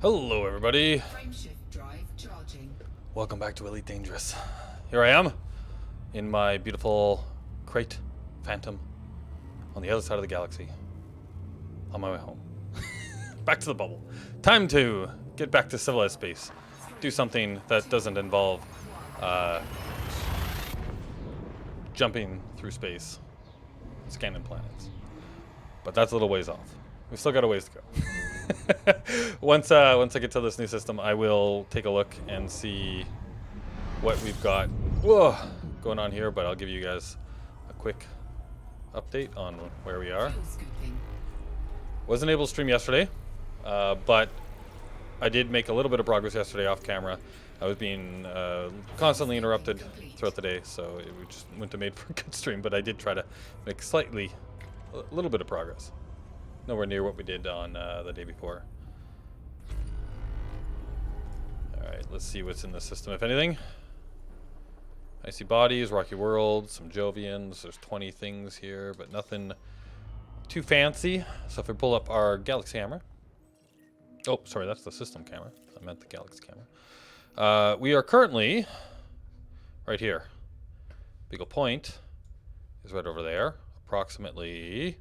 Hello everybody, Frameshift drive charging. welcome back to Elite Dangerous. Here I am, in my beautiful crate Phantom, on the other side of the galaxy, on my way home. Back to the bubble. Time to get back to civilized space. Do something that doesn't involve jumping through space, scanning planets. But that's a little ways off. We've still got a ways to go. Once I get to this new system, I will take a look and see what we've got going on here. But I'll give you guys a quick update on where we are. Fuel scooping. Wasn't able to stream yesterday, but I did make a little bit of progress yesterday off camera. I was being constantly interrupted throughout the day, so it just wouldn't have made for a good stream. But I did try to make a little bit of progress. Nowhere near what we did on the day before. Alright, let's see what's in the system, if anything. Icy bodies, rocky world, some Jovians. There's 20 things here, but nothing too fancy. So if we pull up our Galaxy camera. Oh, sorry, that's the system camera. I meant the Galaxy camera. We are currently right here. Beagle Point is right over there, approximately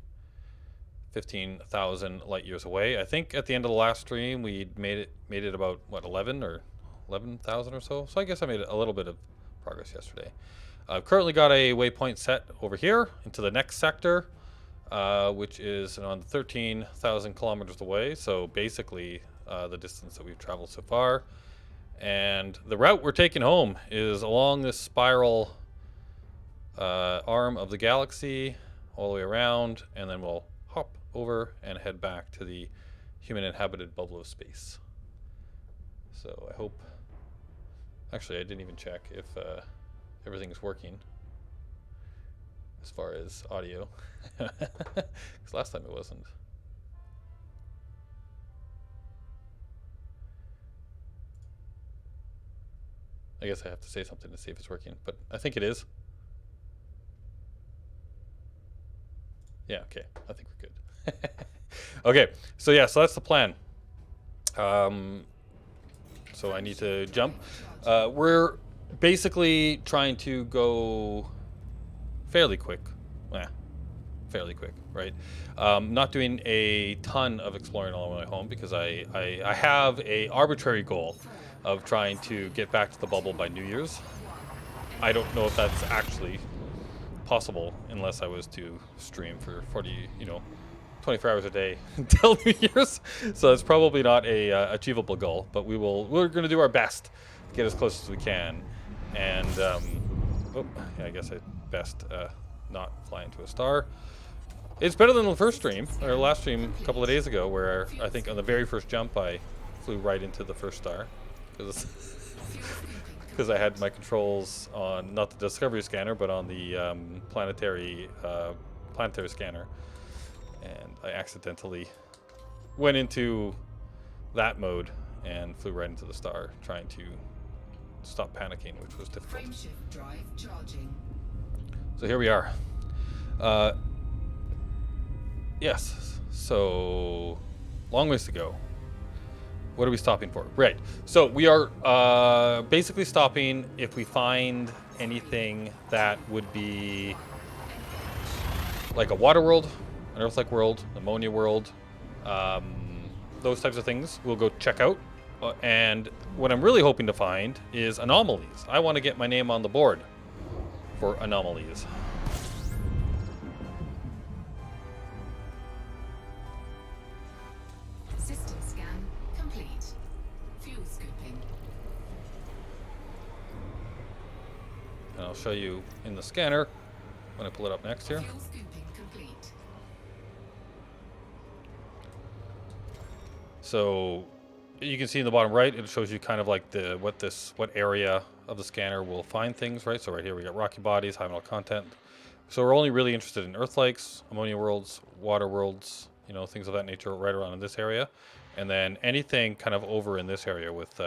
15,000 light years away. I think at the end of the last stream we made it about what, 11,000 or so. So I guess I made a little bit of progress yesterday. I've currently got a waypoint set over here into the next sector, which is on 13,000 kilometers away. So basically the distance that we've traveled so far. And the route we're taking home is along this spiral arm of the galaxy all the way around, and then we'll hop over and head back to the human inhabited bubble of space. So I hope, actually I didn't even check if everything's working as far as audio, because last time it wasn't. I guess I have to say something to see if it's working, but I think it is. Yeah, okay, I think we're good. Okay, so yeah, so that's the plan. So I need to jump. We're basically trying to go fairly quick. Fairly quick, right? Not doing a ton of exploring all the way home because I have a arbitrary goal of trying to get back to the bubble by New Year's. I don't know if that's actually possible unless I was to stream for 24 hours a day until New Year's. So it's probably not a achievable goal, but we're going to do our best to get as close as we can. And I guess I best not fly into a star. It's better than the first stream, or last stream a couple of days ago, where I think on the very first jump I flew right into the first star because I had my controls on not the Discovery scanner, but on the planetary scanner, and I accidentally went into that mode and flew right into the star, trying to stop panicking, which was difficult. Frameshift drive charging. So here we are. Yes, so long ways to go. What are we stopping for? Right, so we are basically stopping if we find anything that would be like a water world, an Earth-like world, ammonia world, those types of things we'll go check out. And what I'm really hoping to find is anomalies. I want to get my name on the board for anomalies. System scan complete. Fuel scooping. And I'll show you in the scanner when I pull it up next here. Fuel scooping complete. So you can see in the bottom right, it shows you kind of like what area of the scanner will find things, right? So right here we got rocky bodies, high metal content. So we're only really interested in Earth-likes, ammonia worlds, water worlds, things of that nature right around in this area. And then anything kind of over in this area with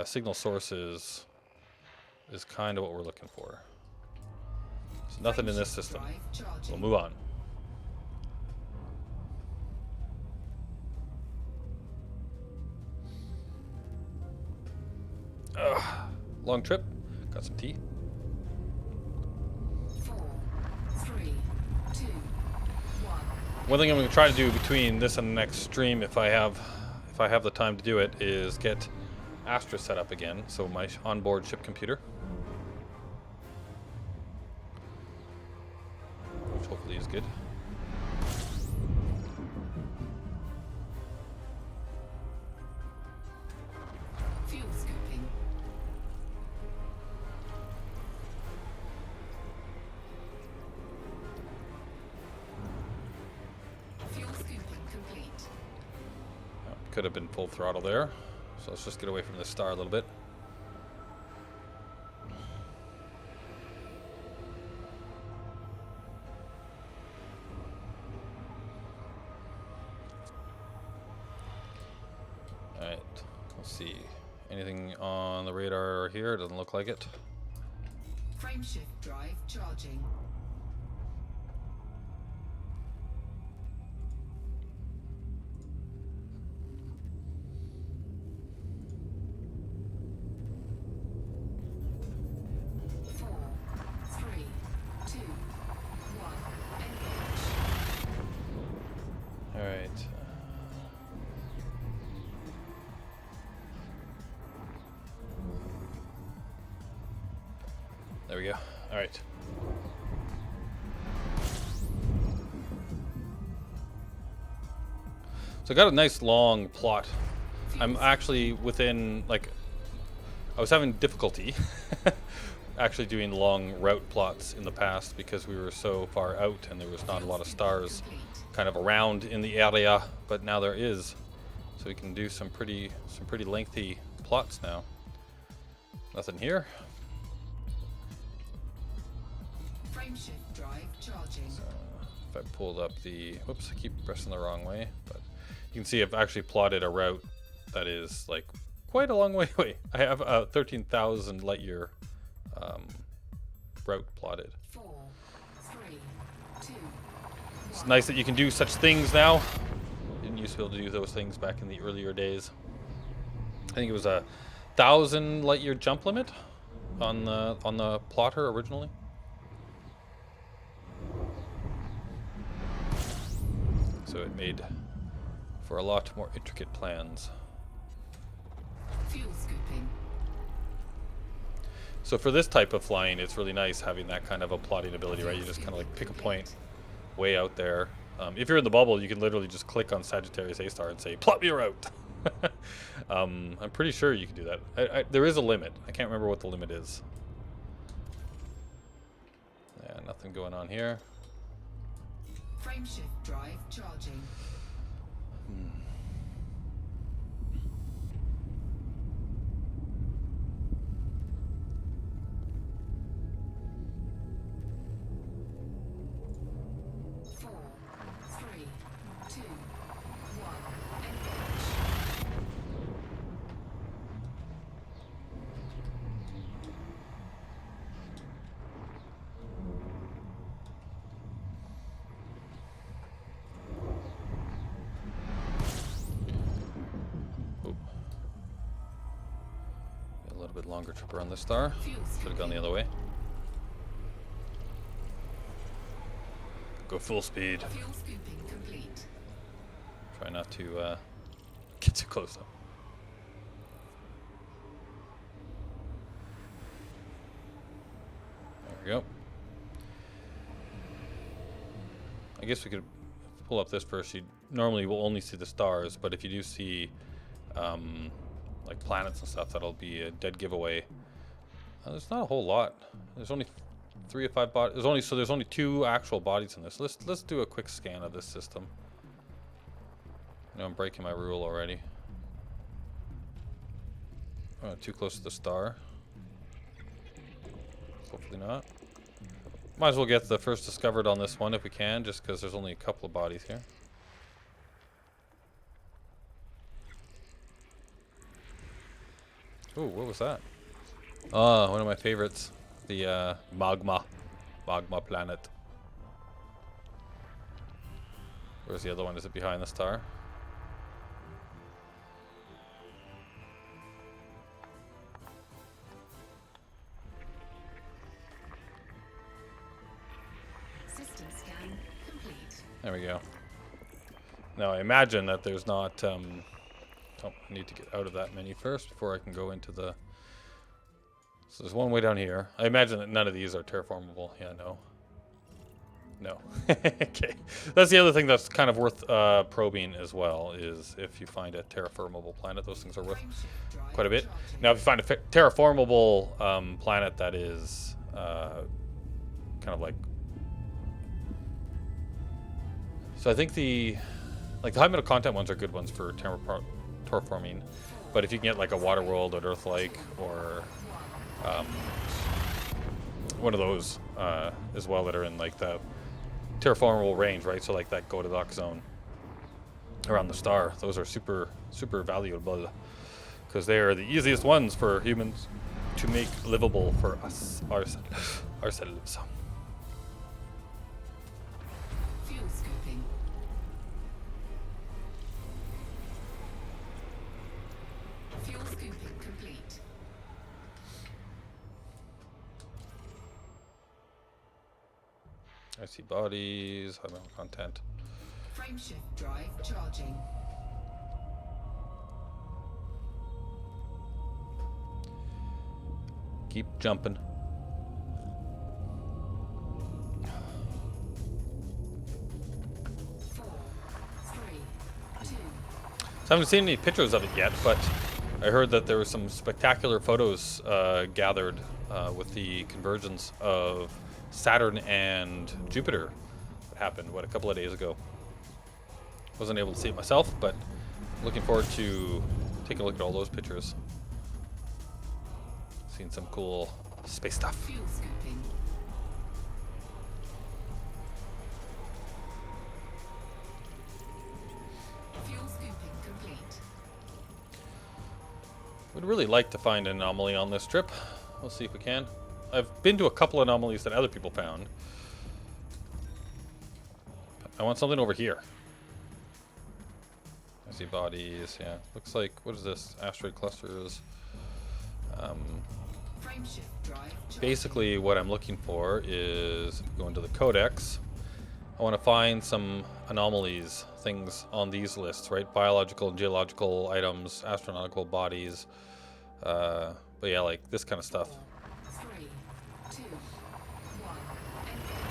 signal sources is kind of what we're looking for. So nothing in this system. We'll move on. long trip. Got some tea. 4, 3, 2, 1. One thing I'm going to try to do between this and the next stream, if I have the time to do it, is get Astra set up again. So my onboard ship computer, which hopefully is good. Fuel scooping. Fuel scooping complete. Could have been full throttle there. So let's just get away from the star a little bit. Alright, let's see. Anything on the radar here? Doesn't look like it. Frameshift drive charging. Four, three, two, one. Engage. Alright. There we go. Alright. So I got a nice long plot. I'm actually within, like, I was having difficulty actually doing long route plots in the past because we were so far out and there was not a lot of stars kind of around in the area, but now there is. So we can do some pretty lengthy plots now. Nothing here. Frameshift drive charging. So if I pulled up the, whoops, I keep pressing the wrong way, but you can see I've actually plotted a route that is like quite a long way away. I have a 13,000 light year route plotted. 4, 3, 2, It's nice that you can do such things now. Didn't used to be able to do those things back in the earlier days. I think it was a 1,000 light year jump limit on the plotter originally. So it made for a lot more intricate plans. fuel scooping. So for this type of flying, it's really nice having that kind of a plotting ability, right? You just kind of like pick a point way out there. If you're in the bubble, you can literally just click on Sagittarius A-star and say, plot me a route. I'm pretty sure you can do that. There is a limit. I can't remember what the limit is. Yeah, nothing going on here. Frameshift drive charging. Four, three, two, one. Engage. Ooh. A little bit longer trip around this star. Fuel Should have gone the other way. Go full speed. Fuel scooping complete. Try not to get too close though. There we go. I guess we could pull up this first. You normally will only see the stars, but if you do see like planets and stuff, that'll be a dead giveaway. There's not a whole lot. There's only 3 or 5 bodies. There's only 2 actual bodies in this. Let's do a quick scan of this system. I know I'm breaking my rule already. Oh, too close to the star. Hopefully not. Might as well get the first discovered on this one if we can, just because there's only a couple of bodies here. Ooh, what was that? Oh, one of my favorites. The magma planet. Where's the other one? Is it behind the star? complete. There we go. Now I imagine that there's not. Oh, I need to get out of that menu first before I can go into the. So there's one way down here. I imagine that none of these are terraformable. Yeah, no. No. Okay. That's the other thing that's kind of worth probing as well, is if you find a terraformable planet, those things are worth quite a bit. Now, if you find a terraformable planet that is kind of like... So I think the high metal content ones are good ones for terraforming. But if you can get like a water world, an earth-like, or one of those as well that are in like the terraformable range, right? So like that Goldilocks zone around the star, those are super valuable because they are the easiest ones for humans to make livable for us ourselves. Fuel scooping. Fuel scooping complete. I see bodies, high metal content. Frameshift drive charging. Keep jumping. Four, three, two. So I haven't seen any pictures of it yet, but I heard that there were some spectacular photos gathered with the convergence of Saturn and Jupiter that happened, a couple of days ago. Wasn't able to see it myself, but looking forward to taking a look at all those pictures. Seen some cool space stuff. Fuel scooping. Fuel scooping complete. Would really like to find an anomaly on this trip. We'll see if we can. I've been to a couple anomalies that other people found. I want something over here. I see bodies, yeah. Looks like, what is this? Asteroid clusters. Frameshift drive charging. Basically, what I'm looking for is, if we go into the codex, I want to find some anomalies, things on these lists, right? Biological and geological items, astronautical bodies. But yeah, like this kind of stuff. 3, 2, 1, engage.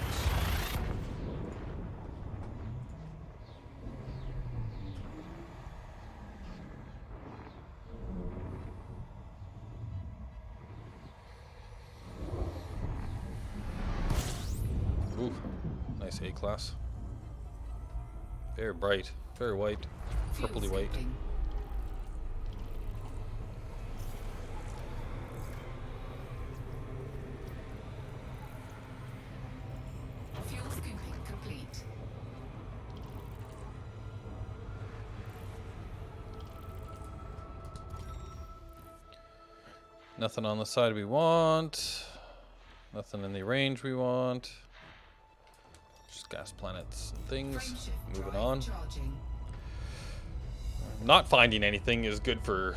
Ooh, nice A-class. Very bright, very white, Fuel purpley white. scooping. Fuel scooping complete. Nothing on the side we want. Nothing in the range we want. Just gas planets and things. Frameshift Moving drive on. charging. Not finding anything is good for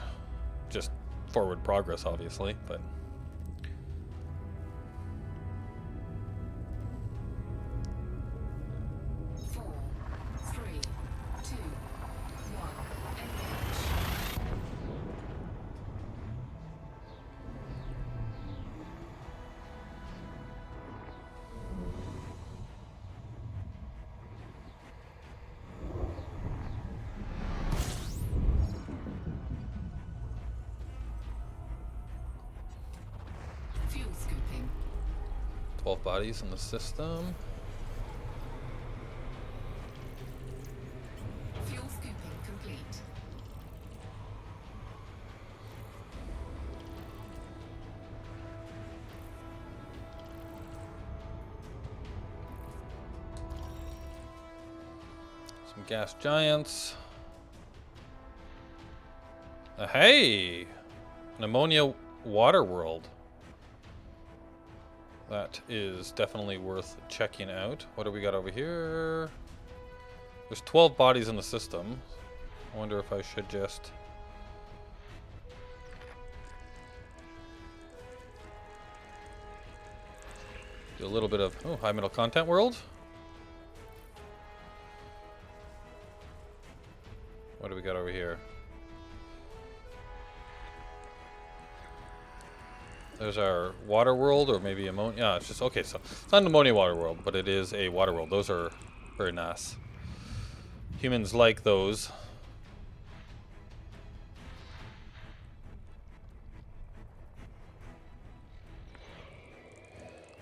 just forward progress, obviously, but... Four, three, two, one, engage. 12 bodies in the system. Fuel scooping complete. Some gas giants. Hey! An ammonia water world. That is definitely worth checking out. What do we got over here? There's 12 bodies in the system. I wonder if I should just... do a little bit of... oh, high metal content world. over here? There's our water world, or maybe ammonia. Yeah, it's just okay. So it's not an ammonia water world, but it is a water world. Those are very nice. Humans like those.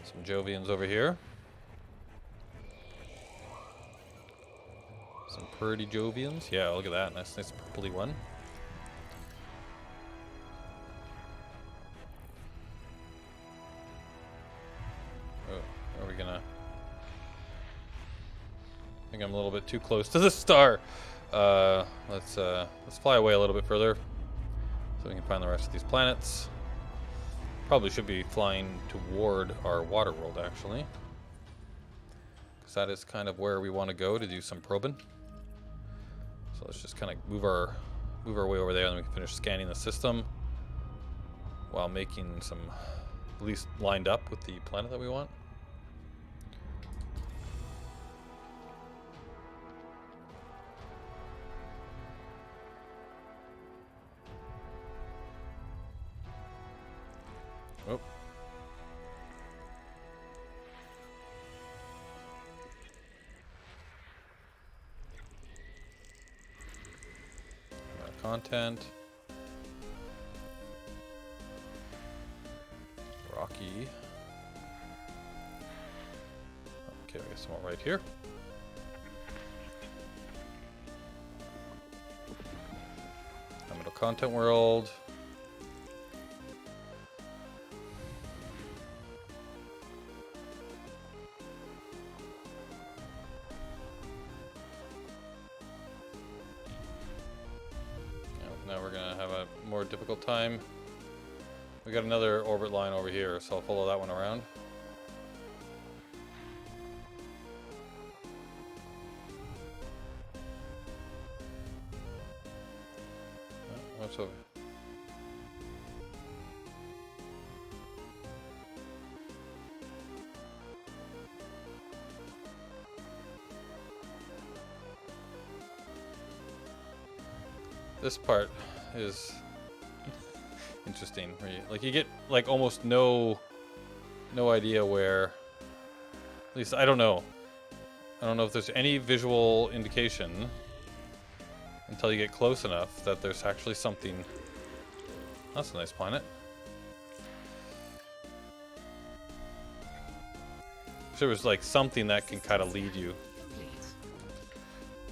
Some Jovians over here. Some pretty Jovians. Yeah, look at that. Nice purpley one. Oh, are we gonna... I think I'm a little bit too close to the star. Let's fly away a little bit further so we can find the rest of these planets. Probably should be flying toward our water world, actually, because that is kind of where we want to go to do some probing. So let's just kind of move our way over there, and then we can finish scanning the system while making some, at least lined up with the planet that we want. Oh. Content. Rocky. Okay, we got some more right here. Middle content world. Now we're gonna have a more difficult time. We got another orbit line over here, so I'll follow that one around. What's over? This part is interesting. Where you get like almost no idea where. At least I don't know. I don't know if there's any visual indication until you get close enough that there's actually something. That's a nice planet. If there was like something that can kind of lead you.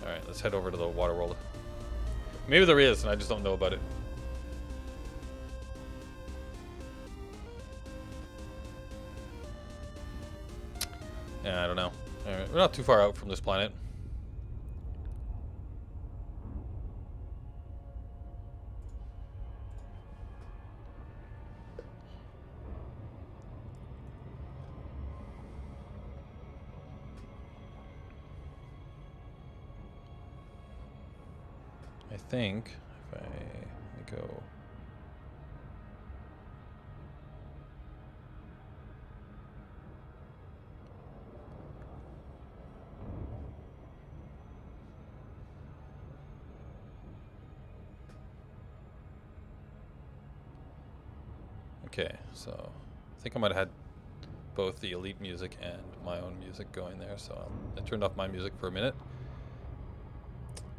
All right, let's head over to the water world. Maybe there is, and I just don't know about it. Yeah, I don't know. Alright, we're not too far out from this planet. I think if I go. Okay, so I think I might have had both the elite music and my own music going there, so I turned off my music for a minute.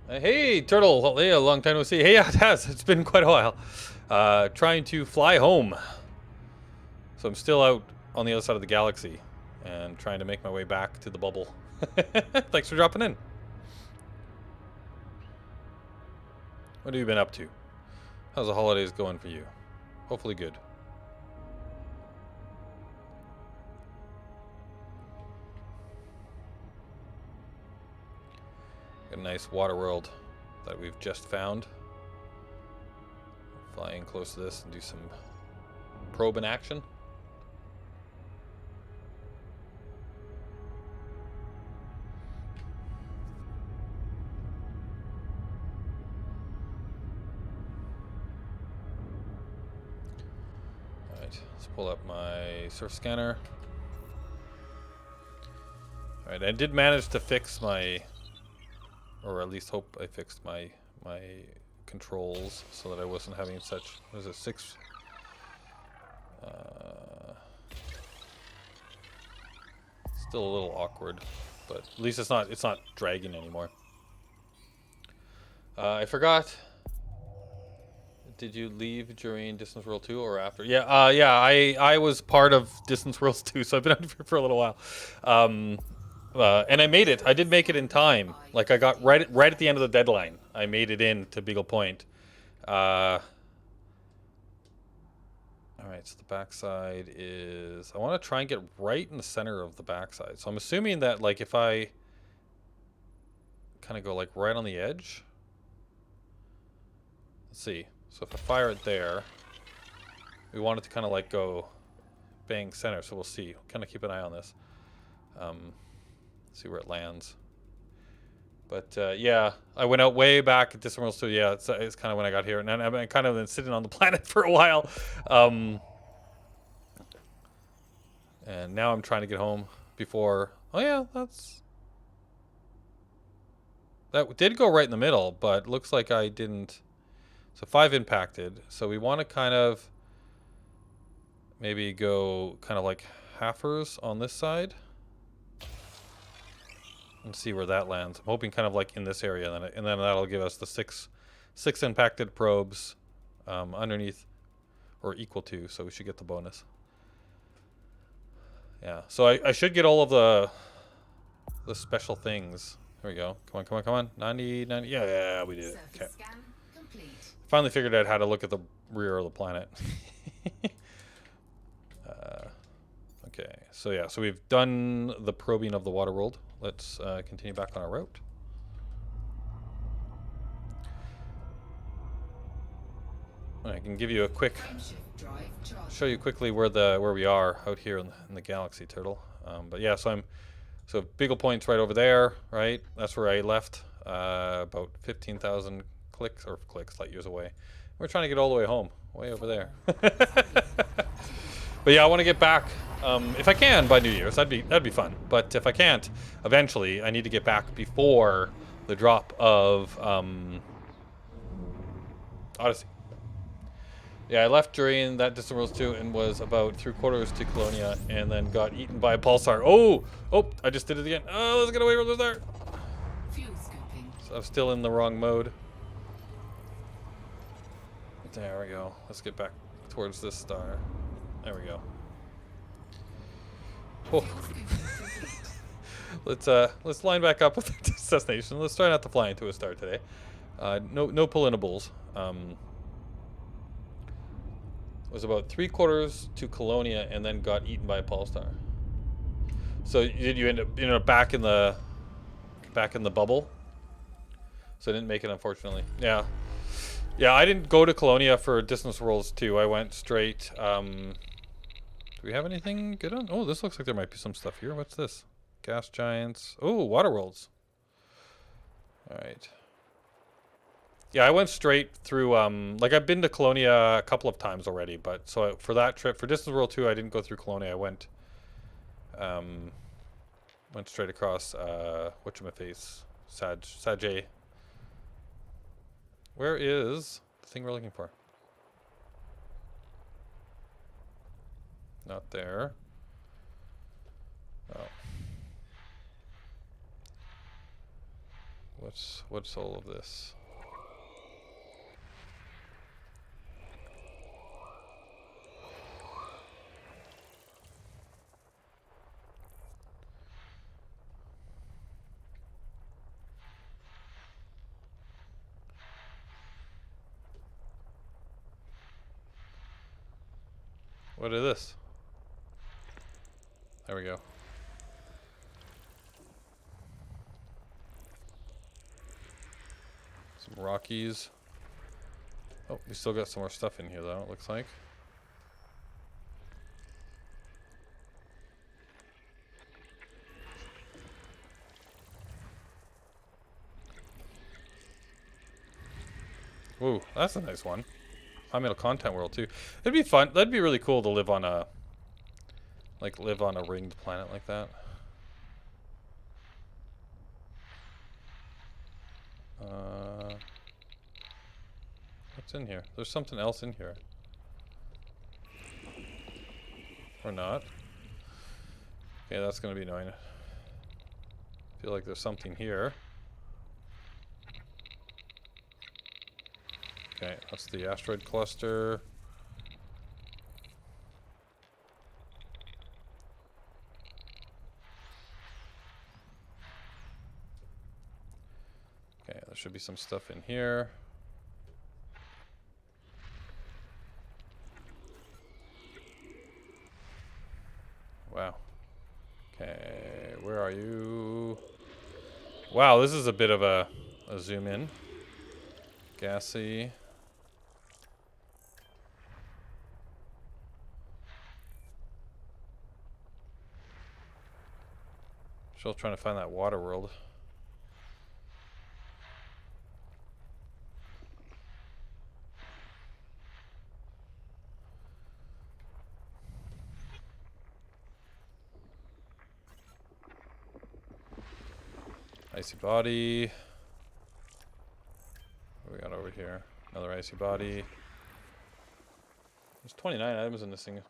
Hey, Turtle! Hey, a long time no see. Hey, yeah, it has. It's been quite a while. Trying to fly home. So I'm still out on the other side of the galaxy and trying to make my way back to the bubble. Thanks for dropping in. What have you been up to? How's the holidays going for you? Hopefully good. Got a nice water world that we've just found. Fly in close to this and do some probing action. Alright, let's pull up my surf scanner. Alright, I did manage to fix my, or at least hope I fixed my controls so that I wasn't having such. What is it, 6? Still a little awkward, but at least it's not dragging anymore. I forgot. Did you leave during Distance World 2 or after? Yeah, I was part of Distance Worlds 2, so I've been on here for a little while. And I made it. I did make it in time. Like, I got right at the end of the deadline. I made it in to Beagle Point. All right, so the backside is... I want to try and get right in the center of the backside. So I'm assuming that, like, if I kind of go, like, right on the edge... Let's see. So if I fire it there, we want it to kind of, like, go bang center. So we'll see. Kind of keep an eye on this. See where it lands. But, yeah, I went out way back at Distant Worlds 2. Yeah, it's kind of when I got here. And I've been kind of been sitting on the planet for a while. And now I'm trying to get home before... Oh, yeah, that's... That did go right in the middle, but looks like I didn't... So 5 impacted. So we want to kind of maybe go kind of like halfers on this side. And see where that lands. I'm hoping kind of like in this area, and then that'll give us the six impacted probes underneath or equal to, so we should get the bonus. Yeah, so I should get all of the special things. There we go. Come on. 90. Yeah, we did it. Okay. Finally figured out how to look at the rear of the planet. Okay, so yeah, so we've done the probing of the water world. Let's continue back on our route. I can give you a quick, show you quickly where we are out here in the galaxy, Turtle. But yeah, so Beagle Point's right over there, right? That's where I left about 15,000 light years away. We're trying to get all the way home, way over there. But yeah, I want to get back if I can by New Year's. That'd be fun. But if I can't, eventually I need to get back before the drop of Odyssey. Yeah, I left during that Distant Worlds 2 and was about 3/4 to Colonia, and then got eaten by a pulsar. Oh, I just did it again. Oh, let's get away from there. So I'm still in the wrong mode. There we go. Let's get back towards this star. There we go. Oh. Let's line back up with the destination. Let's try not to fly into a star today. No pull-inables. Was about 3/4 to Colonia and then got eaten by a pulsar. So did you end up back in the bubble? So I didn't make it, unfortunately. Yeah. Yeah, I didn't go to Colonia for Distance Worlds 2. I went straight. Do we have anything good on? Oh, this looks like there might be some stuff here. What's this? Gas giants. Oh, water worlds. All right. Yeah, I went straight through. Like, I've been to Colonia a couple of times already, but so for that trip for Distance World 2, I didn't go through Colonia. I went straight across. Whatchamaface, Saj. Where is the thing we're looking for? Not there. Oh. What's all of this? What is this? There we go. Some Rockies. Oh, we still got some more stuff in here though, it looks like. Ooh, that's a nice one. High Metal Content World too. It'd be fun. That'd be really cool to live on a ringed planet like that. What's in here? There's something else in here. Or not. Okay, that's gonna be annoying. I feel like there's something here. Okay, that's the asteroid cluster. Okay, there should be some stuff in here. Wow. Okay, where are you? Wow, this is a bit of a zoom in. Gassy. Still trying to find that water world. Icy body. What we got over here? Another icy body. There's 29 items in this thing.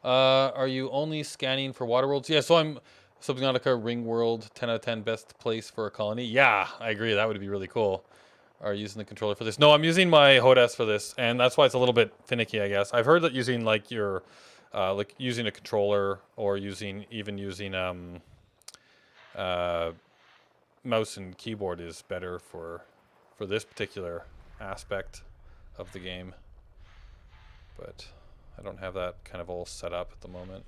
Are you only scanning for water worlds? Yeah, so I'm Subnautica Ring World, 10 out of 10 best place for a colony. Yeah, I agree. That would be really cool. Are you using the controller for this? No, I'm using my HOTAS for this, and that's why it's a little bit finicky, I guess. I've heard that using like your, like using a controller or using mouse and keyboard is better for this particular aspect of the game. But I don't have that kind of all set up at the moment.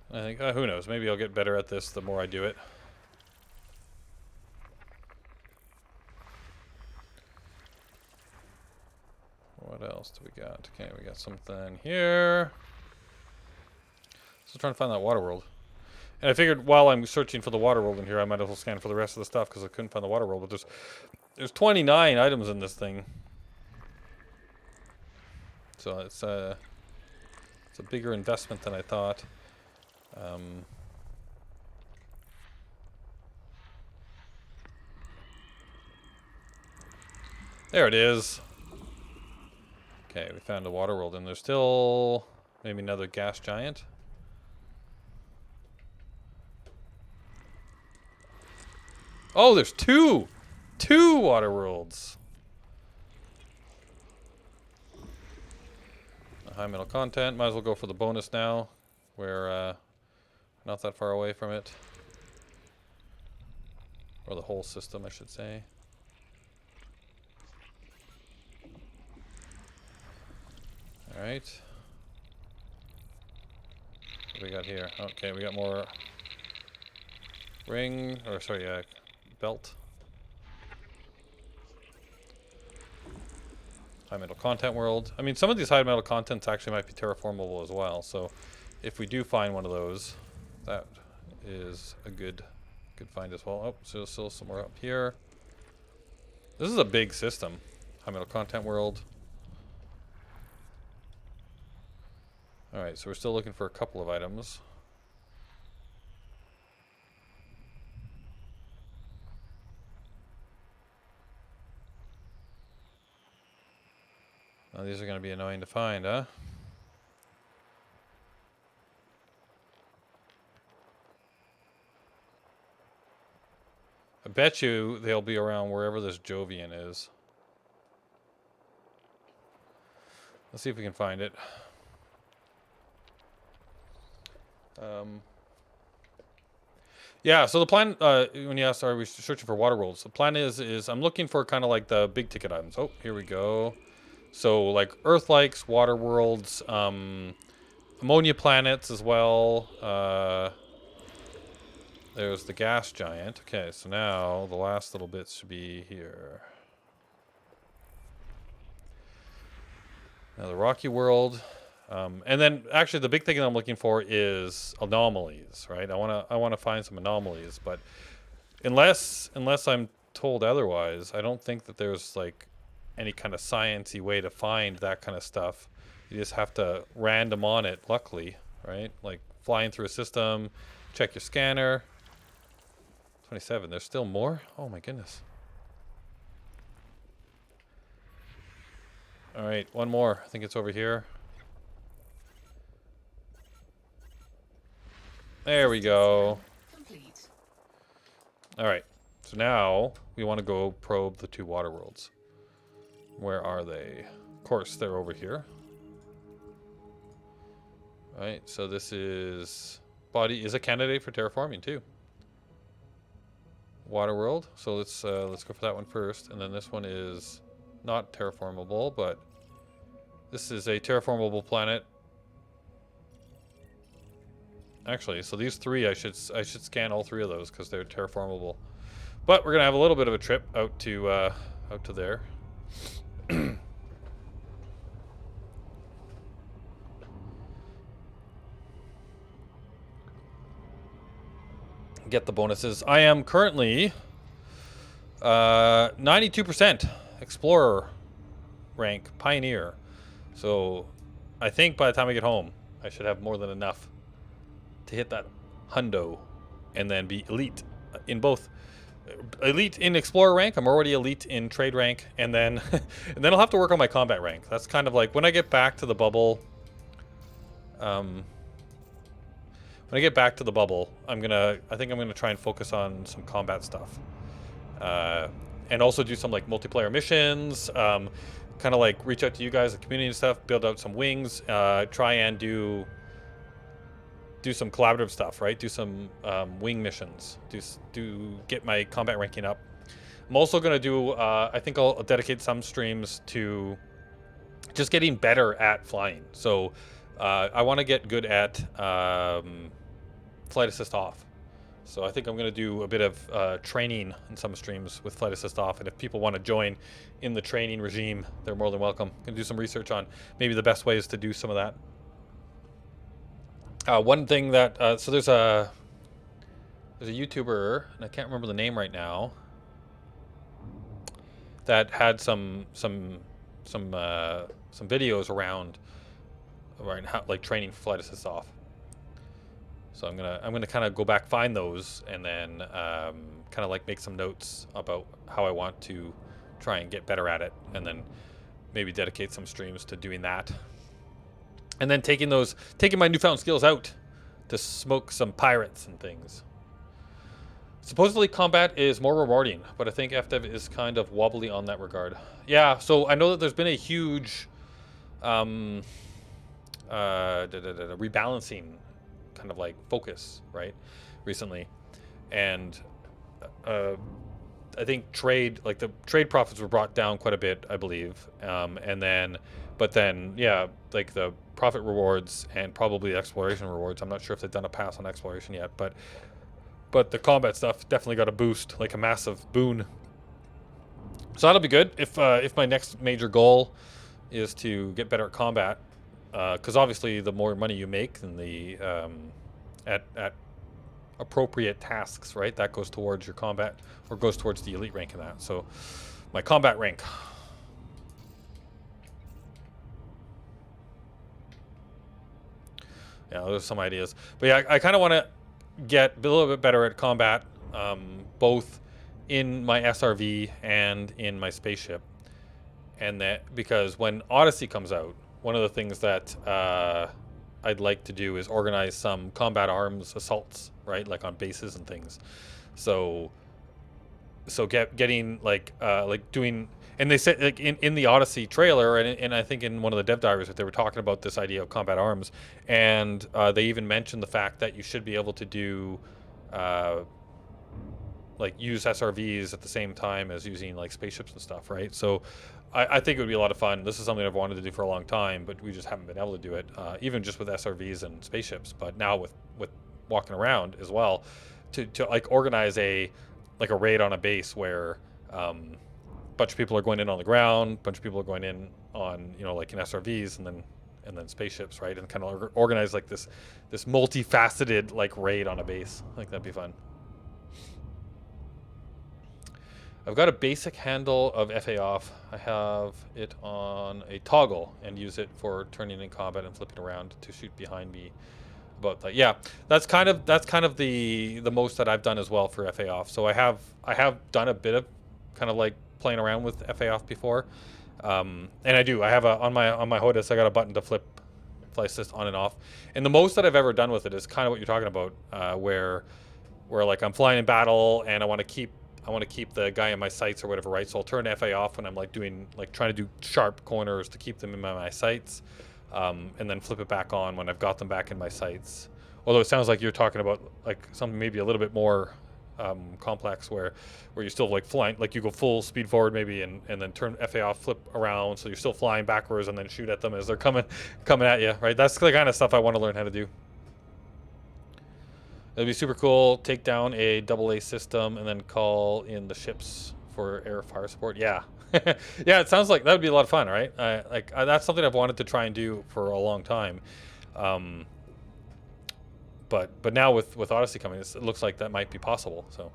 I think, who knows, maybe I'll get better at this the more I do it. What else do we got? Okay, we got something here. Still trying to find that water world. And I figured while I'm searching for the water world in here, I might as well scan for the rest of the stuff because I couldn't find the water world. But there's 29 items in this thing. So it's a bigger investment than I thought. There it is. Okay, we found a water world, and there's still maybe another gas giant. Oh, there's two water worlds. High metal content. Might as well go for the bonus now. We're not that far away from it. Or the whole system, I should say. Alright. What do we got here? Okay, we got more ring, or sorry, belt. High metal content world. I mean, some of these high metal contents actually might be terraformable as well. So if we do find one of those, that is a good find as well. Oh, so still somewhere up here. This is a big system. High metal content world. Alright, so we're still looking for a couple of items. Now these are going to be annoying to find, huh? I bet you they'll be around wherever this Jovian is. Let's see if we can find it. Yeah, so the plan, when you asked, are we searching for water worlds? The plan is I'm looking for kind of like the big ticket items. Oh, here we go. So like Earth likes, water worlds, ammonia planets as well. There's the gas giant. Okay, so now the last little bits should be here. Now the rocky world. And then actually the big thing that I'm looking for is anomalies, right? I want to find some anomalies, but unless I'm told otherwise, I don't think that there's like any kind of sciencey way to find that kind of stuff. You just have to random on it, luckily, right? Like flying through a system, Check your scanner. 27. There's still more? Oh my goodness. All right, one more. I think it's over here. There we go. Complete. All right. So now we want to go probe the two water worlds. Where are they? Of course, they're over here. All right. So this is body is a candidate for terraforming too. Water world. So let's go for that one first, and then this one is not terraformable, but this is a terraformable planet. Actually, so these three, I should scan all three of those because they're terraformable. But we're gonna have a little bit of a trip out to there. Get the bonuses. I am currently 92% explorer rank pioneer. So I think by the time I get home, I should have more than enough to hit that hundo and then be elite in both. Elite in explorer rank. I'm already elite in trade rank, and then and then I'll have to work on my combat rank. That's kind of like when I get back to the bubble. When I get back to the bubble, I think I'm gonna try and focus on some combat stuff, and also do some like multiplayer missions. Kind of like reach out to you guys, the community and stuff, build out some wings, try and do some collaborative stuff, right? Do some wing missions. Do get my combat ranking up. I'm also gonna do. I think I'll dedicate some streams to just getting better at flying. So I want to get good at flight assist off. So I think I'm going to do a bit of training in some streams with flight assist off. And if people want to join in the training regime, they're more than welcome. Can do some research on maybe the best ways to do some of that. One thing that so there's a YouTuber, and I can't remember the name right now, that had some videos around how, like, training for flight assist off. So I'm gonna kind of go back, find those, and then kind of like make some notes about how I want to try and get better at it, and then maybe dedicate some streams to doing that. And then taking my newfound skills out to smoke some pirates and things. Supposedly combat is more rewarding, but I think FDev is kind of wobbly on that regard. Yeah, so I know that there's been a huge rebalancing kind of like focus, right, recently. And I think the trade profits were brought down quite a bit, I believe. But then, yeah, like the profit rewards and probably the exploration rewards. I'm not sure if they've done a pass on exploration yet, but the combat stuff definitely got a boost, like a massive boon. So that'll be good if my next major goal is to get better at combat, because obviously the more money you make, then the at appropriate tasks, right, that goes towards your combat, or goes towards the elite rank in that. So my combat rank. Yeah, those are some ideas. But yeah, I kind of want to get a little bit better at combat, both in my SRV and in my spaceship. And that because when Odyssey comes out, one of the things that I'd like to do is organize some combat arms assaults, right, like on bases and things. So getting like doing. And they said, like, in the Odyssey trailer, and I think in one of the dev diaries, that they were talking about this idea of combat arms, and they even mentioned the fact that you should be able to do, like, use SRVs at the same time as using like spaceships and stuff, right? So I think it would be a lot of fun. This is something I've wanted to do for a long time, but we just haven't been able to do it, even just with SRVs and spaceships. But now with walking around as well, to like organize a raid on a base where bunch of people are going in on the ground, bunch of people are going in on, like in SRVs, and then spaceships, right? And kind of organize like this multifaceted like raid on a base. I think that'd be fun. I've got a basic handle of FA off. I have it on a toggle and use it for turning in combat and flipping around to shoot behind me. about that. Yeah, that's kind of the most that I've done as well for FA off. So I have done a bit of kind of like playing around with FA off before, and I have a on my HOTAS I got a button to flip fly assist on and off, and the most that I've ever done with it is kind of what you're talking about, where like I'm flying in battle and I want to keep the guy in my sights or whatever, right? So I'll turn FA off when I'm like trying to do sharp corners to keep them in my sights, and then flip it back on when I've got them back in my sights. Although it sounds like you're talking about like something maybe a little bit more complex, where you're still like flying, like you go full speed forward maybe, and then turn FA off, flip around, so you're still flying backwards, and then shoot at them as they're coming at you, right? That's the kind of stuff I want to learn how to do. It'd be super cool. Take down a AA system and then call in the ships for air fire support. Yeah, yeah. It sounds like that would be a lot of fun, right? That's something I've wanted to try and do for a long time. But now with Odyssey coming, it looks like that might be possible. So,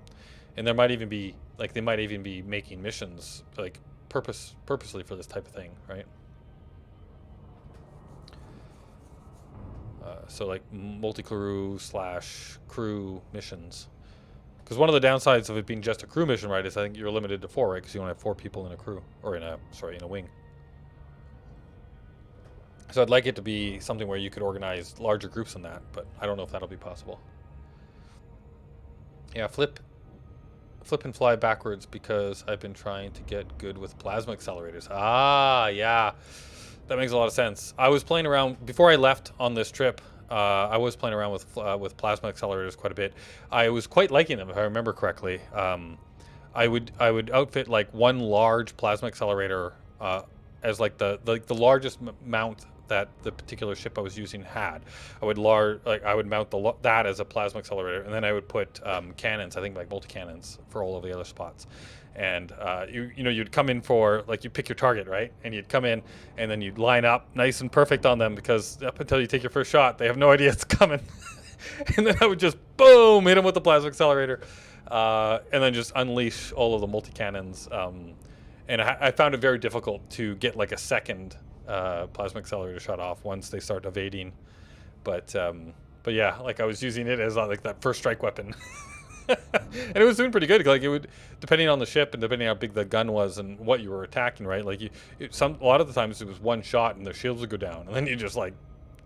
and there might even be like they might even be making missions like purposely for this type of thing, right? So like multi-crew / crew missions. Because one of the downsides of it being just a crew mission, right, is I think you're limited to 4, right? Because you only have 4 people in a crew, or in a wing. So I'd like it to be something where you could organize larger groups than that, but I don't know if that'll be possible. Yeah, flip and fly backwards because I've been trying to get good with plasma accelerators. Ah, yeah. That makes a lot of sense. I was playing around before I left on this trip. I was playing around with plasma accelerators quite a bit. I was quite liking them, if I remember correctly. I would outfit like one large plasma accelerator as like the largest mount that the particular ship I was using had. I would mount that as a plasma accelerator, and then I would put cannons. I think like multi cannons for all of the other spots. And you'd come in for, like, you pick your target, right? And you'd come in and then you'd line up nice and perfect on them, because up until you take your first shot, they have no idea it's coming. And then I would just boom hit them with the plasma accelerator, and then just unleash all of the multi cannons. And I found it very difficult to get like a second plasma accelerator shot off once they start evading. But yeah, like I was using it as like that first strike weapon. And it was doing pretty good. Like, it would, depending on the ship and depending on how big the gun was and what you were attacking, right? Like a lot of the times it was one shot and the shields would go down, and then you just like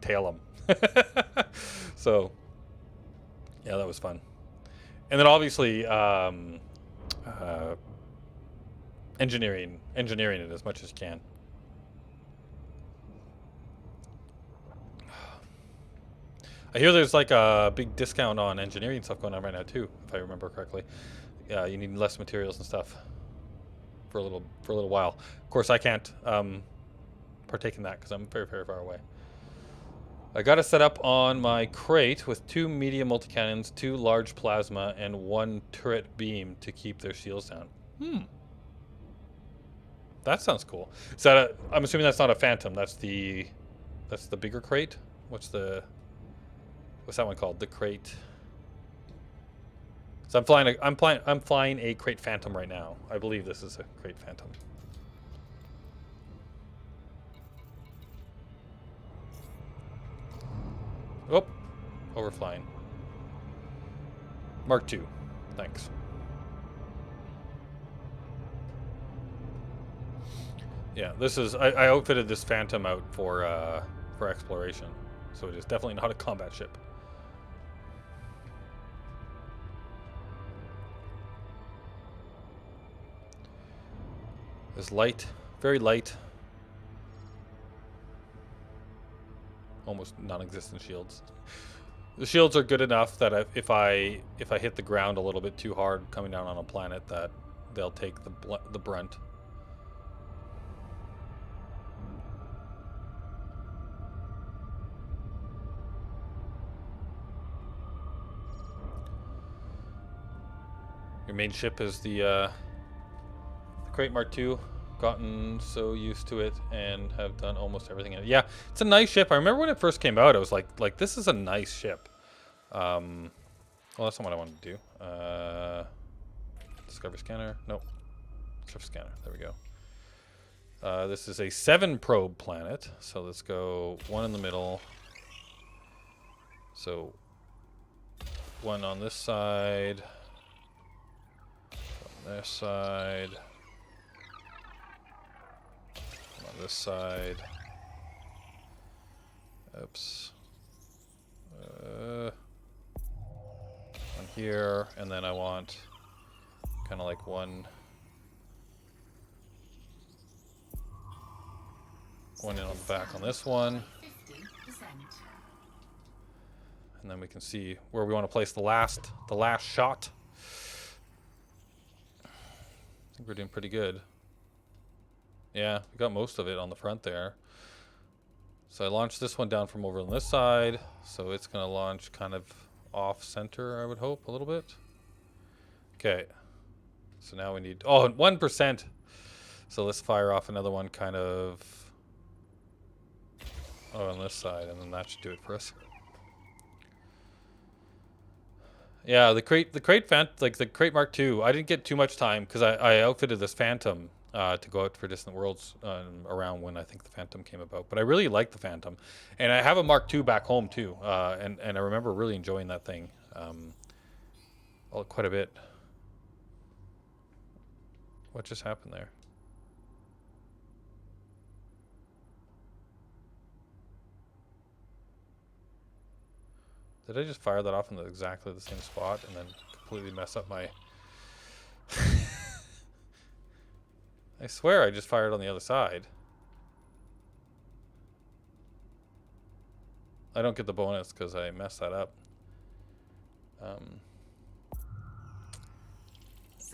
tail them. So yeah, that was fun. And then obviously engineering it as much as you can. I hear there's like a big discount on engineering stuff going on right now too, if I remember correctly. Yeah, you need less materials and stuff for a little while. Of course, I can't partake in that because I'm very, very far away. I got it set up on my crate with 2 medium multi-cannons, 2 large plasma, and 1 turret beam to keep their shields down. That sounds cool. Is that I'm assuming that's not a Phantom. That's the bigger crate. What's that one called? The crate. So I'm flying a crate Phantom right now. I believe this is a crate Phantom. Oh, overflying. Mark II. Thanks. Yeah, this is I outfitted this Phantom out for exploration, so it is definitely not a combat ship. It's light, very light. Almost non-existent shields. The shields are good enough that if I hit the ground a little bit too hard coming down on a planet, that they'll take the brunt. Your main ship is the Crate Mark II. Gotten so used to it and have done almost everything in it. Yeah, it's a nice ship. I remember when it first came out, I was like this is a nice ship. Well, that's not what I wanted to do. Discover scanner. Nope. Discover scanner. There we go. This is a 7 probe planet. So let's go 1 in the middle. So one on this side, on this side, one on this side. Oops. One here, and then I want kind of like one in on the back on this one. 50%. And then we can see where we want to place the last shot. I think we're doing pretty good. Yeah, we got most of it on the front there. So I launched this one down from over on this side, so it's going to launch kind of off center, I would hope, a little bit. Okay. So now we need 1%. So let's fire off another one kind of on this side, and then that should do it for us. Yeah, the crate like the crate Mark II. I didn't get too much time because I outfitted this Phantom to go out for Distant Worlds around when I think the Phantom came about. But I really like the Phantom, and I have a Mark II back home too. And I remember really enjoying that thing quite a bit. What just happened there? Did I just fire that off in exactly the same spot and then completely mess up my... I swear I just fired on the other side. I don't get the bonus because I messed that up.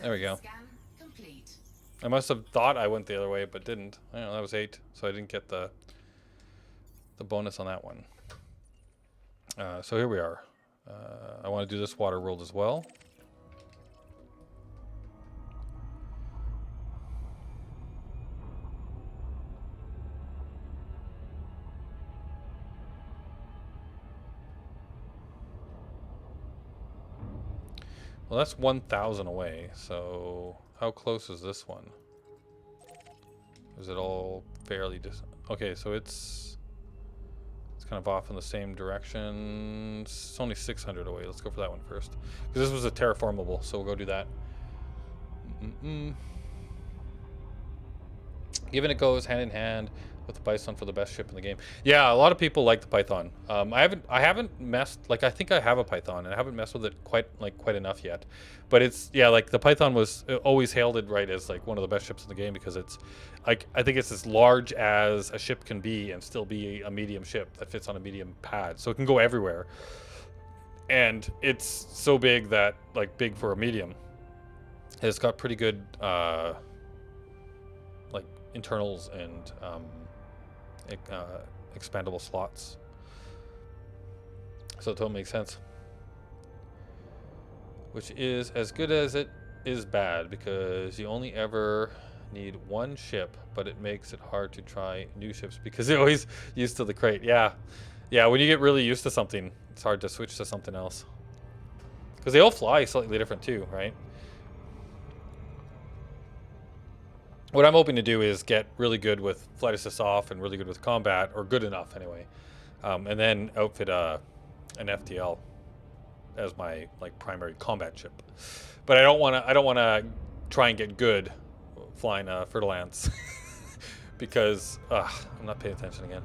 There we go. Scan complete. I must have thought I went the other way, but didn't. I don't know, that was 8, so I didn't get the bonus on that one. So here we are. I want to do this water world as well. Well, that's 1,000 away, so how close is this one? Is it all fairly distant? Okay, so it's kind of off in the same direction. It's only 600 away. Let's go for that one first. Because this was a terraformable, so we'll go do that. Given it goes hand in hand with the Python for the best ship in the game. Yeah, a lot of people like the Python. I haven't messed, like I think I have a Python and I haven't messed with it quite enough yet. But it's, yeah, like the Python was always hailed it right as like one of the best ships in the game because it's like, I think it's as large as a ship can be and still be a medium ship that fits on a medium pad. So it can go everywhere. And it's so big that, like big for a medium. It's got pretty good like internals and expandable slots, so it totally makes sense, which is as good as it is bad because you only ever need one ship, but it makes it hard to try new ships because you're always used to the crate. Yeah, when you get really used to something, it's hard to switch to something else because they all fly slightly different too, right? What I'm hoping to do is get really good with flight assist off and really good with combat, or good enough anyway, and then outfit an FTL as my like primary combat ship. But I don't want to try and get good flying Fertilance because I'm not paying attention again,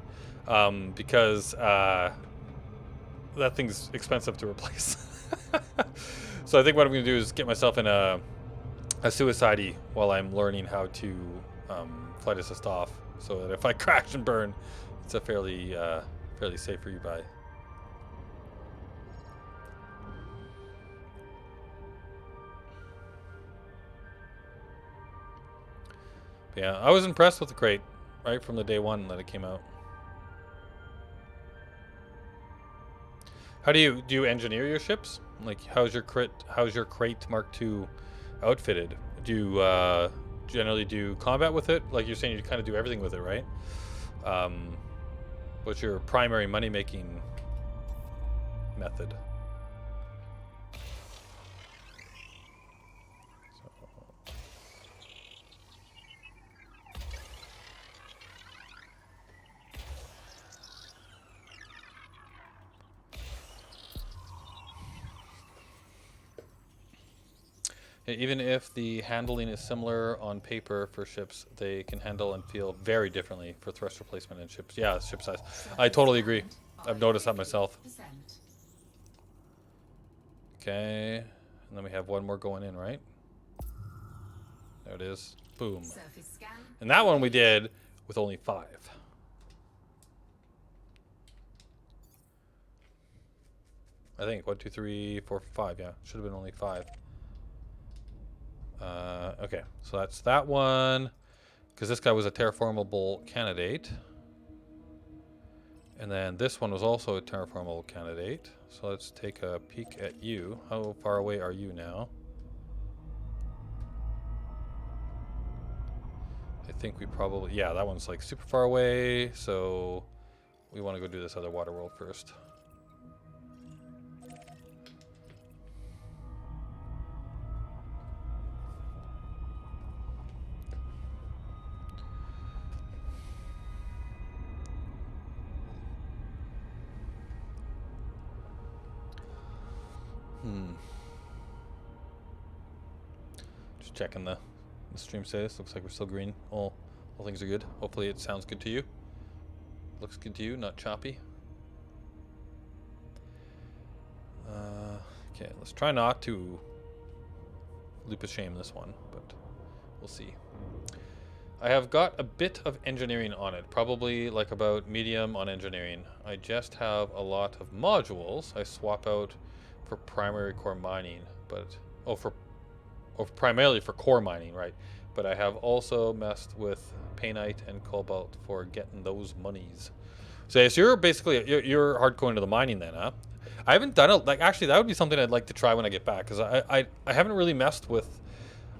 because that thing's expensive to replace. So I think what I'm going to do is get myself in a suicide-y while I'm learning how to flight assist off, so that if I crash and burn, it's a fairly safe rebuy. But yeah, I was impressed with the crate right from the day one that it came out. How do you engineer your ships? Like, how's your crate Mark II outfitted? Do you generally do combat with it? Like you're saying, you kind of do everything with it, right? What's your primary money-making method? Even if the handling is similar on paper for ships, they can handle and feel very differently for thrust replacement in ships. Yeah, ship size. I totally agree. I've noticed that myself. Okay, and then we have one more going in, right? There it is. Boom. And that one we did with only 5. I think 1, 2, 3, 4, 5. Yeah, should have been only 5. Okay, so that's that one. Because this guy was a terraformable candidate. And then this one was also a terraformable candidate. So let's take a peek at you. How far away are you now? I think we probably... Yeah, that one's like super far away. So we want to go do this other water world first. Just checking the stream status. Looks like we're still green. All things are good. Hopefully it sounds good to you. Looks good to you, not choppy. Okay, let's try not to loop of shame this one, but we'll see. I have got a bit of engineering on it, probably like about medium on engineering. I just have a lot of modules I swap out for primary core mining, but primarily for core mining, right? But I have also messed with painite and cobalt for getting those monies. So you're basically you're hardcore into the mining then, huh? I haven't done it. Like actually, that would be something I'd like to try when I get back, because I haven't really messed with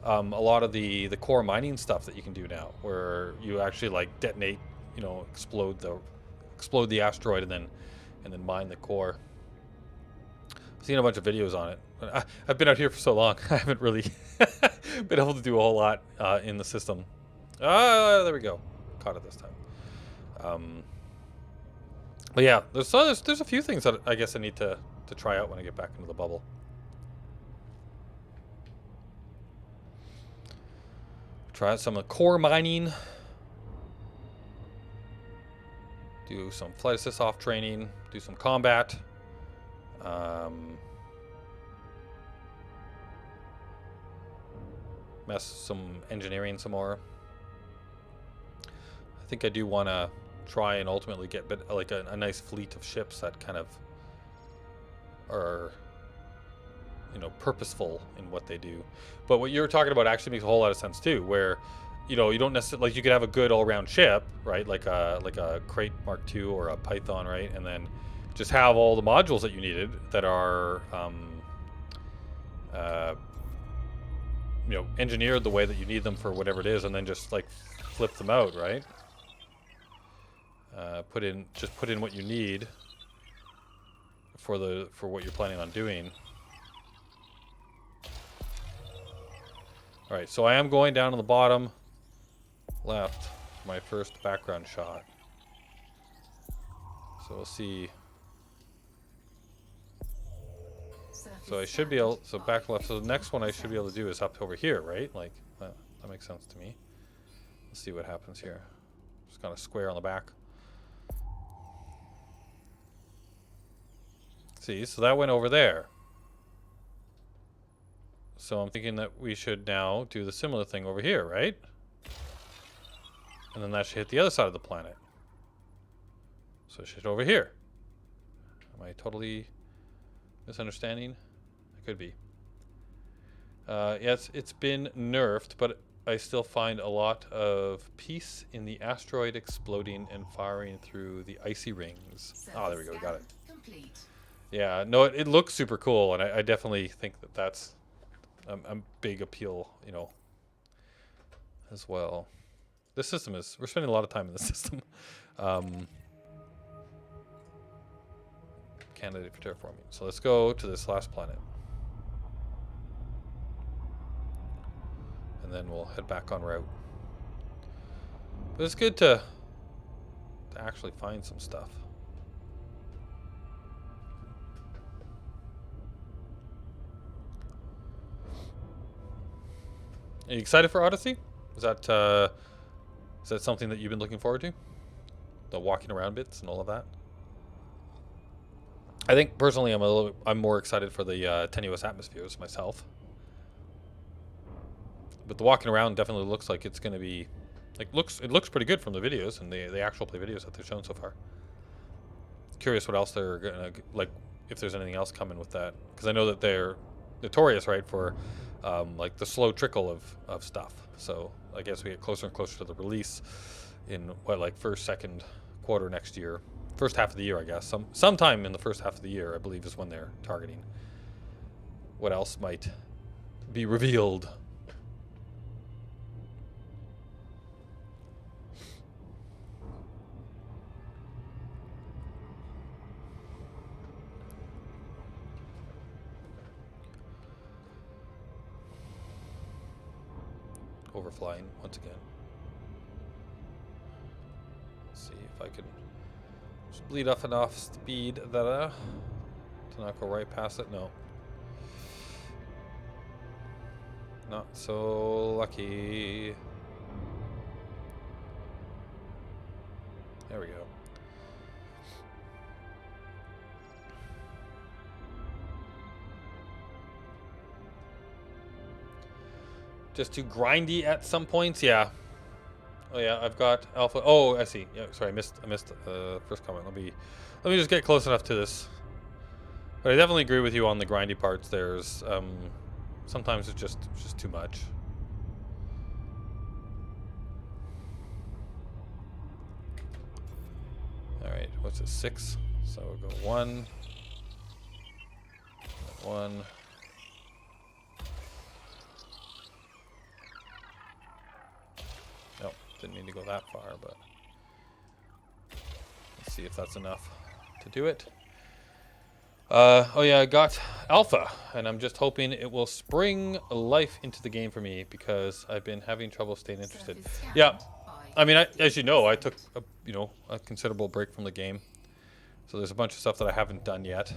a lot of the core mining stuff that you can do now, where you actually like detonate, you know, explode the asteroid and then mine the core. I've seen a bunch of videos on it. But I've been out here for so long, I haven't really been able to do a whole lot in the system. There we go. Caught it this time. But yeah, there's a few things that I guess I need to try out when I get back into the bubble. Try out some of the core mining. Do some flight assist off training. Do some combat. Mess some engineering some more. I think I do want to try and ultimately get like a nice fleet of ships that kind of are, you know, purposeful in what they do. But what you're talking about actually makes a whole lot of sense too, where, you know, you don't necessarily, like, you could have a good all-around ship, right, like a Crate Mark II or a Python, right, and then just have all the modules that you needed that are you know, engineered the way that you need them for whatever it is, and then just like flip them out, right? Put in what you need for what you're planning on doing. All right, so I am going down on the bottom left for my first background shot. So we'll see. So I should be able, so back left. So the next one I should be able to do is up over here, right? Like that makes sense to me. Let's see what happens here. Just kind of square on the back. See, so that went over there. So I'm thinking that we should now do the similar thing over here, right? And then that should hit the other side of the planet. So it should hit over here. Am I totally misunderstanding? I could be. Yes, it's been nerfed, but I still find a lot of peace in the asteroid exploding and firing through the icy rings. Oh, there we go. We got it. Complete. Yeah, no, it looks super cool, and I definitely think that's a big appeal, you know, as well. This system is, we're spending a lot of time in this system. Candidate for terraforming. So let's go to this last planet. And then we'll head back on route. But it's good to actually find some stuff. Are you excited for Odyssey? Is that something that you've been looking forward to? The walking around bits and all of that. I think personally, I'm more excited for the tenuous atmospheres myself. But the walking around definitely looks like it's going to be, like, it looks pretty good from the videos and the actual play videos that they've shown so far. Curious what else they're gonna, like, if there's anything else coming with that, because I know that they're notorious, right, for like the slow trickle of stuff. So I guess we get closer and closer to the release in what, like, first, second quarter next year, first half of the year, I guess. Sometime in the first half of the year, I believe, is when they're targeting. What else might be revealed? Overflying once again. Let's see if I can just bleed off enough speed that to not go right past it. No. Not so lucky. There we go. Just too grindy at some points, yeah. Oh yeah, I've got alpha. Oh, I see. Yeah, sorry, I missed first comment. Let me just get close enough to this. But I definitely agree with you on the grindy parts. There's sometimes it's just too much. All right, what's it? 6. So we'll go 1, 1. Nope, didn't mean to go that far, but let's see if that's enough to do it. Oh yeah, I got alpha, and I'm just hoping it will spring life into the game for me because I've been having trouble staying interested. Yeah, I mean, as you know, I took a considerable break from the game, so there's a bunch of stuff that I haven't done yet.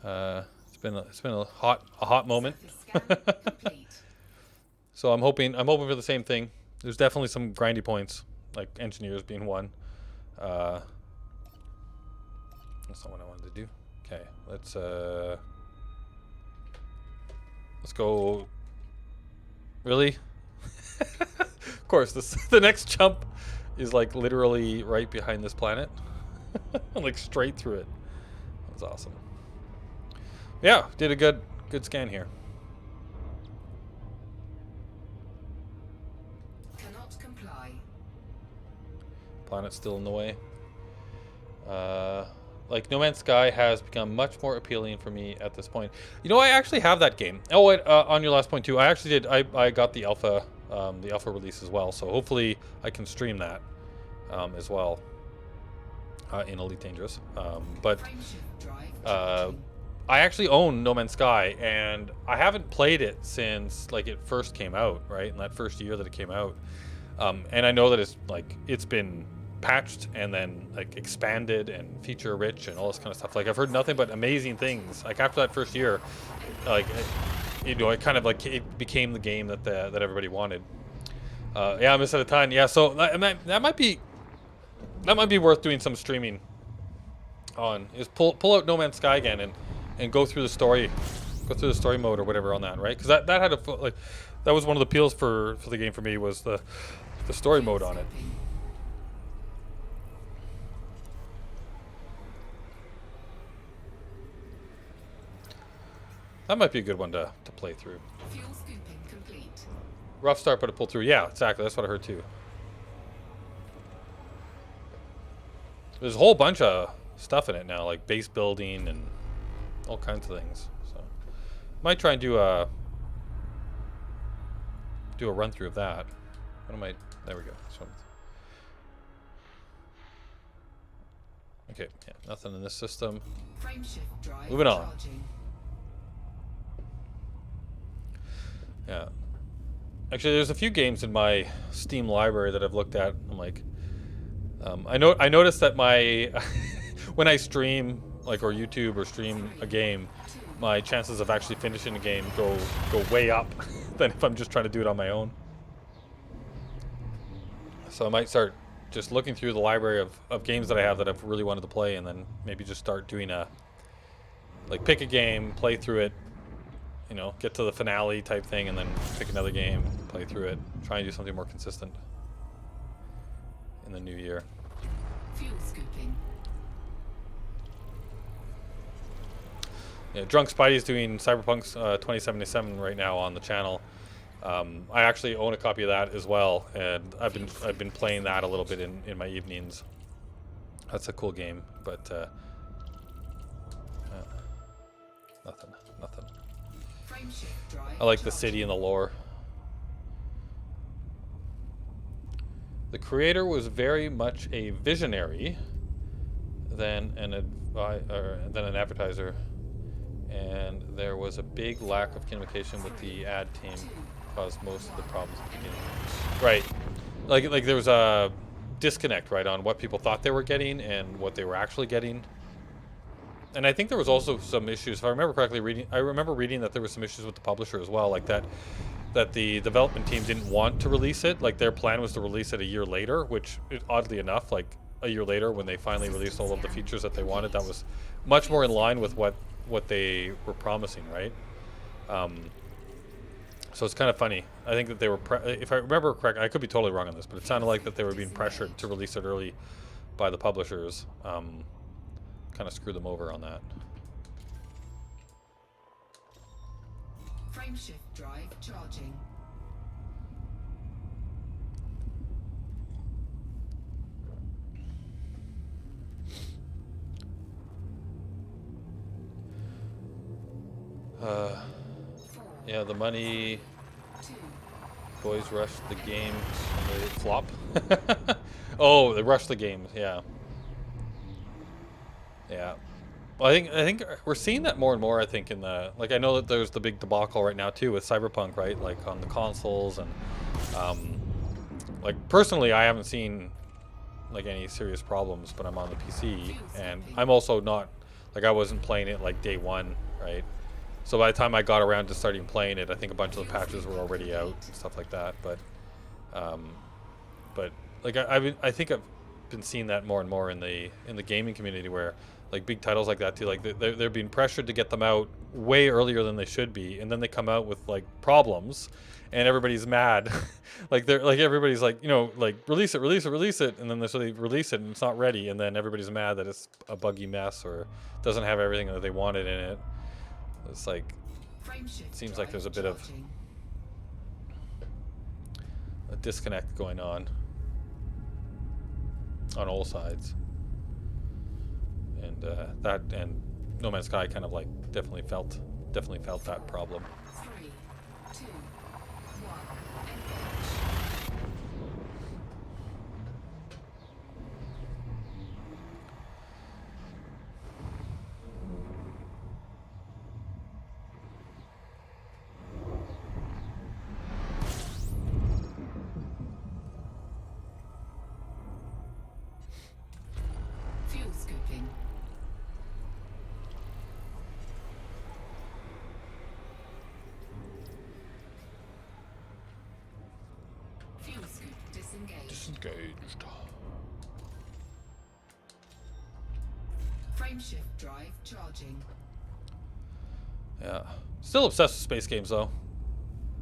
It's been a hot moment. So I'm hoping for the same thing. There's definitely some grindy points, like engineers being one. That's not what I wanted to do. Okay, let's go. Really? Of course, the next jump is like literally right behind this planet, like straight through it. That's awesome. Yeah, did a good scan here. Cannot comply. Planet's still in the way. Like No Man's Sky has become much more appealing for me at this point. You know, I actually have that game. Oh, wait, on your last point too, I actually did. I got the alpha release as well. So hopefully I can stream that as well in Elite Dangerous. But I actually own No Man's Sky, and I haven't played it since like it first came out, right? In that first year that it came out. And I know that it's been patched and then like expanded and feature rich and all this kind of stuff. Like I've heard nothing but amazing things. Like after that first year, like it kind of like it became the game that everybody wanted. Yeah, I missed out a ton. Yeah, so that might be worth doing some streaming on. Is pull out No Man's Sky again and go through the story mode or whatever on that, right? Because that had that was one of the appeals for the game for me was the story mode on it. That might be a good one to play through. Fuel scooping complete. Rough start, but a pull through. Yeah, exactly. That's what I heard too. There's a whole bunch of stuff in it now, like base building and all kinds of things. So, might try and do a run through of that. There we go. Okay, yeah, nothing in this system. Frameshift drive Moving on. charging. Yeah. Actually, there's a few games in my Steam library that I've looked at. I'm like, I noticed that my when I stream or YouTube or stream a game, my chances of actually finishing a game go way up than if I'm just trying to do it on my own. So I might start just looking through the library of games that I have that I've really wanted to play, and then maybe just start doing like pick a game, play through it, you know, get to the finale type thing, and then pick another game, play through it, try and do something more consistent in the new year. Fuel scooping. Yeah, Drunk Spidey's doing Cyberpunk's 2077 right now on the channel. I actually own a copy of that as well, and I've been playing that a little bit in my evenings. That's a cool game, but nothing. Frame shift drive. I like the charging. city and the lore. The creator was very much a visionary than an advertiser, and there was a big lack of communication with the ad team. Caused most of the problems at the beginning. Right, like there was a disconnect, right, on what people thought they were getting and what they were actually getting. And I think there was also some issues, if I remember correctly, I remember reading that there were some issues with the publisher as well, like that the development team didn't want to release it. Like their plan was to release it a year later, which oddly enough, like a year later when they finally released all of the features that they wanted, that was much more in line with what they were promising, right? So it's kind of funny. I think that they were, if I remember correct, I could be totally wrong on this, but it sounded like that they were being pressured to release it early by the publishers. Kind of screwed them over on that. Frame shift drive charging. Yeah, the money 2, boys rushed the games and they flop. Oh, they rushed the games. Yeah. Yeah. Well, I think we're seeing that more and more. I think in the, like, I know that there's the big debacle right now too with Cyberpunk, right? Like on the consoles, and like personally, I haven't seen like any serious problems, but I'm on the PC, and I'm also not, like, I wasn't playing it like day one, right? So by the time I got around to starting playing it, I think a bunch of the patches were already out and stuff like that. But like I think I've been seeing that more and more in the gaming community, where like big titles like that too, like they're being pressured to get them out way earlier than they should be, and then they come out with like problems, and everybody's mad. Like everybody's like, you know, like release it, and then so they release it and it's not ready, and then everybody's mad that it's a buggy mess or doesn't have everything that they wanted in it. It's like, it seems like there's a bit of a disconnect going on all sides, and that and No Man's Sky kind of like definitely felt that problem. 3, 2, 1, fuel scooping. Fuel scoop disengaged. Disengaged. Frame shift drive charging. Yeah. Still obsessed with space games though.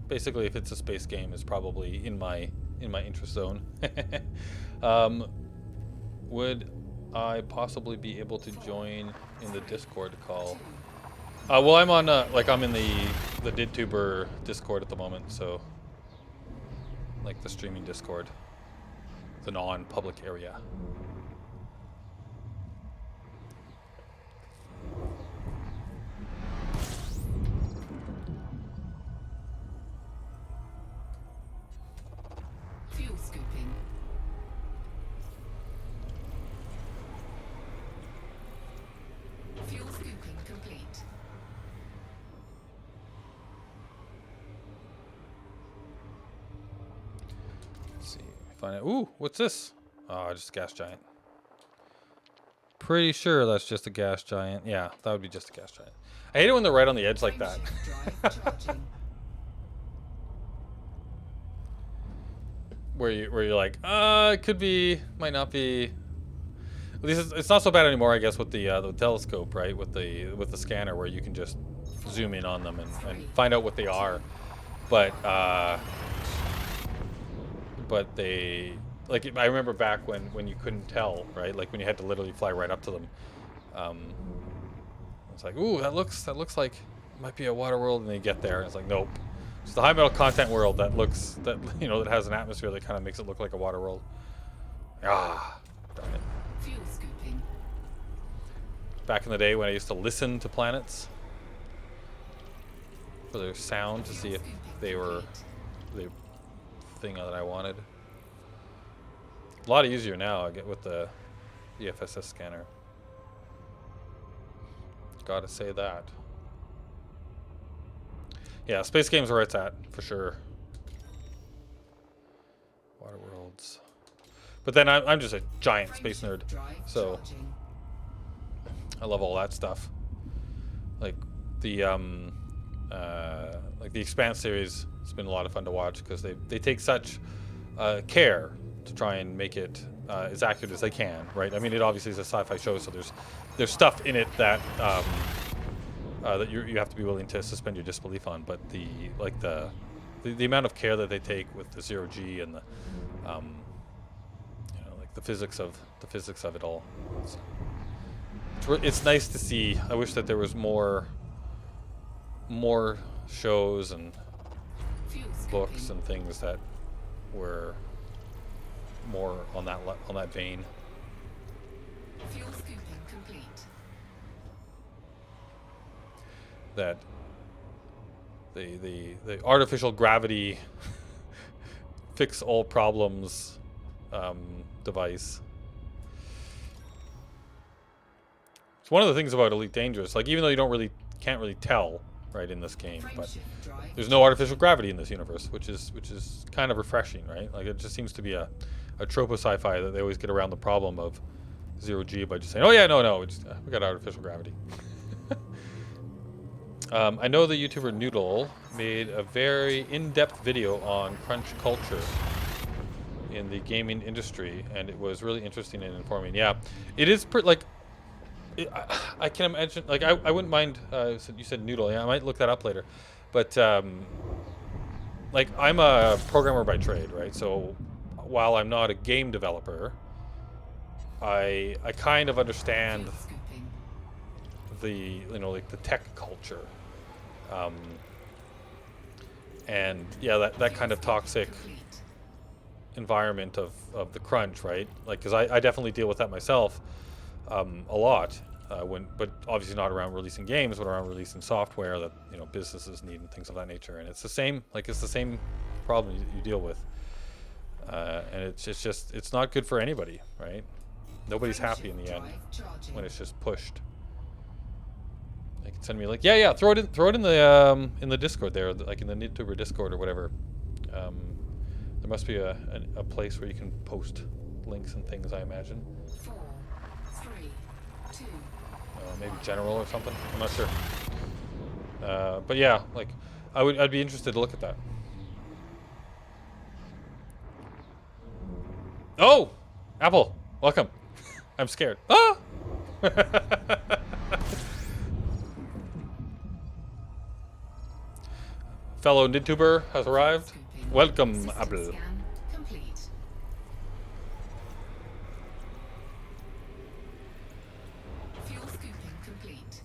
Basically, if it's a space game, it's probably in my interest zone. Would I possibly be able to join in the Discord call? Well, I'm on like I'm in the DidTuber Discord at the moment, so like the streaming Discord, the non-public area. Fuel scooping. Fuel scooping complete. Let's see. Find it. Ooh, what's this? Oh, just a gas giant. Pretty sure that's just a gas giant. Yeah, that would be just a gas giant. I hate it when they're right on the edge like that. Frame shift drive charging. where you're like, it could be, might not be. At least it's not so bad anymore, I guess, with the telescope, right? With the scanner, where you can just zoom in on them and find out what they are. But they, like, I remember back when you couldn't tell, right? Like when you had to literally fly right up to them. It's like, ooh, that looks like it might be a water world, and then you get there, and it's like, nope. It's the high metal content world that has an atmosphere that kind of makes it look like a water world. Ah, darn it. Fuel scooping. Back in the day when I used to listen to planets for their sound to see if they were the thing that I wanted. A lot easier now, I get with the EFSS scanner. Gotta say that. Yeah, space games are where it's at, for sure. Water worlds. But then I'm just a giant space nerd, so I love all that stuff. Like the Expanse series has been a lot of fun to watch because they take such care to try and make it as accurate as they can, right? I mean, it obviously is a sci-fi show, so there's stuff in it that that you have to be willing to suspend your disbelief on. But the amount of care that they take with the zero G and the like the physics of it all, it's nice to see. I wish that there was more shows and books and things that were more on that vein. Fuel scooping complete. That the artificial gravity fix all problems device. It's one of the things about Elite Dangerous. Like, even though you can't really tell, right, in this game, but there's no artificial gravity in this universe, which is kind of refreshing, right? Like, it just seems to be a trope of sci-fi that they always get around the problem of zero G by just saying, oh yeah, no, we got artificial gravity. I know the YouTuber Noodle made a very in-depth video on crunch culture in the gaming industry, and it was really interesting and informing. Yeah, it is I can imagine, like, I wouldn't mind, you said Noodle, yeah, I might look that up later, but like, I'm a programmer by trade, right? So while I'm not a game developer, I kind of understand the like the tech culture, and yeah, that kind of toxic environment of the crunch, right? Like, because I definitely deal with that myself a lot, but obviously not around releasing games, but around releasing software that businesses need and things of that nature. And it's the same problem you deal with, and it's not good for anybody, right? Nobody's happy in the end when it's just pushed. They can send me like, yeah, throw it in the Discord there, like in the NidTuber Discord or whatever. There must be a place where you can post links and things, I imagine. 4, 3, 2. Maybe general or something. I'm not sure. But yeah, like I'd be interested to look at that. Oh, Apple, welcome. I'm scared. Ah! Fellow NidTuber has arrived. Welcome, Apple. Complete. Fuel scooping complete.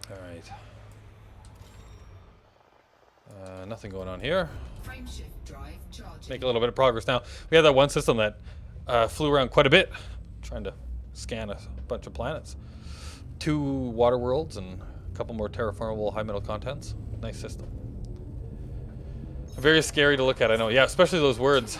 All right. Nothing going on here. Frameshift drive charging. Make a little bit of progress now. We had that one system that flew around quite a bit, trying to scan a bunch of planets. 2 water worlds and a couple more terraformable high metal contents. Nice system. Very scary to look at, I know. Yeah, especially those words.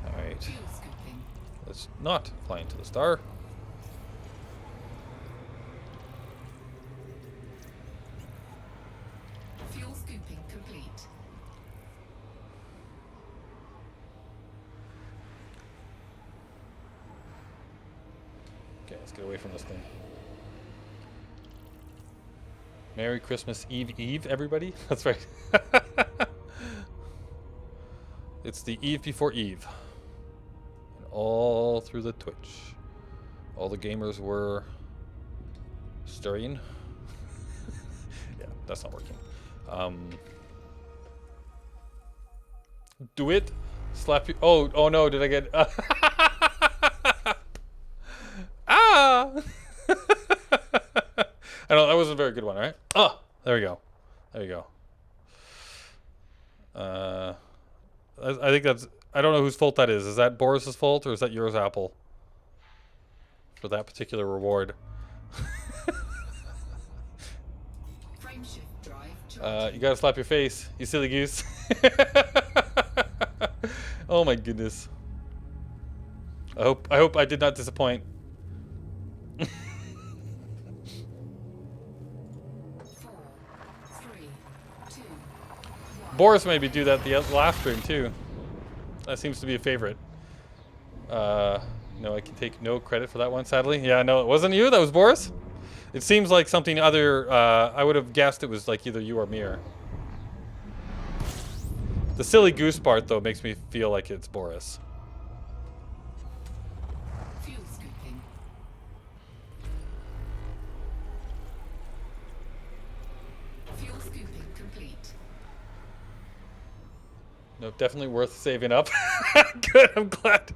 Alright. Fuel scooping. Let's not fly into the star. Let's get away from this thing. Merry Christmas Eve, everybody. That's right. It's the Eve before Eve. And all through the Twitch. All the gamers were stirring. Yeah, that's not working. Do it. Slap you. Oh no, did I get... Ah! I know, that wasn't a very good one, right? Oh, there we go. There you go. I think that's... I don't know whose fault that is. Is that Boris's fault or is that yours, Apple? For that particular reward. Frameshift drive You gotta slap your face, you silly goose. Oh my goodness. I hope I did not disappoint. 4, 3, 2, 1. Boris made me do that the last stream too. That seems to be a favorite. No, I can take no credit for that one, sadly. Yeah, no, it wasn't you. That was Boris. It seems like something other. I would have guessed it was like either you or Mir. The silly goose part though makes me feel like it's Boris. Fuel scooping. Fuel scooping complete. No, definitely worth saving up. Good, I'm glad.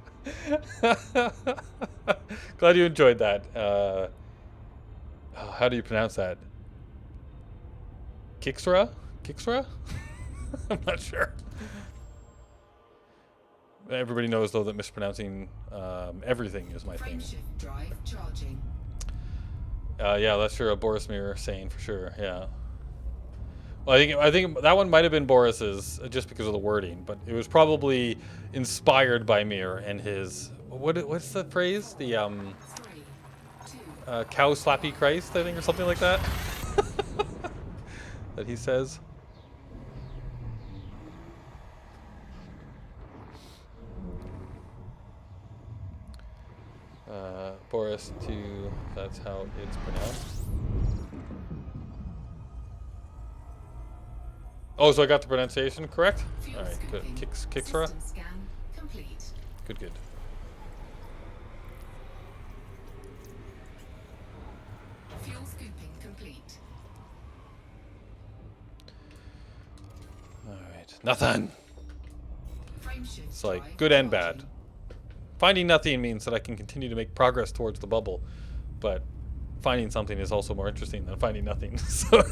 Glad you enjoyed that. How do you pronounce that? Kixra? Kixra? I'm not sure. Everybody knows though that mispronouncing everything is my thing. Frameshift drive charging. Yeah, that's sure a Boris Mirror saying for sure. Yeah. Well, I think that one might have been Boris's just because of the wording, but it was probably inspired by Mir and his what's the phrase? The 3, 2, cow slappy Christ, I think, or something like that. That he says. Boris 2, that's how it's pronounced. Oh, so I got the pronunciation correct? Fuel Alright, good. scooping. Kixra? System scan complete. Good, good. Fuel scooping complete. Alright, nothing! Frameshift It's like drive good and bad. charging. Finding nothing means that I can continue to make progress towards the bubble, but finding something is also more interesting than finding nothing. So,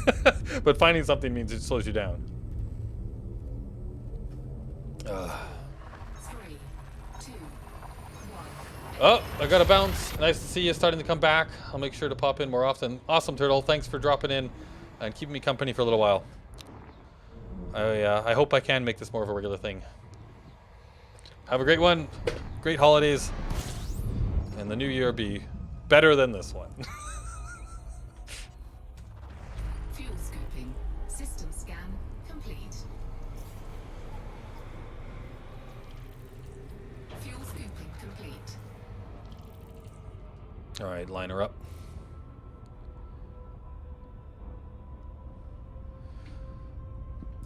but finding something means it slows you down. 3, 2, 1. Oh, I got a bounce. Nice to see you starting to come back. I'll make sure to pop in more often. Awesome, Turtle. Thanks for dropping in and keeping me company for a little while. I hope I can make this more of a regular thing. Have a great one. Great holidays. And the new year be better than this one. Fuel scooping. System scan complete. Fuel scooping complete. All right, line her up.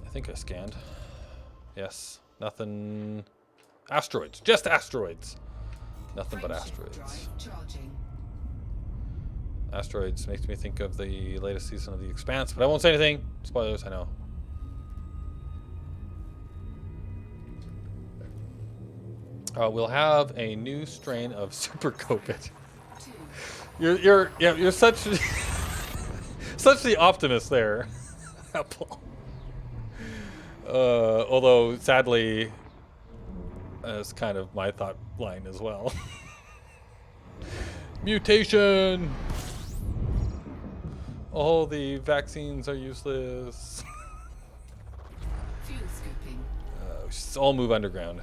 I think I scanned. Yes, nothing. Asteroids, just asteroids. Nothing but Frameshift asteroids. drive charging. Asteroids makes me think of the latest season of The Expanse, but I won't say anything. Spoilers, I know. We'll have a new strain of Super COVID. 2. You're such such the optimist there, Apple. Although sadly, that's kind of my thought line as well. Mutation. All the vaccines are useless. Fuel scooping. We should all move underground.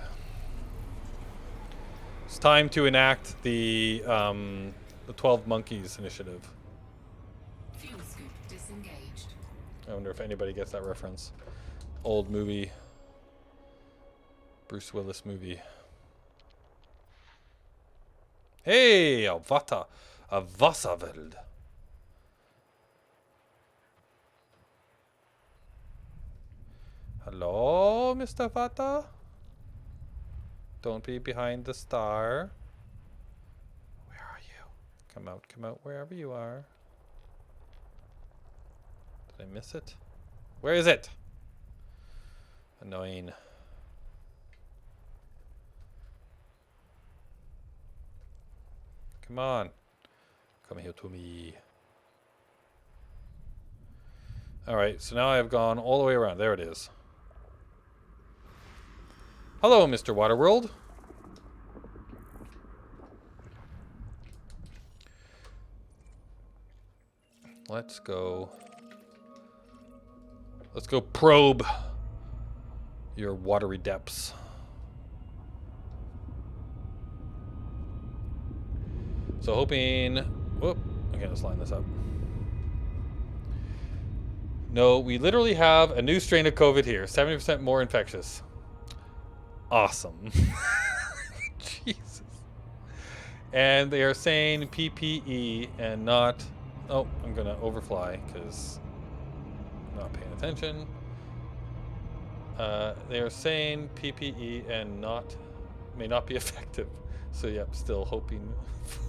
It's time to enact the 12 Monkeys initiative. Fuel scoop disengaged. I wonder if anybody gets that reference. Old movie. Bruce Willis movie. Hey, Alvata. A Wasserwelt. Hello, Mr. Vata? Don't be behind the star. Where are you? Come out, wherever you are. Did I miss it? Where is it? Annoying. Come on. Come here to me. Alright, so now I've gone all the way around. There it is. Hello, Mr. Waterworld. Let's go. Let's go probe your watery depths. So hoping... Whoop. Okay, let's line this up. No, we literally have a new strain of COVID here. 70% more infectious. Awesome. Jesus. And they are saying PPE and not... Oh, I'm going to overfly because I'm not paying attention. They are saying PPE and not... may not be effective. So, yep, still hoping for...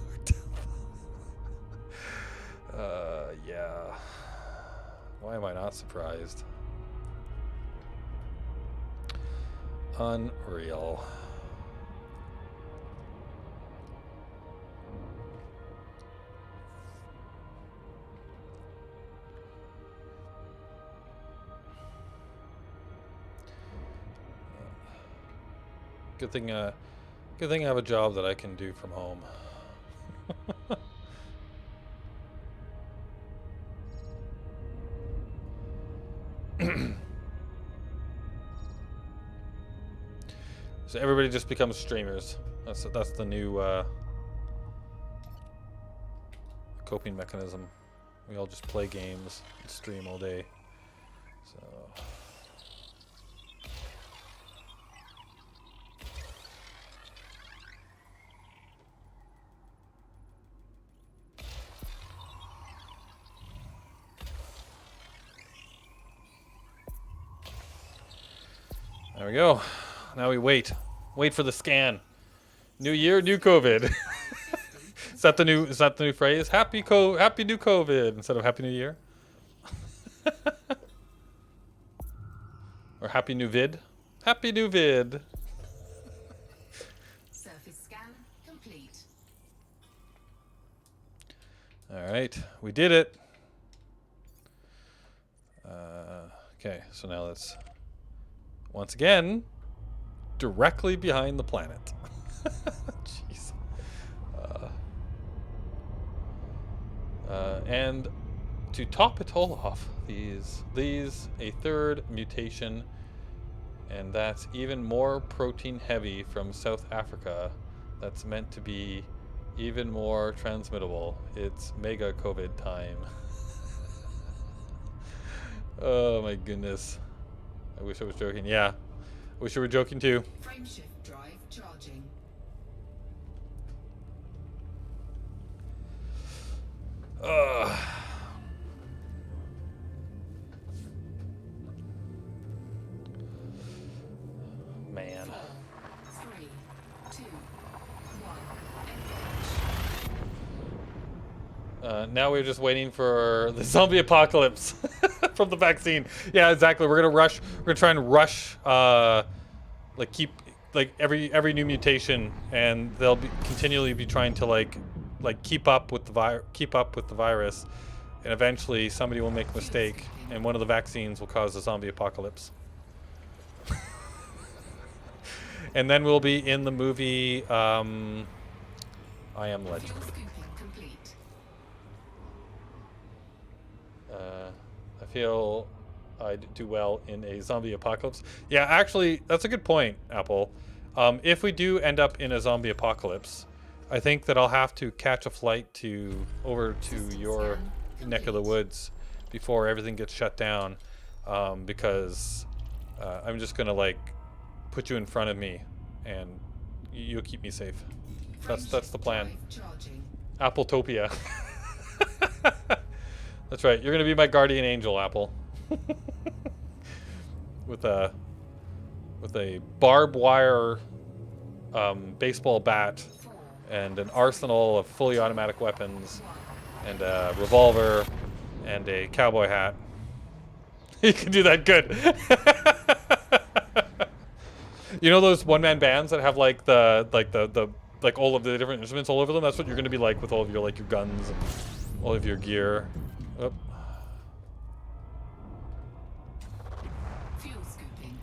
yeah. Why am I not surprised? Unreal. Good thing I have a job that I can do from home. So everybody just becomes streamers. That's the new coping mechanism. We all just play games and stream all day. So there we go. Now we wait for the scan. New year, new COVID. Is that the new phrase? Happy new COVID instead of happy new year? Or happy new vid? Happy new vid. Surface scan complete. All right, we did it. Okay, so now let's once again directly behind the planet. Jeez. And to top it all off, these a third mutation, and that's even more protein heavy from South Africa. That's meant to be even more transmittable. It's mega COVID time. Oh my goodness. I wish I was joking. Yeah. I wish I were joking too. Frameshift drive charging. Man. 4, 3, 2, 1. Now we're just waiting for the zombie apocalypse from the vaccine. Yeah, exactly. We're gonna try and rush. Every new mutation, and they'll continually be trying to keep up with the virus, and eventually somebody will make a mistake, and one of the vaccines will cause a zombie apocalypse. And then we'll be in the movie I Am Legend. Fuel scooping complete. I feel I'd do well in a zombie apocalypse. Yeah, actually, that's a good point, Apple. If we do end up in a zombie apocalypse, I think that I'll have to catch a flight over to your neck of the woods before everything gets shut down, because I'm just gonna put you in front of me, and you'll keep me safe. That's the plan. Drive charging. Appletopia. That's right. You're gonna be my guardian angel, Apple. with a barbed wire baseball bat and an arsenal of fully automatic weapons and a revolver and a cowboy hat. You can do that good. You know those one-man bands that have like like all of the different instruments all over them? That's what you're gonna be like with all of your your guns and all of your gear. Oh. Fuel scooping.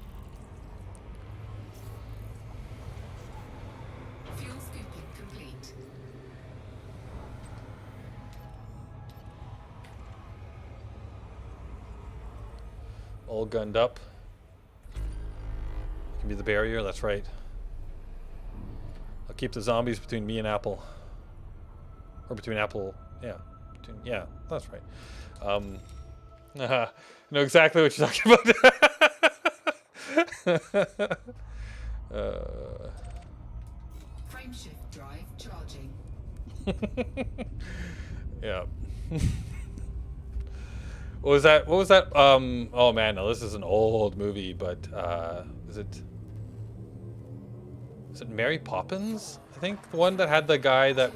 Fuel scooping complete. All gunned up. Can be the barrier, that's right. I'll keep the zombies between me and Apple. Or between Apple, yeah. Yeah, that's right. Know exactly what you're talking about. Frameshift drive charging. Yeah. What was that? Oh man, no, this is an old movie, but is it Mary Poppins? I think the one that had the guy that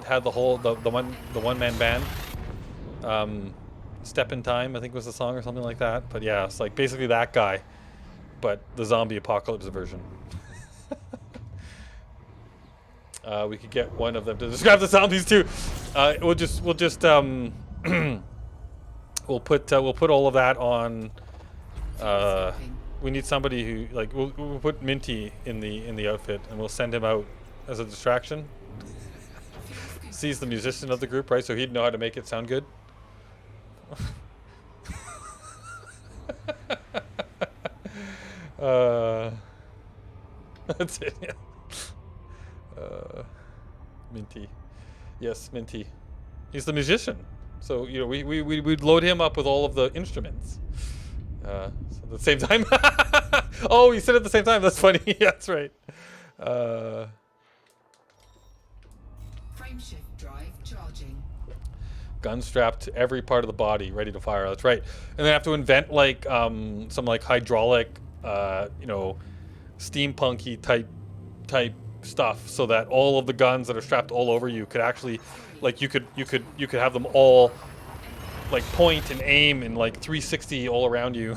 had the one man band. Step in Time, I think was the song or something like that. But yeah, it's like basically that guy, but the zombie apocalypse version. We could get one of them to describe the zombies too. We'll put all of that on. We need somebody who we'll put Minty in the outfit, and we'll send him out as a distraction. He's the musician of the group, right? So he'd know how to make it sound good. That's it. Yeah. Minty, yes, Minty. He's the musician, so we'd load him up with all of the instruments. So at the same time. Oh, you said it at the same time. That's funny. Yeah, that's right. Frameshift drive charging. Gun strapped to every part of the body, ready to fire. That's right. And they have to invent some hydraulic, steampunky type stuff, so that all of the guns that are strapped all over you could actually, you could have them all point and aim in 360 all around you.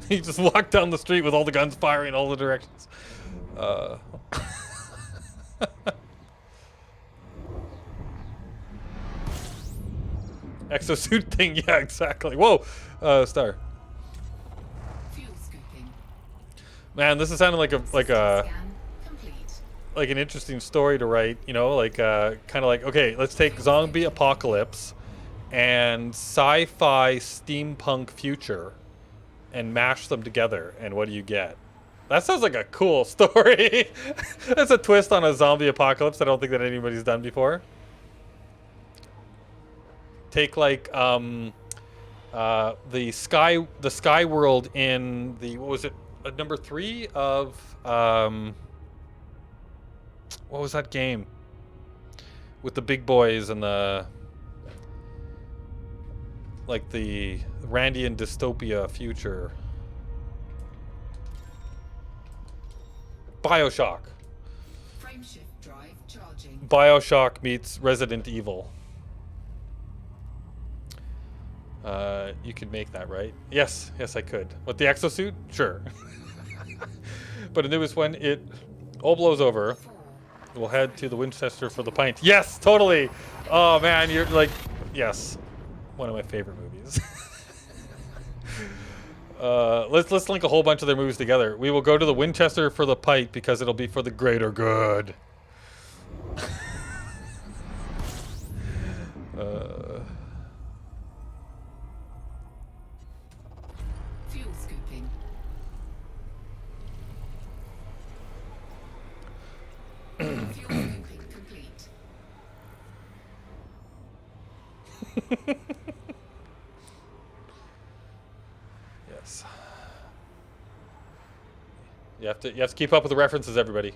You just walk down the street with all the guns firing in all the directions. Exosuit thing, yeah, exactly. Whoa, Star. Fuel scooping. Man, this is sounding like Scan complete. an interesting story to write. Okay, let's take zombie apocalypse and sci-fi steampunk future and mash them together, and what do you get? That sounds like a cool story. That's a twist on a zombie apocalypse I don't think that anybody's done before. Take the sky world in the, what was it, number 3 of what was that game with the big boys and the the Randian dystopia future? BioShock. Frameshift drive charging. BioShock meets Resident Evil. You could make that, right? Yes, I could. With the exosuit? Sure. But it was when it all blows over, we'll head to the Winchester for the pint. Yes, totally. Oh man, you're yes. One of my favorite movies. Let's link a whole bunch of their movies together. We will go to the Winchester for the pint because it'll be for the greater good. Fuel scooping. Fuel scooping complete. Yes. You have to keep up with the references, everybody.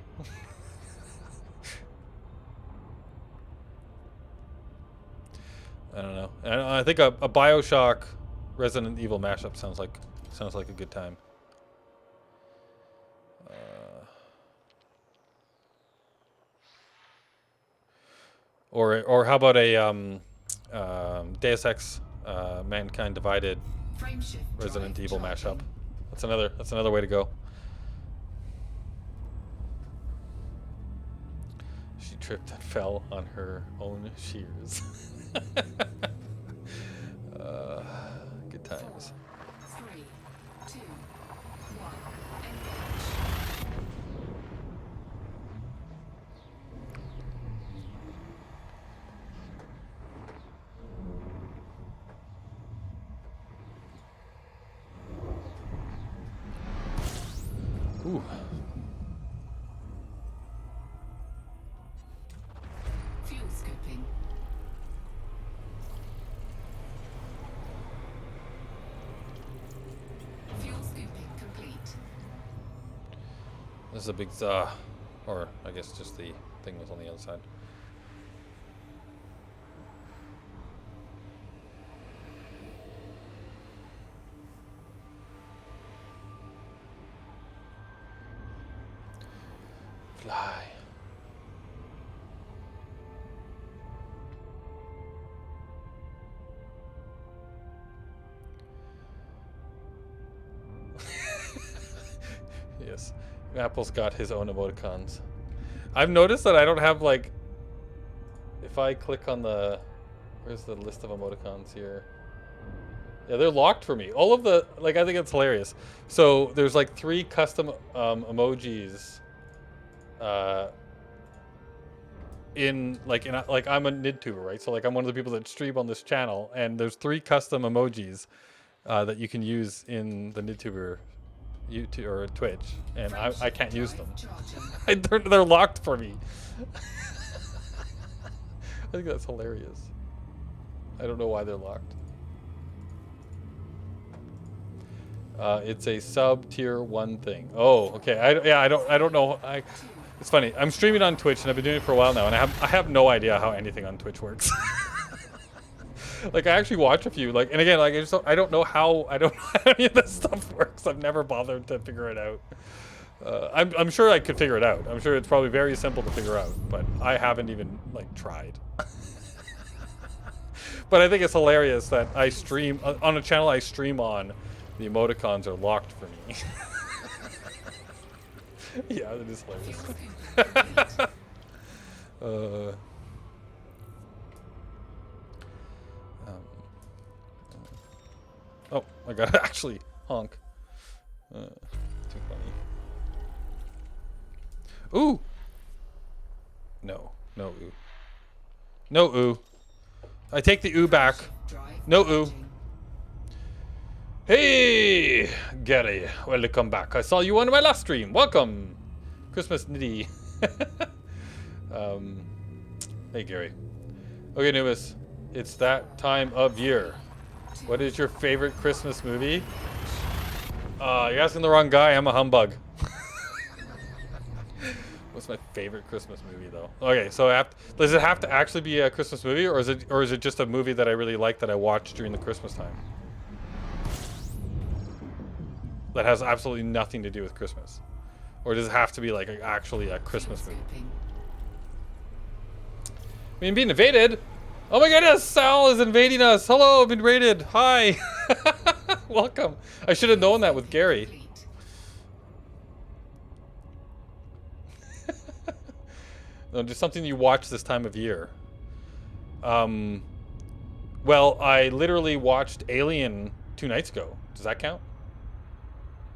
I don't know. And I think a BioShock Resident Evil mashup sounds like a good time. Or how about a Deus Ex Mankind Divided Frame shift Resident drive Evil charging. mashup? That's another way to go. She tripped and fell on her own shears. Good times. 3, 2, 1. Engage. Ooh. Fuel scooping. Fuel scooping complete. This is a big or I guess just the thing was on the other side. Fly. Yes. Apple's got his own emoticons. I've noticed that I don't have like, if I click on the, where's the list of emoticons here? Yeah, they're locked for me. All of the, like, I think it's hilarious. So there's like 3 custom emojis in like I'm a NidTuber, right? So like I'm one of the people that stream on this channel, and there's 3 custom emojis that you can use in the NidTuber YouTube or Twitch, and I can't use them. They're locked for me. I think that's hilarious. I don't know why they're locked. It's a sub tier 1 thing. Oh, okay. I don't know. It's funny. I'm streaming on Twitch, and I've been doing it for a while now, and I have no idea how anything on Twitch works. Like I actually watch a few, like, and again, like I don't know how any of this stuff works. I've never bothered to figure it out. I'm sure I could figure it out. I'm sure it's probably very simple to figure out, but I haven't even like tried. But I think it's hilarious that I stream on a channel I stream on. The emoticons are locked for me. Yeah, that is hilarious. Oh, I gotta actually honk. Too funny. Ooh! No, no ooh. No ooh. I take the ooh back. No ooh. Hey, Gary, welcome back. I saw you on my last stream. Welcome, Christmas Nitty. Hey, Gary. Okay, Nubis, it's that time of year. What is your favorite Christmas movie? You're asking the wrong guy. I'm a humbug. What's my favorite Christmas movie, though? Okay, so does it have to actually be a Christmas movie, or is it just a movie that I really like that I watched during the Christmas time? That has absolutely nothing to do with Christmas, or does it have to be like actually a Christmas movie? I mean, being invaded. Oh my goodness, Sal is invading us. Hello, I've been raided. Hi. Welcome. I should have known that with Gary. No, just something you watch this time of year. Well, I literally watched Alien 2 nights ago. Does that count?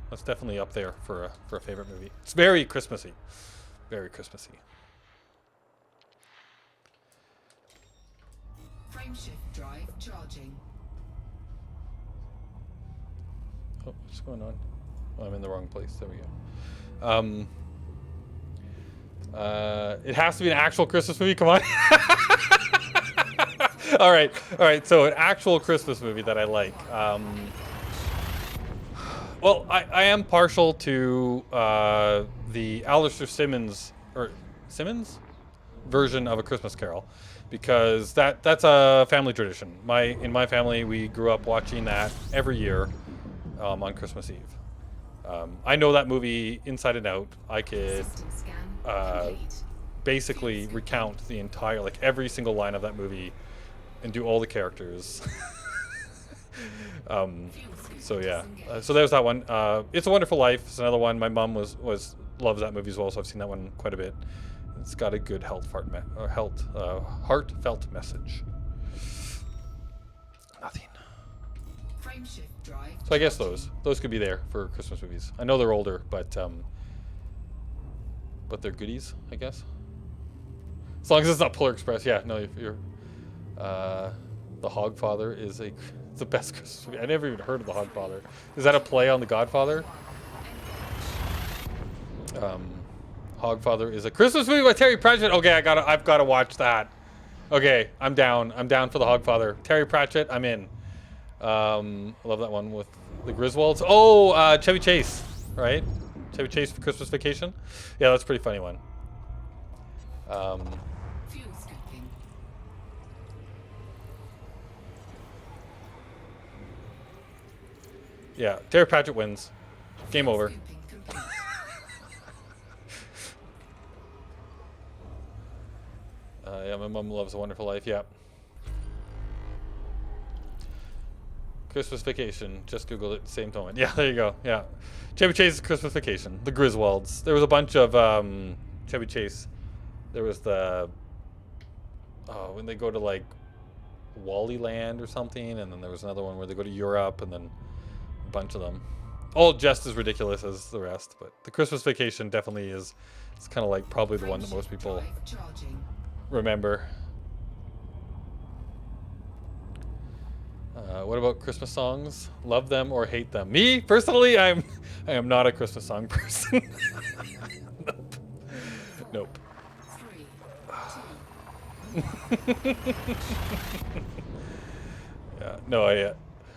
That's definitely up there for a favorite movie. It's very Christmassy. Very Christmassy. Frameshift drive charging. Oh, what's going on? Oh, I'm in the wrong place. There we go. It has to be an actual Christmas movie. Come on. All right. So an actual Christmas movie that I like. Well, I am partial to the Alistair Simmons, or Simmons? version of A Christmas Carol, because that's a family tradition. In my family, we grew up watching that every year on Christmas Eve. I know that movie inside and out. I could System scan uh, complete. basically recount the entire, like every single line of that movie, and do all the characters. um, Fuel scoop so yeah, disengaged. so there's that one. It's a Wonderful Life. It's another one. My mom loves that movie as well, so I've seen that one quite a bit. It's got a good heartfelt message. Nothing. Frame shift drive. So I guess charging. those could be there for Christmas movies. I know they're older, but they're goodies, I guess. As long as it's not Polar Express, yeah. No, if you're The Hogfather is it's the best Christmas movie. I never even heard of The Hogfather. Is that a play on The Godfather? Hogfather is a Christmas movie by Terry Pratchett. Okay, I've gotta watch that. Okay, I'm down. I'm down for The Hogfather. Terry Pratchett, I'm in. I love that one with the Griswolds. Oh, Chevy Chase, right? Chevy Chase for Christmas Vacation. Yeah, that's a pretty funny one. Fuel scooping. Yeah, Terry Pratchett wins. Game over. Scooping complete. Yeah, my mom loves A Wonderful Life. Yeah. Christmas Vacation. Just Googled it at the same moment. Yeah, there you go. Yeah. Chevy Chase's Christmas Vacation. The Griswolds. There was a bunch of Chevy Chase. There was when they go to like Wally Land or something, and then there was another one where they go to Europe, and then a bunch of them. All just as ridiculous as the rest, but the Christmas Vacation definitely is. It's kind of like probably the one that most people Drive charging. remember. What about Christmas songs? Love them or hate them? Me personally, I am not a Christmas song person. Nope. Nope. 3, 2, Yeah. No,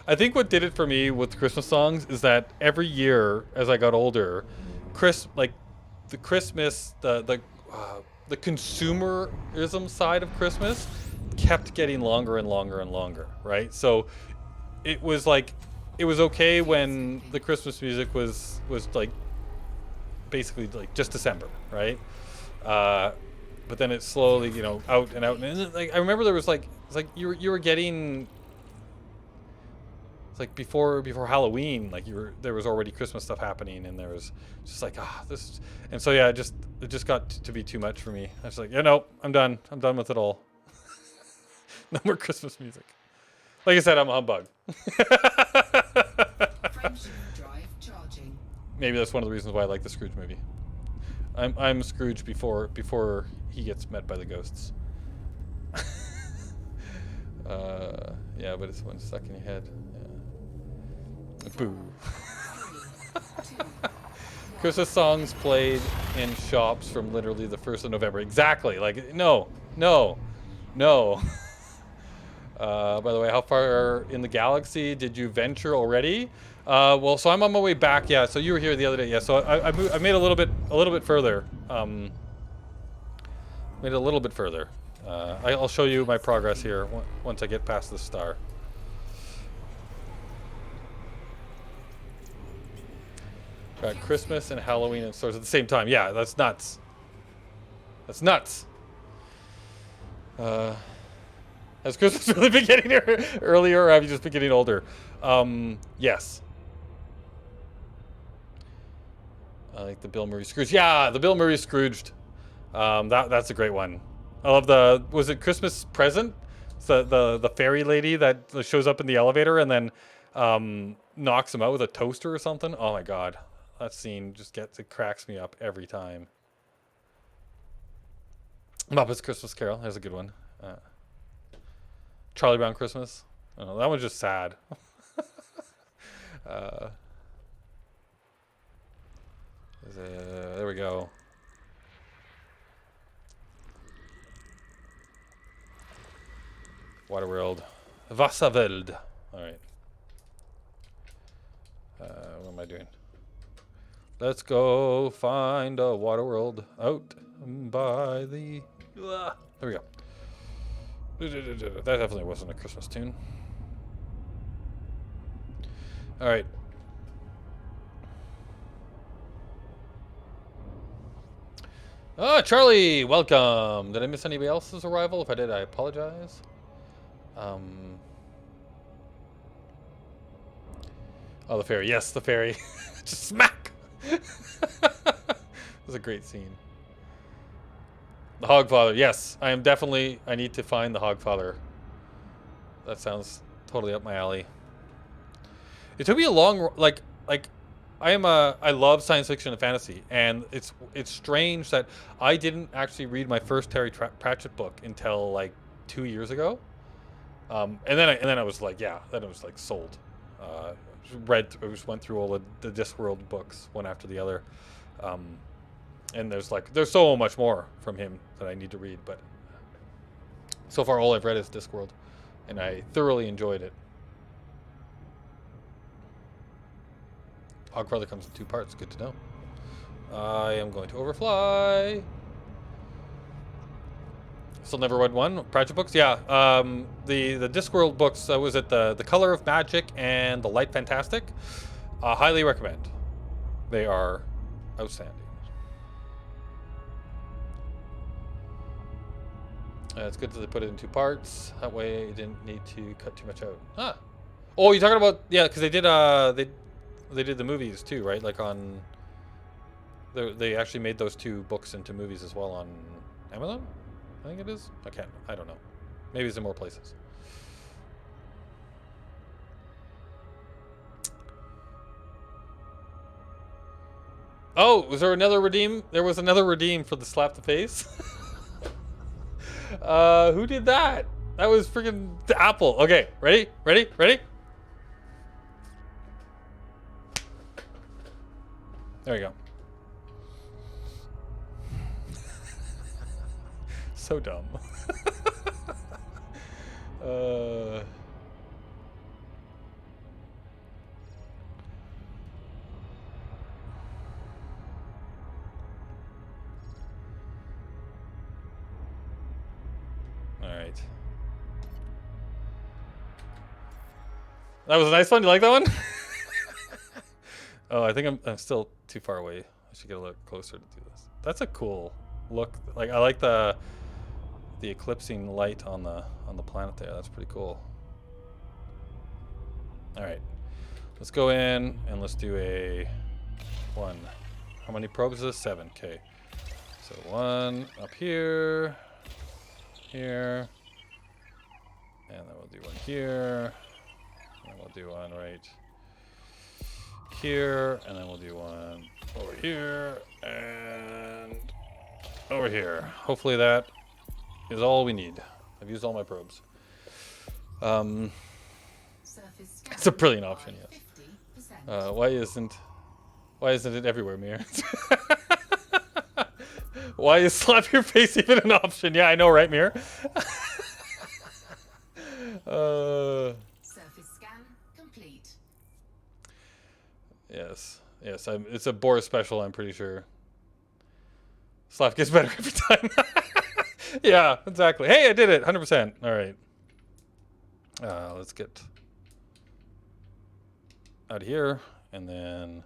I think what did it for me with Christmas songs is that every year as I got older, the Christmas, the consumerism side of Christmas kept getting longer and longer and longer, right? So it was okay when the Christmas music was like basically like just December, right? But then it slowly, out and out, and like I remember there was it's like you were getting. It's like before Halloween, like there was already Christmas stuff happening, and there was just like this, and so yeah, it just got to be too much for me. I was like, yeah, no, I'm done with it all. No more Christmas music. Like I said, I'm a humbug. frame shift drive charging. Maybe that's one of the reasons why I like the Scrooge movie. I'm Scrooge before he gets met by the ghosts. Yeah, but it's one stuck in your head. Yeah. Boo. 3, 2, Christmas songs played in shops from literally the 1st of November. Exactly. Like, no. By the way, how far in the galaxy did you venture already? Well, so I'm on my way back. Yeah. So you were here the other day. Yeah. So I made a little bit further. Made it a little bit further. I'll show you my progress here once I get past the star. Got Christmas and Halloween in stores at the same time. Yeah, that's nuts. That's nuts. Has Christmas really been getting here earlier, or have you just been getting older? Yes. I like the Bill Murray Scrooge. Yeah, the Bill Murray Scrooged. That's a great one. I love was it Christmas Present? It's the fairy lady that shows up in the elevator and then knocks him out with a toaster or something. Oh my god. That scene it cracks me up every time. Muppets Christmas Carol. There's a good one. Charlie Brown Christmas. Oh, that one's just sad. There we go. Waterworld. Vassaveld. All right. What am I doing? Let's go find a Waterworld out by the There we go. That definitely wasn't a Christmas tune. All right. Oh, Charlie, welcome. Did I miss anybody else's arrival? If I did, I apologize. Oh, the ferry. Yes, the ferry. Just smack. It was a great scene. The Hogfather. Yes, I am definitely. I need to find the Hogfather. That sounds totally up my alley. It took me a long, like I love science fiction and fantasy, and it's strange that I didn't actually read my first Terry Pratchett book until like 2 years ago. And then I was like, yeah, then it was like sold. I just went through all the Discworld books one after the other. And there's so much more from him that I need to read, but so far all I've read is Discworld, and I thoroughly enjoyed it. Hogfather comes in 2 parts. Good to know. I am going to overfly. Still never read one. Pratchett books, yeah. The Discworld books. Was it the Color of Magic and the Light Fantastic? Highly recommend. They are outstanding. It's good that they put it in 2 parts. That way, you didn't need to cut too much out. Ah. Oh, you're talking about, yeah, because they did the movies too, right? Like on, they actually made those 2 books into movies as well on Amazon. I think it is. I don't know. Maybe it's in more places. Oh, was there another redeem? There was another redeem for the slap the face. Who did that? That was freaking Apple. Okay, ready? There you go. So dumb. All right. That was a nice one. You like that one? Oh, I think I'm still too far away. I should get a little closer to do this. That's a cool look. Like I like the eclipsing light on the planet there. That's pretty cool. All right, let's go in and let's do a 1. How many probes is this? 7. Okay. So 1 up here, here, and then we'll do 1 here, and we'll do 1 right here, and then we'll do 1 over here and over here. Hopefully that is all we need. I've used all my probes. It's a brilliant option, yes. Why isn't it everywhere, Mir? Why is slap your face even an option? Yeah, I know, right, Mir? Surface scan complete. Yes. It's a Boris special, I'm pretty sure. Slap gets better every time. Yeah, exactly. Hey, I did it. 100%. All right. Let's get out of here, and then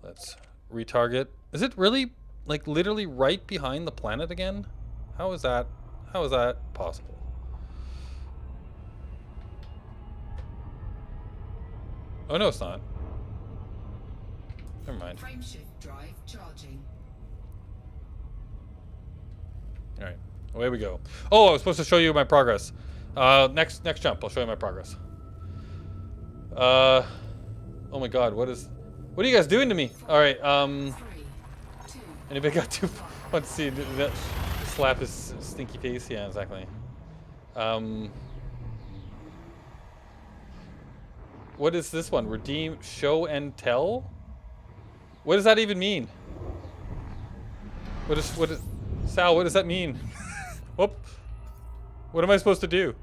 let's retarget. Is it really, like, literally right behind the planet again? How is that possible? Oh, no, it's not. Never mind. Frameshift drive charging. All right, away we go. Oh, I was supposed to show you my progress. Next jump, I'll show you my progress. Oh my God, what are you guys doing to me? All right, 3, 2, anybody got 2? Let's see, did that slap his stinky face? Yeah, exactly. What is this one? Redeem, show and tell? What does that even mean? Sal, what does that mean? Whoop. What am I supposed to do?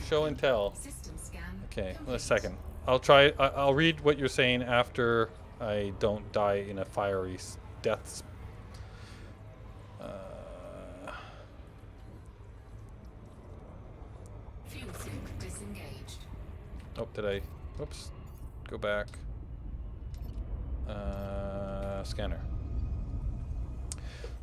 Show and tell. system scan. Okay, a second. I'll read what you're saying after I don't die in a fiery death. Fuel sync disengaged. Oh, did I? Whoops. Go back. Scanner.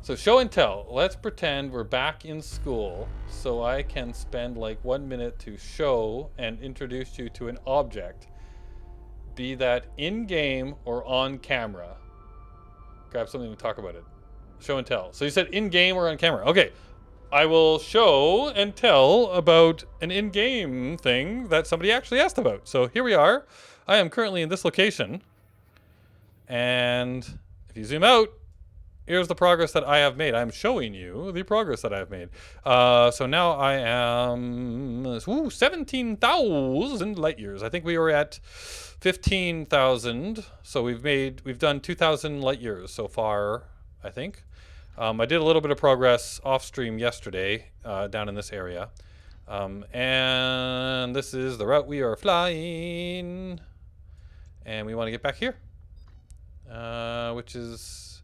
So show and tell. Let's pretend we're back in school so I can spend like 1 minute to show and introduce you to an object, be that in-game or on camera. Grab something to talk about it. Show and tell. So you said in-game or on camera. Okay. I will show and tell about an in-game thing that somebody actually asked about. So here we are. I am currently in this location. And if you zoom out, here's the progress that I have made. I'm showing you the progress that I have made. So now I am 17,000 light years. I think we were at 15,000. So we've done 2,000 light years so far, I think. I did a little bit of progress off stream yesterday down in this area. And this is the route we are flying. And we want to get back here, which is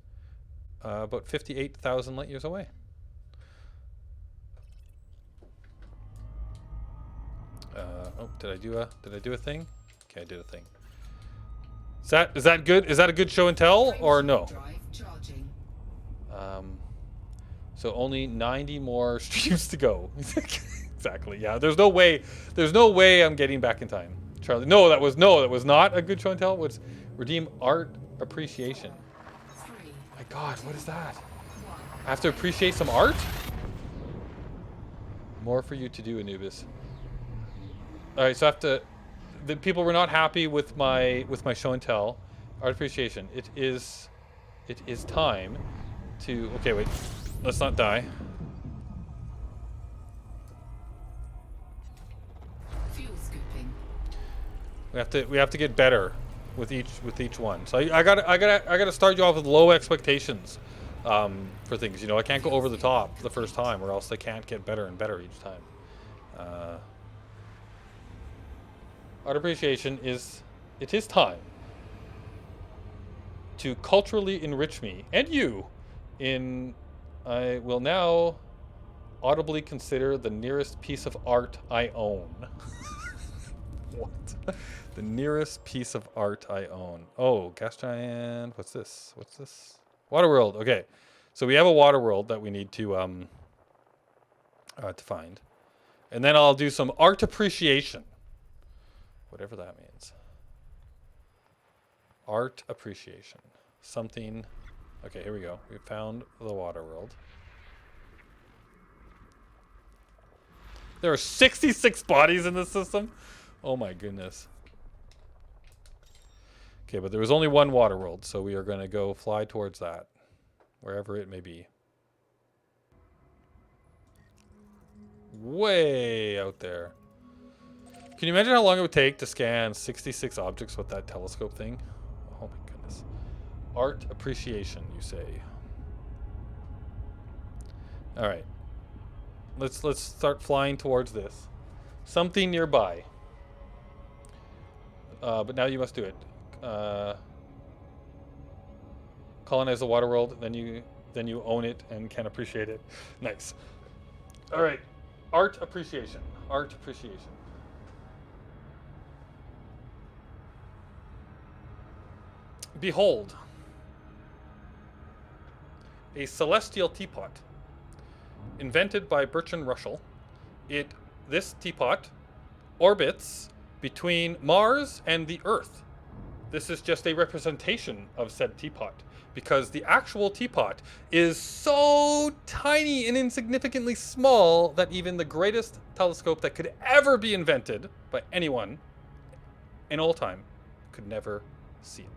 about 58,000 light years away. Oh, did I do a thing? Okay, I did a thing. Is that good? Is that a good show and tell or no? Drive charging. So only 90 more streams to go. Exactly. Yeah. There's no way I'm getting back in time. Charlie. No, that was not a good show and tell. What's redeem art appreciation? 3, My God, what is that? 1. I have to appreciate some art? More for you to do, Anubis. All right, so I have to. The people were not happy with my show and tell art appreciation. It is time to. Okay, wait. Let's not die. Fuel scooping. We have to get better with each one. So I gotta start you off with low expectations for things. You know, I can't go over the top the first time, or else they can't get better and better each time. Art appreciation is time to culturally enrich me and you. I will now audibly consider the nearest piece of art I own. What? The nearest piece of art I own. Oh, gas giant. What's this? Water world. Okay, so we have a water world that we need to find, and then I'll do some art appreciation. Whatever that means. Art appreciation. Something. Okay, here we go. We found the water world. There are 66 bodies in this system. Oh my goodness. Okay, but there was only one water world, so we are going to go fly towards that, wherever it may be. Way out there. Can you imagine how long it would take to scan 66 objects with that telescope thing? Oh my goodness. Art appreciation, you say. All right. Let's start flying towards this. Something nearby. But now you must do it. Colonize the water world, then you own it and can appreciate it. Nice. All right. Art appreciation. Art appreciation. Behold, a celestial teapot invented by Bertrand Russell. This teapot orbits between Mars and the Earth. This is just a representation of said teapot, because the actual teapot is so tiny and insignificantly small that even the greatest telescope that could ever be invented by anyone in all time could never see it.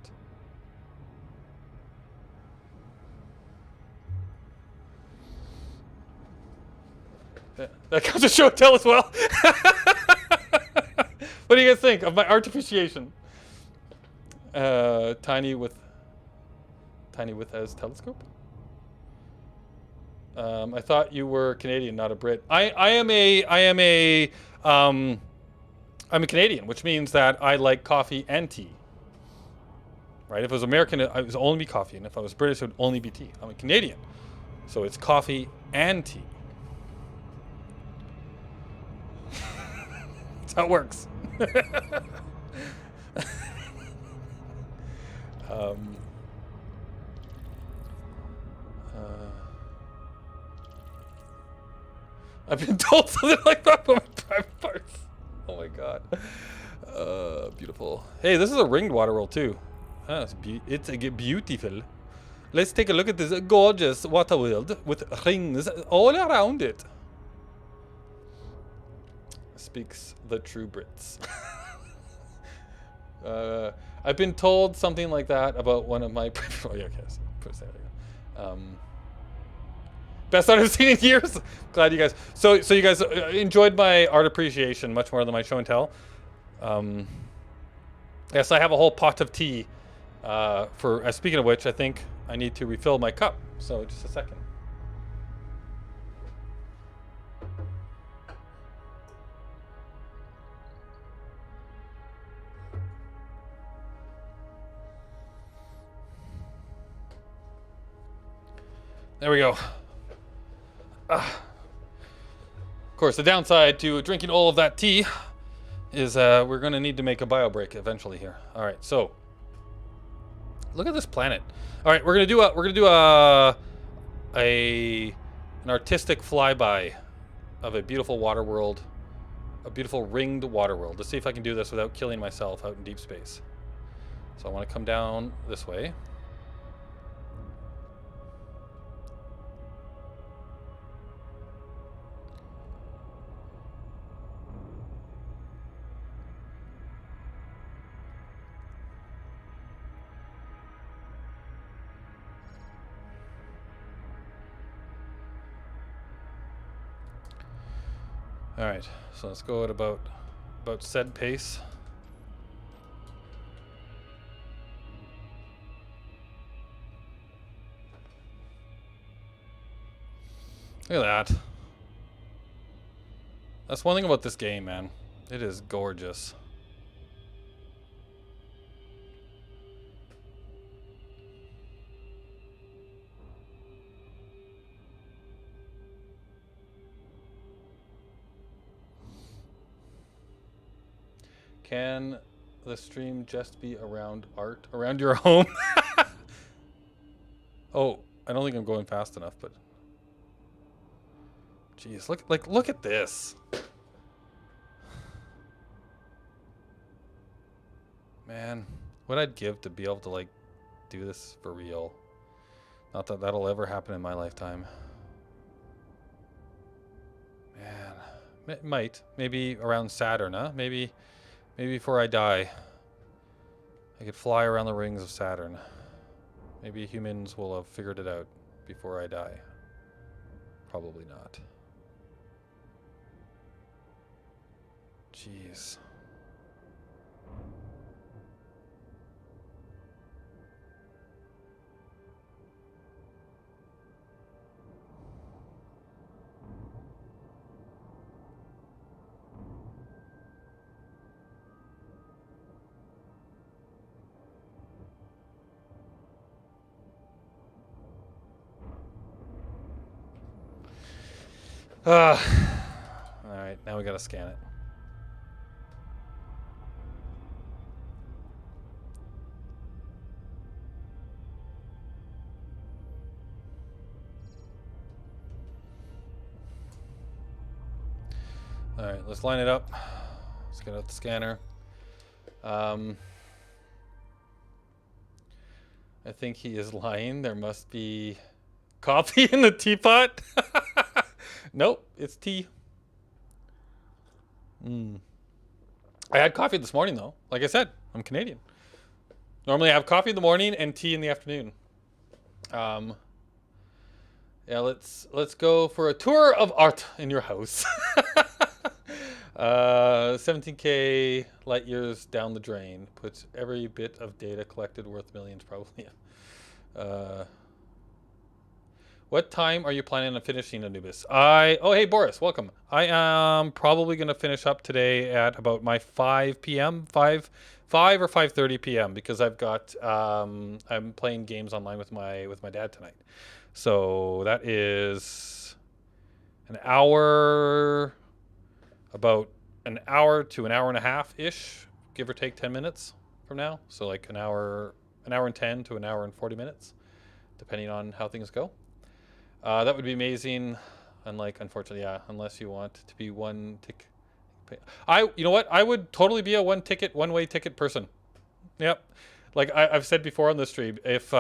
That counts as show and tell as well. What do you guys think of my art appreciation? Tiny with as telescope. I thought you were Canadian, not a Brit. I'm a Canadian, which means that I like coffee and tea. Right? If it was American, it would only be coffee, and if I was British, it would only be tea. I'm a Canadian, so it's coffee and tea. how it works. um, I've been told something like that about my private parts. Oh my god. Beautiful. Hey, this is a ringed water world too. It's beautiful. Let's take a look at this gorgeous water world with rings all around it. Speaks the true Brits. I've been told something like that about one of my. Oh yeah, okay. There we go. Best art I've seen in years. Glad you guys. So you guys enjoyed my art appreciation much more than my show and tell. Yes, I have a whole pot of tea. For speaking of which, I think I need to refill my cup. So just a second. There we go. Of course, the downside to drinking all of that tea is we're going to need to make a bio break eventually here. All right, so look at this planet. All right, we're gonna do an artistic flyby of a beautiful water world, a beautiful ringed water world. Let's see if I can do this without killing myself out in deep space. So I want to come down this way. All right, so let's go at about said pace. Look at that. That's one thing about this game, man. It is gorgeous. Can the stream just be around art? Around your home? Oh, I don't think I'm going fast enough, but... Jeez, look at this. Man, what I'd give to be able to, like, do this for real. Not that that'll ever happen in my lifetime. Man, it might. Maybe around Saturn, huh? Maybe before I die, I could fly around the rings of Saturn. Maybe humans will have figured it out before I die. Probably not. Jeez. All right, now we gotta scan it. All right, let's line it up. Let's get out the scanner. I think he is lying. There must be coffee in the teapot. Nope, it's tea. I had coffee this morning though. Like I said, I'm Canadian. Normally I have coffee in the morning and tea in the afternoon. Yeah, let's go for a tour of art in your house. 17K light years down the drain. Puts every bit of data collected worth millions, probably. What time are you planning on finishing Anubis? Oh, hey, Boris, welcome. I am probably going to finish up today at about my 5 p.m., 5 or 5:30 p.m. because I've got, I'm playing games online with my dad tonight. So that is an hour, about an hour to an hour and a half ish, give or take 10 minutes from now. So like an hour and 10 to an hour and 40 minutes, depending on how things go. That would be amazing. Unlike, unfortunately, yeah, unless you want to be one ticket. You know what? I would totally be a one-way ticket person. Yep. Like I've said before on the stream, if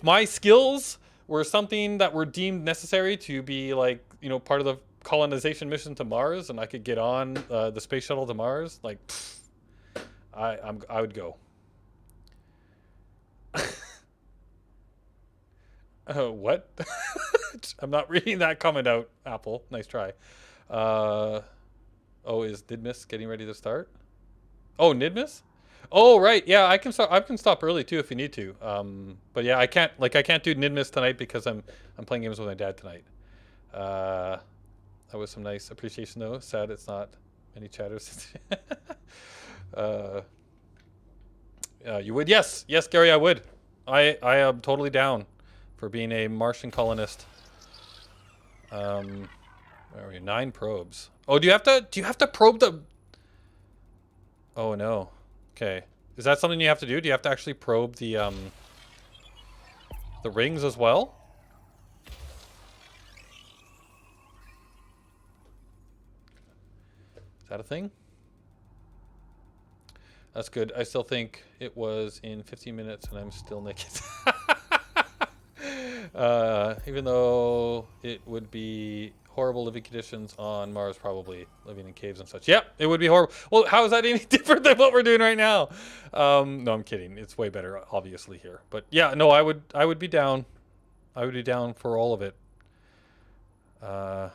my skills were something that were deemed necessary to be like, you know, part of the colonization mission to Mars, and I could get on the space shuttle to Mars, like, I would go. What? I'm not reading that comment out, Apple. Nice try. Oh, is Nidmis getting ready to start? Oh, Nidmis? Oh, right. Yeah, I can stop. I can stop early too if you need to. But yeah, I can't do Nidmis tonight because I'm playing games with my dad tonight. That was some nice appreciation though. Sad it's not many chatters. You would? Yes, Gary, I would. I am totally down for being a Martian colonist. Where are we? 9 probes. Oh, do you have to probe the? Oh no. Okay. Is that something you have to do? Do you have to actually probe the rings as well? Is that a thing? That's good. I still think it was in 15 minutes and I'm still naked. Even though it would be horrible living conditions on Mars, probably living in caves and such. Yep, it would be horrible. Well, how is that any different than what we're doing right now? No, I'm kidding. It's way better, obviously, here. But yeah, no, I would be down. I would be down for all of it. Okay,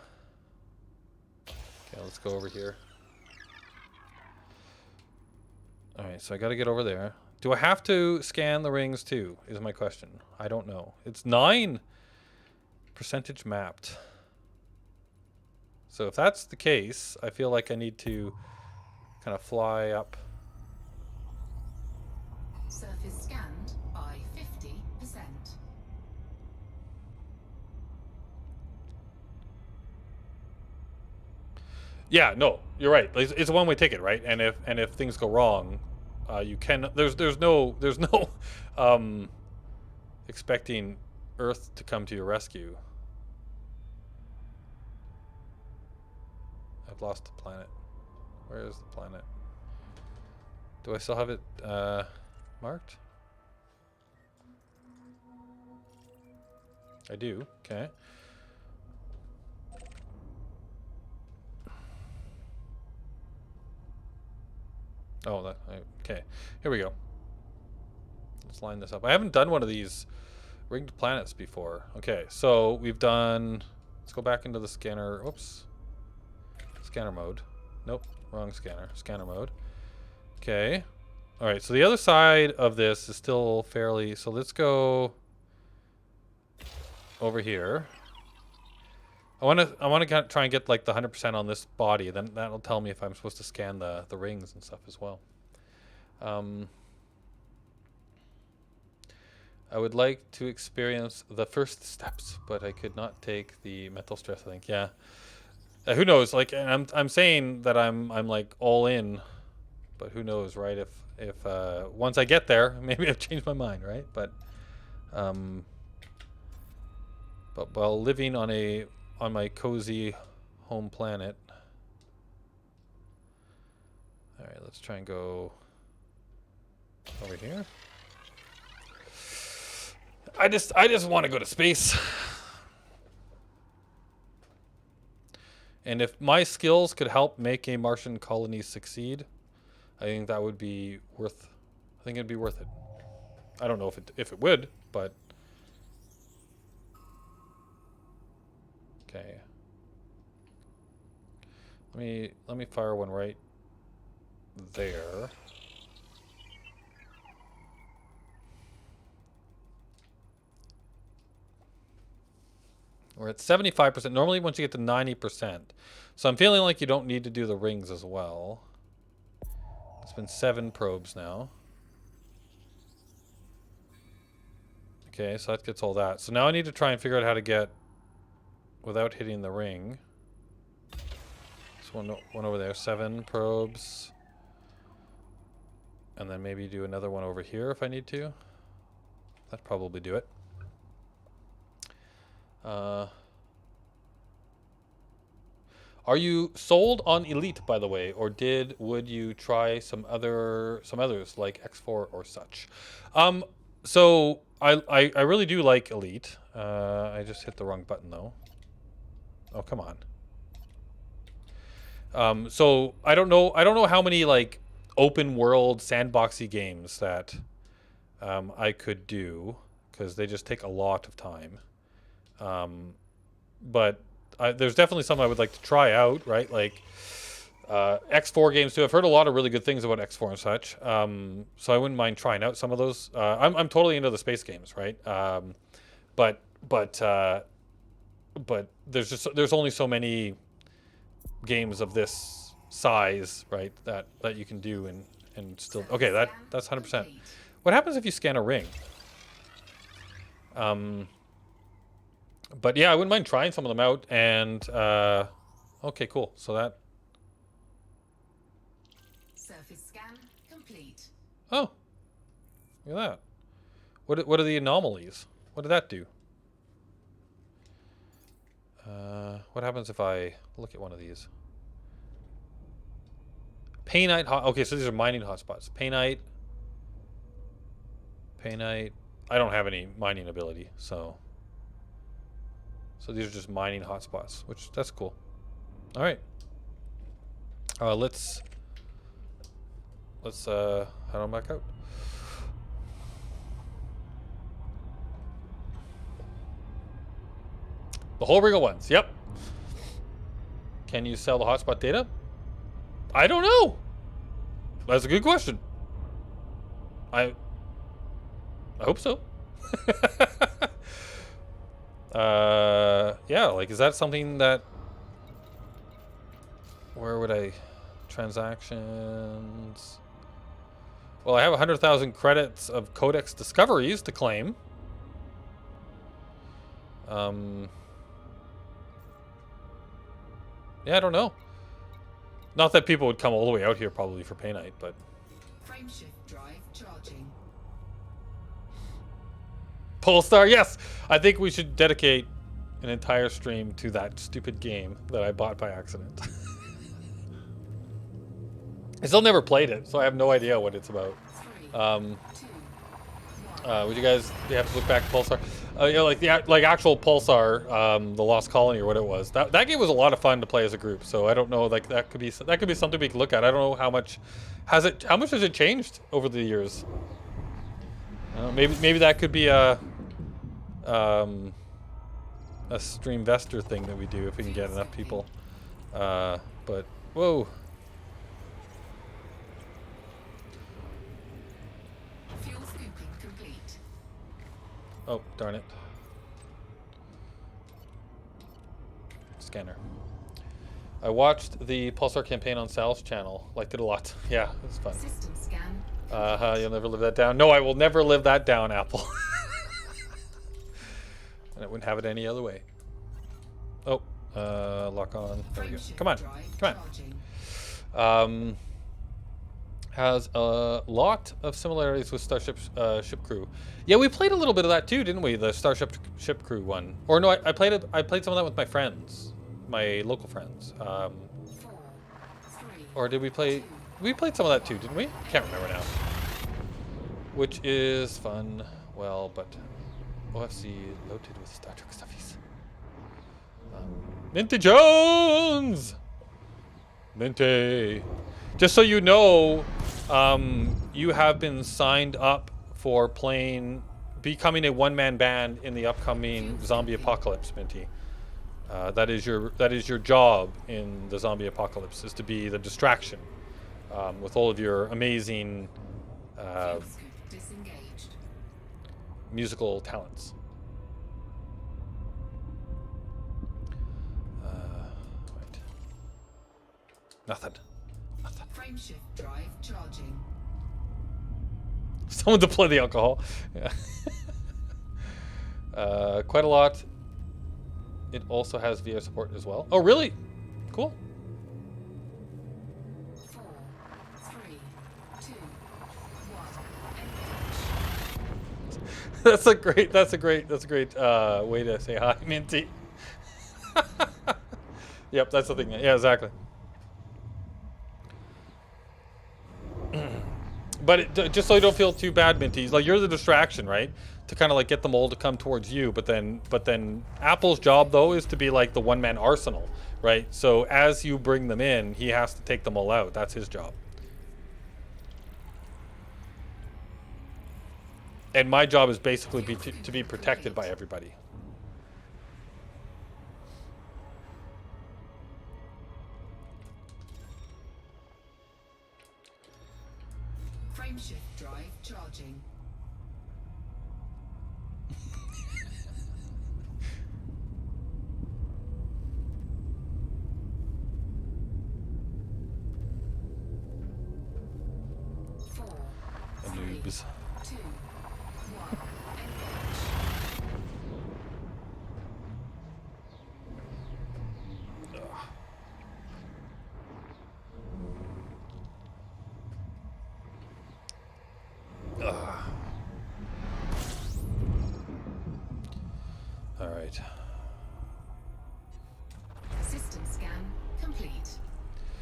let's go over here. All right, so I got to get over there. Do I have to scan the rings too, is my question. I don't know. It's 9% mapped. So if that's the case, I feel like I need to kind of fly up. Surface scanned by 50%. Yeah, no, you're right. It's a one-way ticket, right? And if things go wrong, you can. There's no expecting Earth to come to your rescue. I've lost the planet. Where is the planet? Do I still have it marked? I do. Okay. Oh, okay. Here we go. Let's line this up. I haven't done one of these ringed planets before. Okay, so we've done. Let's go back into the scanner. Oops. Scanner mode. Nope, wrong scanner. Scanner mode. Okay. All right. So the other side of this is still fairly. So let's go over here. I want to try and get like the 100% on this body. Then that'll tell me if I'm supposed to scan the rings and stuff as well. I would like to experience the first steps, but I could not take the mental stress. I think, yeah. Who knows? Like, and I'm saying that I'm like all in, but who knows, right? If once I get there, maybe I've changed my mind, right? But while living on my cozy home planet. All right, let's try and go over here. I just want to go to space. And if my skills could help make a Martian colony succeed, I think that would be worth. I think it'd be worth it. I don't know if it would, but okay. Let me fire one right there. We're at 75%. Normally, once you get to 90%. So I'm feeling like you don't need to do the rings as well. It's been 7 probes now. Okay, so that gets all that. So now I need to try and figure out how to get without hitting the ring. So one over there. 7 probes. And then maybe do another one over here if I need to. That'd probably do it. Are you sold on Elite, by the way, or would you try some others like X4 or such? So I really do like Elite. I just hit the wrong button though. Oh, come on. So I don't know how many like open world sandboxy games that I could do, because they just take a lot of time. But there's definitely some I would like to try out, right? Like X4 games too. I've heard a lot of really good things about X4 and such. So I wouldn't mind trying out some of those. I'm totally into the space games, right? But there's only so many games of this size, right? That you can do and still. Okay, that's 100%. What happens if you scan a ring? But yeah, I wouldn't mind trying some of them out. And okay, cool. So that. Surface scan complete. Oh, look at that. What are the anomalies? What did that do? What happens if I look at one of these? Painite. Okay, so these are mining hotspots. Painite. I don't have any mining ability, so these are just mining hotspots, which that's cool. All right. Let's head on back out. The whole ring of ones. Yep. Can you sell the hotspot data? I don't know. That's a good question. I hope so. Yeah, like, is that something that... Where would I... Transactions... Well, I have 100,000 credits of Codex discoveries to claim. Yeah, I don't know. Not that people would come all the way out here probably for Painite, but... Frameshift drive charging. Polestar, yes! I think we should dedicate an entire stream to that stupid game that I bought by accident. I still never played it, so I have no idea what it's about. Would you have to look back at Pulsar? You know, like actual Pulsar, the Lost Colony or what it was. That game was a lot of fun to play as a group. So I don't know, like that could be something we could look at. I don't know how much has it changed over the years. Maybe that could be a Streamvestor thing that we do if we can get enough people. But whoa. Fuel scooping complete. Oh, darn it. Scanner. I watched the Pulsar campaign on Sal's channel. Liked it a lot. Yeah, it was fun. System scan. You'll never live that down. No, I will never live that down, Apple. And I wouldn't have it any other way. Oh, lock on. There we go. Come on. Come on. Has a lot of similarities with Starship Ship Crew. Yeah, we played a little bit of that too, didn't we? The Starship Ship Crew one. Or no, I played some of that with my friends, my local friends. 4, 3, Or did we play? We played some of that too, didn't we? Can't remember now. Which is fun. Well, but OFC loaded with Star Trek stuffies. Minty Jones! Minty. Just so you know, you have been signed up for becoming a one-man band in the upcoming zombie apocalypse, Minty. That is your job in the zombie apocalypse, is to be the distraction with all of your amazing disengaged. musical talents. Right. Nothing. Frameshift drive charging. Someone deploy the alcohol. Yeah. Quite a lot. It also has VR support as well. Oh, really? Cool. That's a great way to say hi, Minty. Yep, that's the thing. Yeah, exactly. But just so you don't feel too bad, Minty, like you're the distraction, right? To kind of like get them all to come towards you. But then Apple's job though is to be like the one man arsenal, right? So as you bring them in, he has to take them all out. That's his job. And my job is basically to be protected by everybody. Frameshift drive charging. Four, three, Noobs. 2, 1, All right. System scan complete.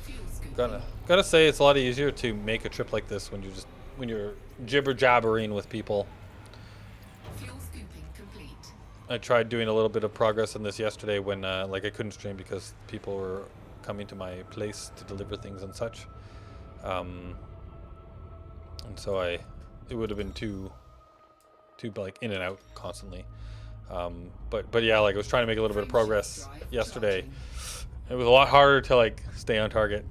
Fuel scooping. Gotta say, it's a lot easier to make a trip like this when you're jibber jabbering with people. Fuel scooping complete. I tried doing a little bit of progress on this yesterday when like I couldn't stream because people were coming to my place to deliver things and such. And so it would have been too like in and out constantly. But yeah, like I was trying to make a little bit of progress yesterday. It was a lot harder to like stay on target.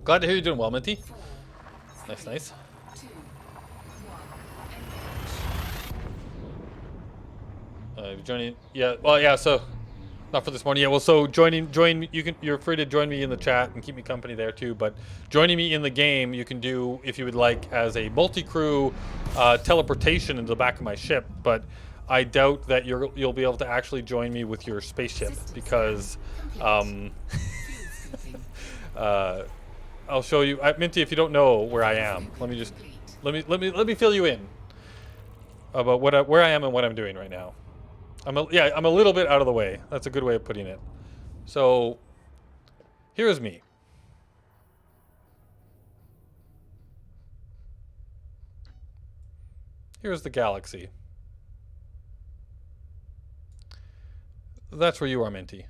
Glad to hear you're doing well, Minty. Nice, nice. 2, 1, Joining, yeah, well, yeah. So, not for this morning. Yeah, well, so you're free to join me in the chat and keep me company there too. But joining me in the game, you can do if you would like as a multi-crew teleportation into the back of my ship. But I doubt that you'll be able to actually join me with your spaceship because I'll show you, Minty. If you don't know where I am, let me fill you in about where I am and what I'm doing right now. I'm a little bit out of the way. That's a good way of putting it. So here's me. Here's the galaxy. That's where you are, Minty.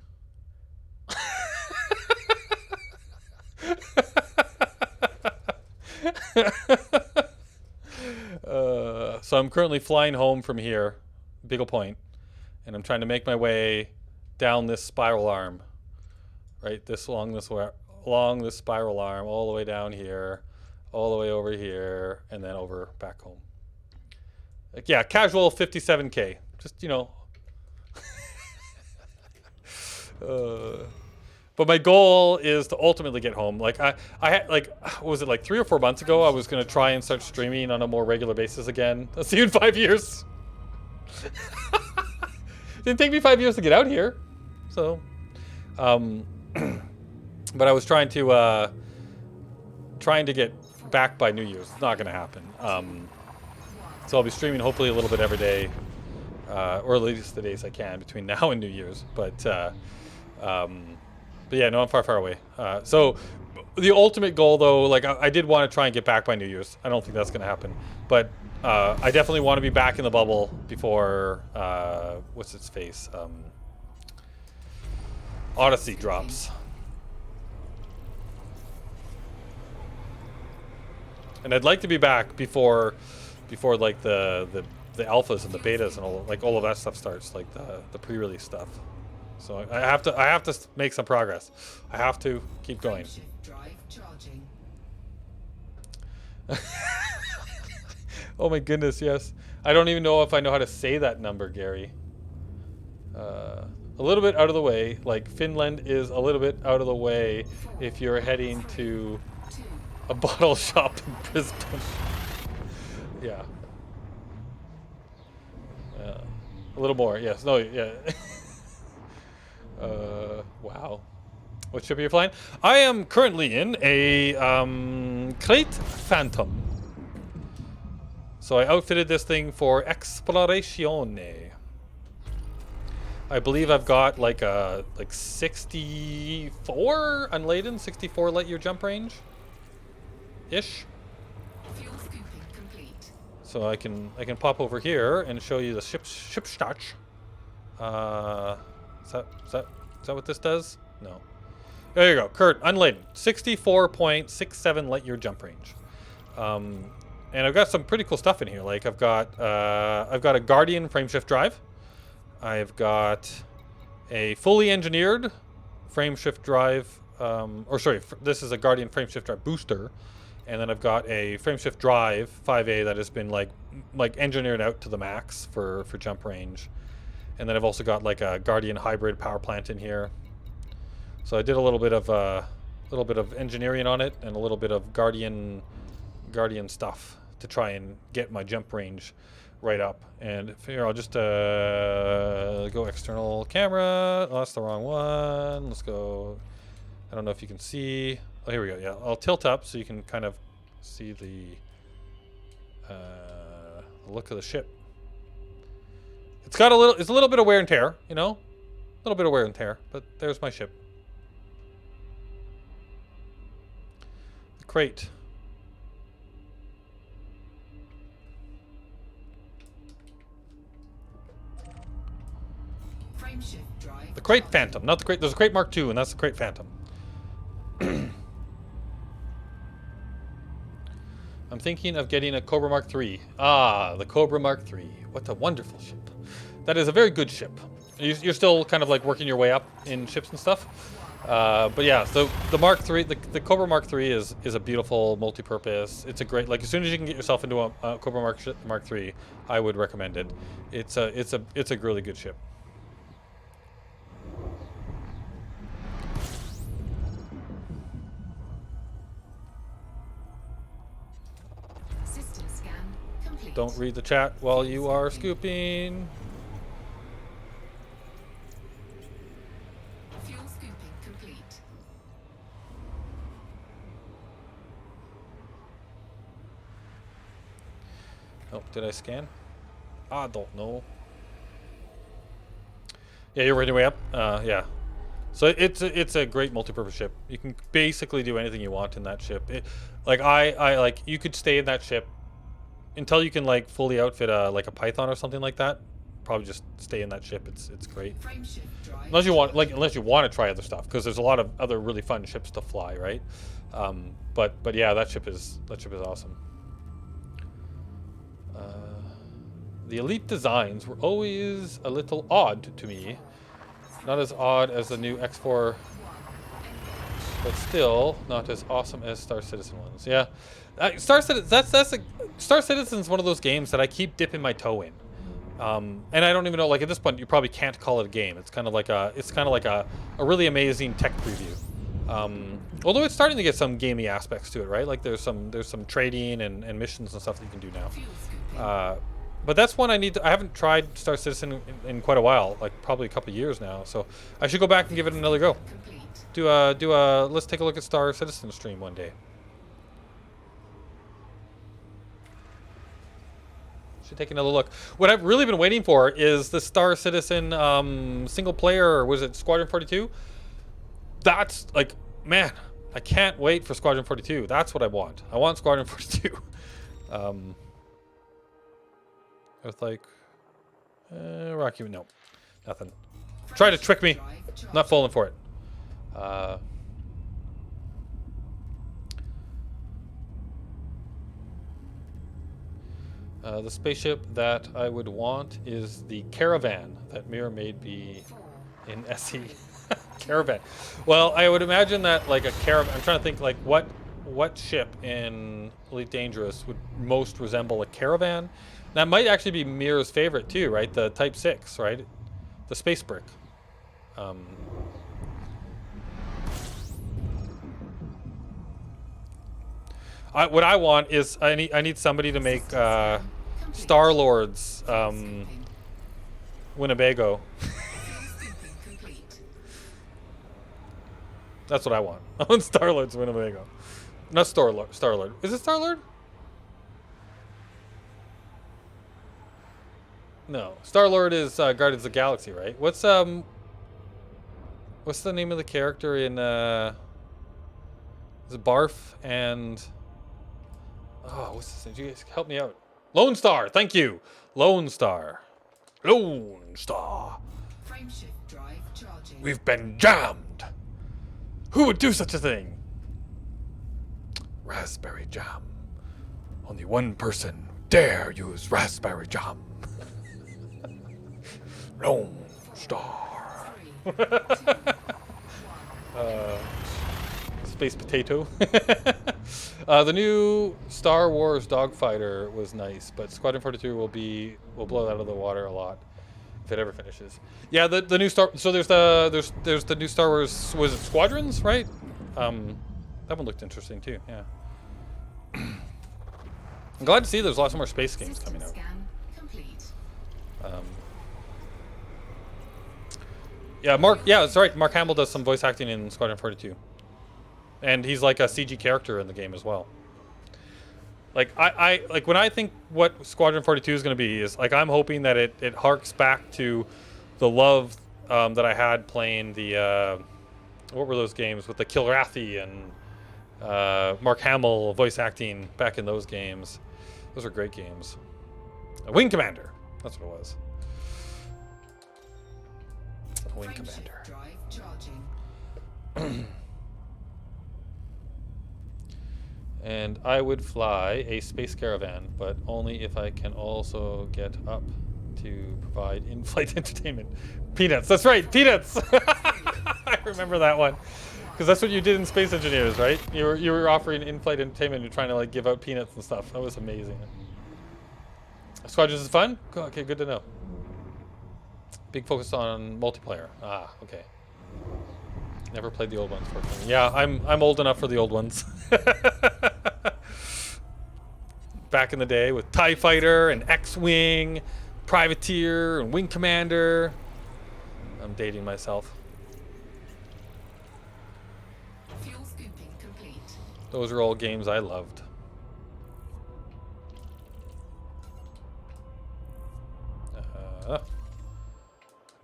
So I'm currently flying home from here, Beagle Point, and I'm trying to make my way down this spiral arm, right? Along this spiral arm, all the way down here, all the way over here, and then over back home. Like, yeah, casual 57K. Just, you know. But my goal is to ultimately get home. Like I had like, what was it, like 3 or 4 months ago? I was gonna try and start streaming on a more regular basis again. I'll see you in 5 years. Didn't take me 5 years to get out here, so. But I was trying to get back by New Year's. It's not gonna happen. So I'll be streaming hopefully a little bit every day, or at least the days I can between now and New Year's. But yeah, no, I'm far away. So the ultimate goal, though, like I did want to try and get back by New Year's. I don't think that's going to happen. But I definitely want to be back in the bubble before, what's its face? Odyssey drops. And I'd like to be back before like the alphas and the betas and all of that stuff starts, like the pre-release stuff. So I have to make some progress. I have to keep going. drive charging. Oh my goodness, yes. I don't even know if I know how to say that number, Gary. A little bit out of the way. Like Finland is a little bit out of the way if you're heading to a bottle shop in Brisbane. Yeah. A little more, yes. No, yeah. Wow. What ship are you flying? I am currently in a Crate Phantom. So I outfitted this thing for Explorazione. I believe I've got like a 64 unladen, 64 light year jump range, ish. Fuel scooping complete. So I can pop over here and show you the ship stats. Is that what this does? No. There you go, Kurt, unladen, 64.67 light year jump range. And I've got some pretty cool stuff in here. Like I've got a Guardian frameshift drive. I've got a fully engineered frameshift drive, this is a Guardian frameshift drive booster, and then I've got a frameshift drive 5A that has been like engineered out to the max for jump range, and then I've also got like a Guardian hybrid power plant in here. So I did a little bit of engineering on it and a little bit of Guardian stuff to try and get my jump range right up. And here I'll just go external camera. Oh, that's the wrong one. Let's go. I don't know if you can see. Oh, here we go. Yeah, I'll tilt up so you can kind of see the look of the ship. It's got a little bit of wear and tear, you know, a little bit of wear and tear. But there's my ship. The crate. The Crate Phantom, not the Crate. There's a Crate Mark II, and that's the Crate Phantom. I'm thinking of getting a Cobra Mark III. Ah, the Cobra Mark III. What a wonderful ship. That is a very good ship. You're still kind of like working your way up in ships and stuff. But yeah, so the Mark III, the Cobra Mark III is a beautiful multi-purpose. It's a great, like as soon as you can get yourself into a Cobra Mark III, I would recommend it. It's a really good ship. Don't read the chat while you are scooping. Fuel scooping complete. Oh, did I scan? I don't know. Yeah, you're working your way up. Yeah. So it's a great multi-purpose ship. You can basically do anything you want in that ship. You could stay in that ship until you can like fully outfit a Python or something like that. Probably just stay in that ship. It's great. Unless you want to try other stuff, because there's a lot of other really fun ships to fly, right? But yeah, that ship is awesome. The Elite designs were always a little odd to me. Not as odd as the new X4, but still not as awesome as Star Citizen ones. Yeah. Star Citizen's one of those games that I keep dipping my toe in, and I don't even know. Like at this point, you probably can't call it a game. It's kind of like a really amazing tech preview. Although it's starting to get some gamey aspects to it, right? Like there's some trading and missions and stuff that you can do now. But that's one I haven't tried Star Citizen in quite a while, like probably a couple of years now. So I should go back and give it another go. Let's take a look at Star Citizen stream one day. Should take another look. What I've really been waiting for is the Star Citizen single player. Was it Squadron 42? That's like, man, I can't wait for Squadron 42. That's what I want. I want Squadron 42. With like, Rocky, no, nothing. Try to trick me. Not falling for it. The spaceship that I would want is the Caravan that Mirror made me in SE. Caravan. Well, I would imagine that like a Caravan. I'm trying to think like what ship in Elite Dangerous would most resemble a Caravan. That might actually be Mirror's favorite too, right? The Type 6, right? The space brick. What I want is I need somebody to make Star-Lord's Winnebago. That's what I want. I want Star-Lord's Winnebago. Not Star-Lord. Star-Lord. Is it Star-Lord? No. Star-Lord is Guardians of the Galaxy, right? What's the name of the character in is it Barf and oh, what's this name? You guys help me out. Lone Star, thank you. Lone Star. Lone Star. Frameshift drive charging. We've been jammed. Who would do such a thing? Raspberry jam. Only one person dare use raspberry jam. Lone Star. 3, 2, 1. Space potato. The new Star Wars dogfighter was nice, but Squadron 42 will blow that out of the water a lot if it ever finishes. Yeah, the new Star. So there's the new Star Wars. Was it Squadrons, right? That one looked interesting too. Yeah. I'm glad to see there's lots more space games System coming out. scan complete. Yeah, Mark. Yeah, that's right. Mark Hamill does some voice acting in Squadron 42, and he's like a CG character in the game as well. Like I like when I think what Squadron 42 is going to be is like I'm hoping that it harks back to the love that I had playing the what were those games with the Kilrathi and Mark Hamill voice acting back in those games. Those are great games. Wing Commander. That's what it was. Wing Frameshift Commander. drive charging. And I would fly a space caravan, but only if I can also get up to provide in-flight entertainment. Peanuts. That's right, Peanuts. I remember that one, because that's what you did in Space Engineers, right? You were offering in-flight entertainment. You're trying to like give out peanuts and stuff. That was amazing. Squadrons is fun. Okay, good to know. Big focus on multiplayer. Ah, okay. Never played the old ones, fortunately. Yeah, I'm old enough for the old ones. Back in the day with TIE Fighter and X-Wing, Privateer and Wing Commander. I'm dating myself. Fuel scooping complete. Those are all games I loved.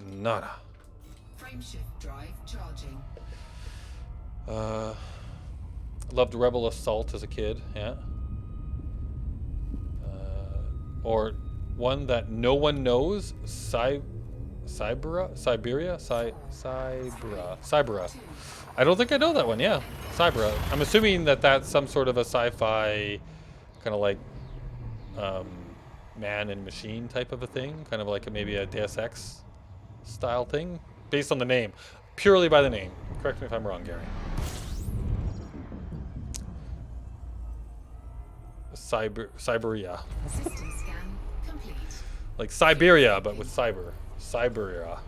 Nada. Frameshift drive charging. Loved Rebel Assault as a kid, yeah. Or one that no one knows, Siberia? I don't think I know that one, yeah. Siberia. I'm assuming that that's some sort of a sci-fi kind of like man and machine type of a thing, kind of like maybe a Deus Ex style thing, based on the name, purely by the name. Correct me if I'm wrong, Gary. Siberia. System scan complete. Like Siberia, but with cyber. Siberia.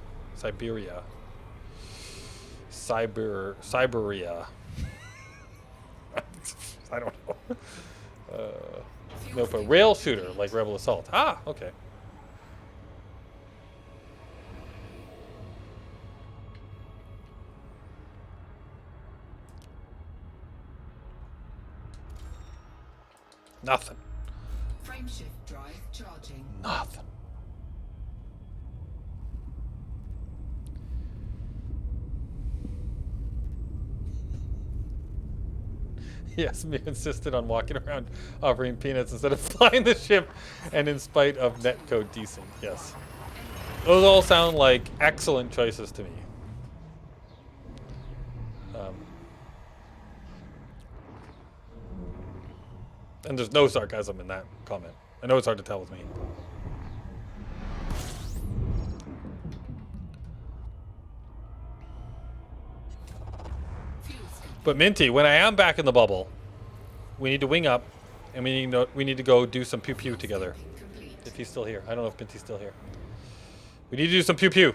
I don't know. Nope, a rail shooter like Rebel Assault. Ah, okay. Nothing. Frameshift drive charging. Nothing. Yes, me insisted on walking around offering peanuts instead of flying the ship, and in spite of netcode decent. Yes. Those all sound like excellent choices to me. And there's no sarcasm in that comment. I know it's hard to tell with me. Fuel scooping. But Minty, when I am back in the bubble, we need to wing up, and we need to go do some pew pew together. Complete. If he's still here, I don't know if Minty's still here. We need to do some pew pew.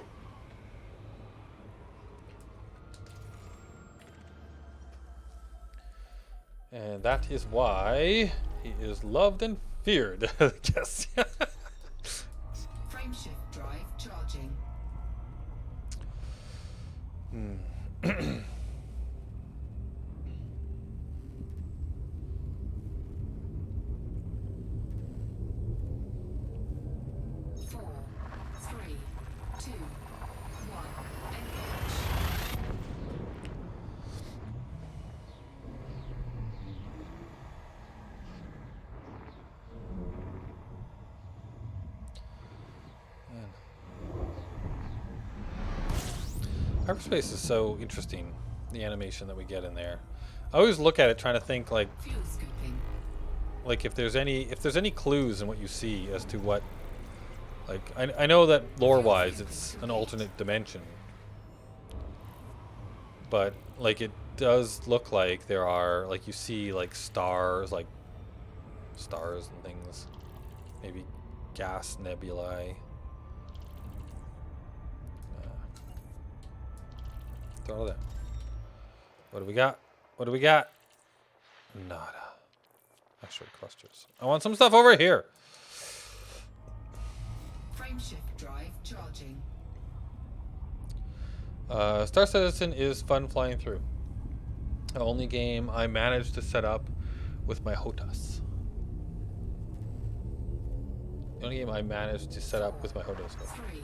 And that is why he is loved and feared. Yes. Frameshift drive charging. Hyperspace is so interesting. The animation that we get in there. I always look at it trying to think like Fuel scooping. if there's any clues in what you see as to what, like I know that lore wise it's an alternate dimension, but like it does look like there are, like, you see like stars and things, maybe gas nebulae. Throw that. What do we got? What do we got? Nada. Asteroid clusters. I want some stuff over here. Frameshift drive charging. Star Citizen is fun flying through. The only game I managed to set up with my HOTAS. The only game I managed to set up with my HOTAS.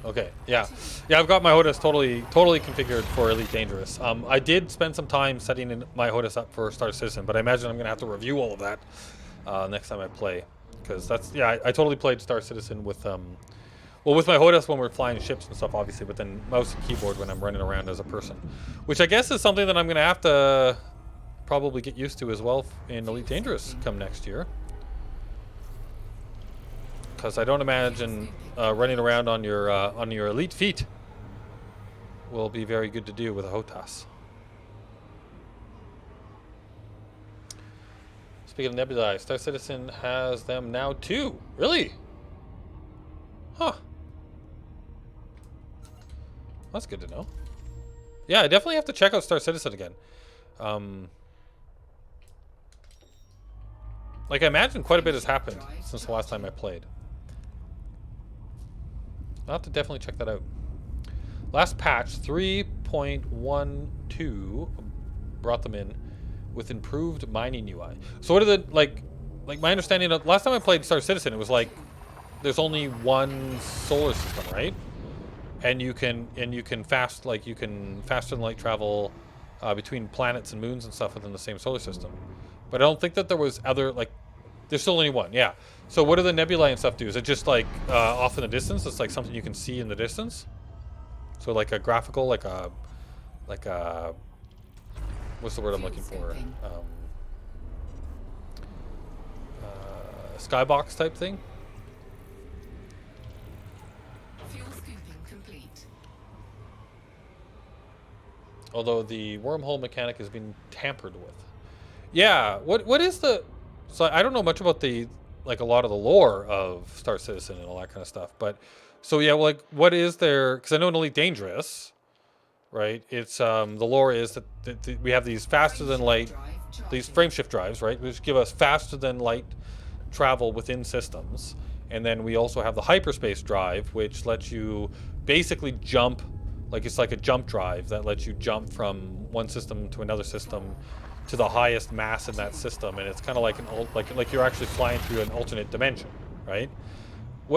Okay, yeah. Yeah, I've got my HOTAS totally configured for Elite Dangerous. I did spend some time setting in my HOTAS up for Star Citizen, but I imagine I'm going to have to review all of that next time I play. Because that's, yeah, I totally played Star Citizen with, well, with my HOTAS when we're flying ships and stuff, obviously, but then mouse and keyboard when I'm running around as a person. Which I guess is something that I'm going to have to probably get used to as well in Elite Dangerous come next year. Because I don't imagine running around on your elite feet will be very good to do with a HOTAS. Speaking of nebulae, Star Citizen has them now too. Really? Huh. That's good to know. Yeah, I definitely have to check out Star Citizen again. Like, I imagine quite a bit has happened since the last time I played. I'll have to definitely check that out. Last patch, 3.12, brought them in with improved mining UI. So what are the, like my understanding of, last time I played Star Citizen, it was like, there's only one solar system, right? And you can faster than light travel between planets and moons and stuff within the same solar system. But I don't think that there was other, like, there's still only one, yeah. So what do the nebulae and stuff do? Is it just like off in the distance? It's like something you can see in the distance? So like a graphical, like a what's the word I'm looking for? Skybox type thing? Fuel scooping complete. Although the wormhole mechanic has been tampered with. Yeah, what is the... So I don't know much about the, like, a lot of the lore of Star Citizen and all that kind of stuff, but... So yeah, like, what is there... Because I know in Elite Dangerous, right, it's, the lore is that we have these faster than light... These frameshift drives, right, which give us faster than light travel within systems. And then we also have the hyperspace drive, which lets you basically jump... Like, it's like a jump drive that lets you jump from one system to another system to the highest mass in that system, and it's kind of like like you're actually flying through an alternate dimension, right?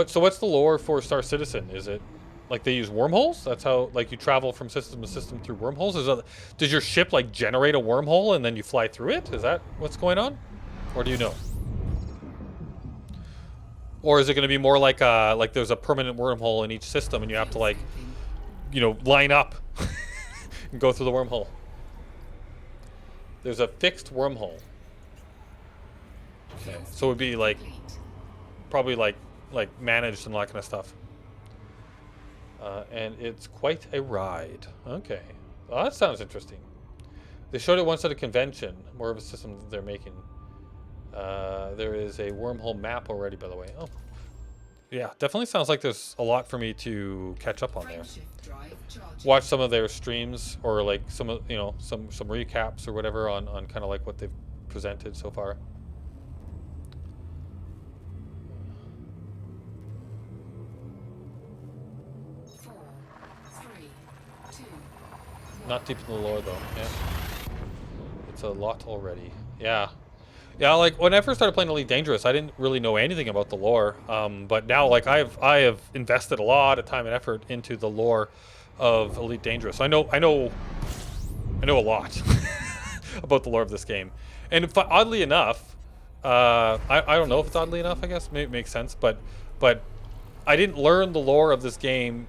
So what's the lore for Star Citizen? Is it like they use wormholes? That's how, like, you travel from system to system through wormholes? Does your ship like generate a wormhole and then you fly through it? Is that what's going on, or do you know? Or is it going to be more like there's a permanent wormhole in each system and you have to, like, you know, line up and go through the wormhole? There's a fixed wormhole. Okay, so it would be like probably like managed and all that kind of stuff. And it's quite a ride. Okay, well, that sounds interesting. They showed it once at a convention, more of a system that they're making. There is a wormhole map already, by the way. Oh, yeah, definitely sounds like there's a lot for me to catch up on there. Watch some of their streams, or like some of, you know, some recaps or whatever on kind of like what they've presented so far. Not deep in the lore though. Yeah, it's a lot already. Yeah. Yeah, like when I first started playing Elite Dangerous, I didn't really know anything about the lore. But now, like, I have invested a lot of time and effort into the lore of Elite Dangerous. So I know a lot about the lore of this game. And if, oddly enough, I don't know if it's oddly enough, I guess. Maybe it makes sense, but I didn't learn the lore of this game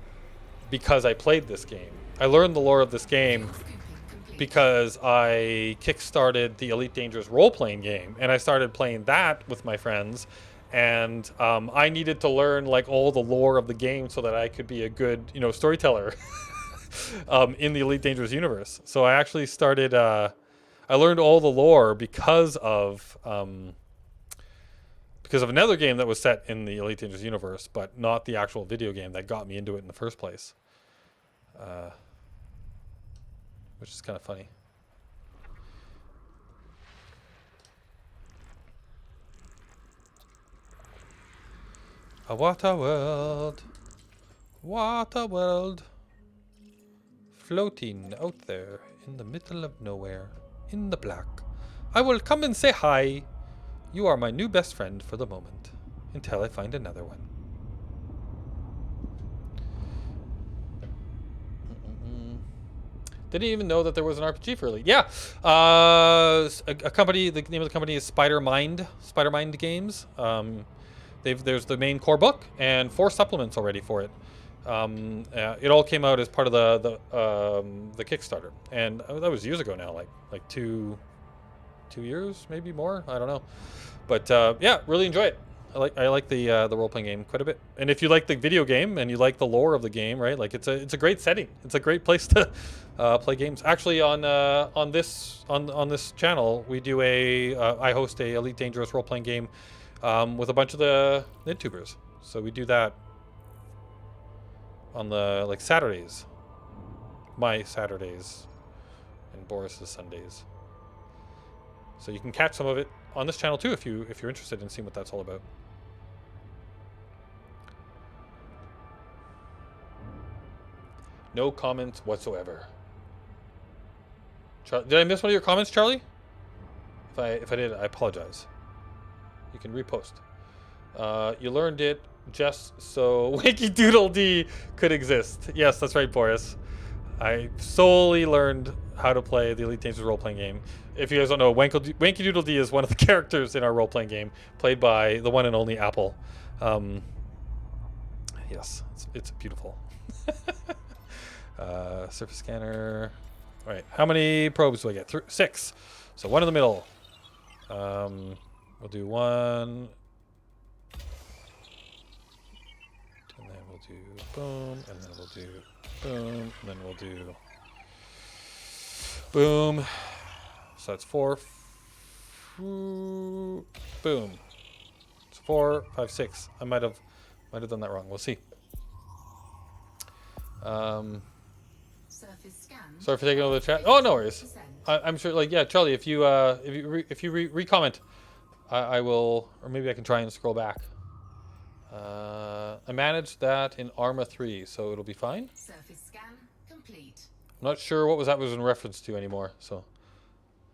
because I played this game. I learned the lore of this game Fuel scooping complete. because I kickstarted the Elite Dangerous role-playing game, and I started playing that with my friends, and I needed to learn like all the lore of the game so that I could be a good, storyteller in the Elite Dangerous universe. So I actually started. I learned all the lore because of another game that was set in the Elite Dangerous universe, but not the actual video game that got me into it in the first place. Which is kind of funny. What a world. What a world. Floating out there in the middle of nowhere, in the black. I will come and say hi. You are my new best friend for the moment, until I find another one. Didn't even know that there was an RPG for Elite. Yeah, a company. The name of the company is Spider Mind Games. There's the main core book and 4 supplements already for it. It all came out as part of the Kickstarter, and that was years ago now, like 2 years, maybe more. I don't know, but yeah, really enjoy it. I like the role playing game quite a bit. And if you like the video game and you like the lore of the game, right? Like it's a great setting. It's a great place to play games. Actually, on this channel, we do I host a Elite Dangerous role playing game with a bunch of the NidTubers. So we do that on the Saturdays, my Saturdays, and Boris's Sundays. So you can catch some of it on this channel too if you're interested in seeing what that's all about. No comments whatsoever. Did I miss one of your comments, Charlie? If I did, I apologize. You can repost. You learned it just so Wiki Doodle D could exist. Yes, that's right, Boris. I solely learned how to play the Elite Dangerous role-playing game. If you guys don't know, Wanky Doodle D is one of the characters in our role-playing game, played by the one and only Apple. Yes, it's beautiful. Surface scanner. All right, how many probes do I get? 6. So 1 in the middle. We'll do 1. And then we'll do boom, and then we'll do boom, and then we'll do boom. So that's 4. Boom. It's 4, 5, 6. I might have done that wrong. We'll see. Surface scan. Sorry for taking over the chat. Oh, no worries. I'm sure. Yeah, Charlie, if you re-comment, I will, or maybe I can try and scroll back. I managed that in Arma 3, so it'll be fine. Surface scan complete. I'm not sure what that was in reference to anymore. So,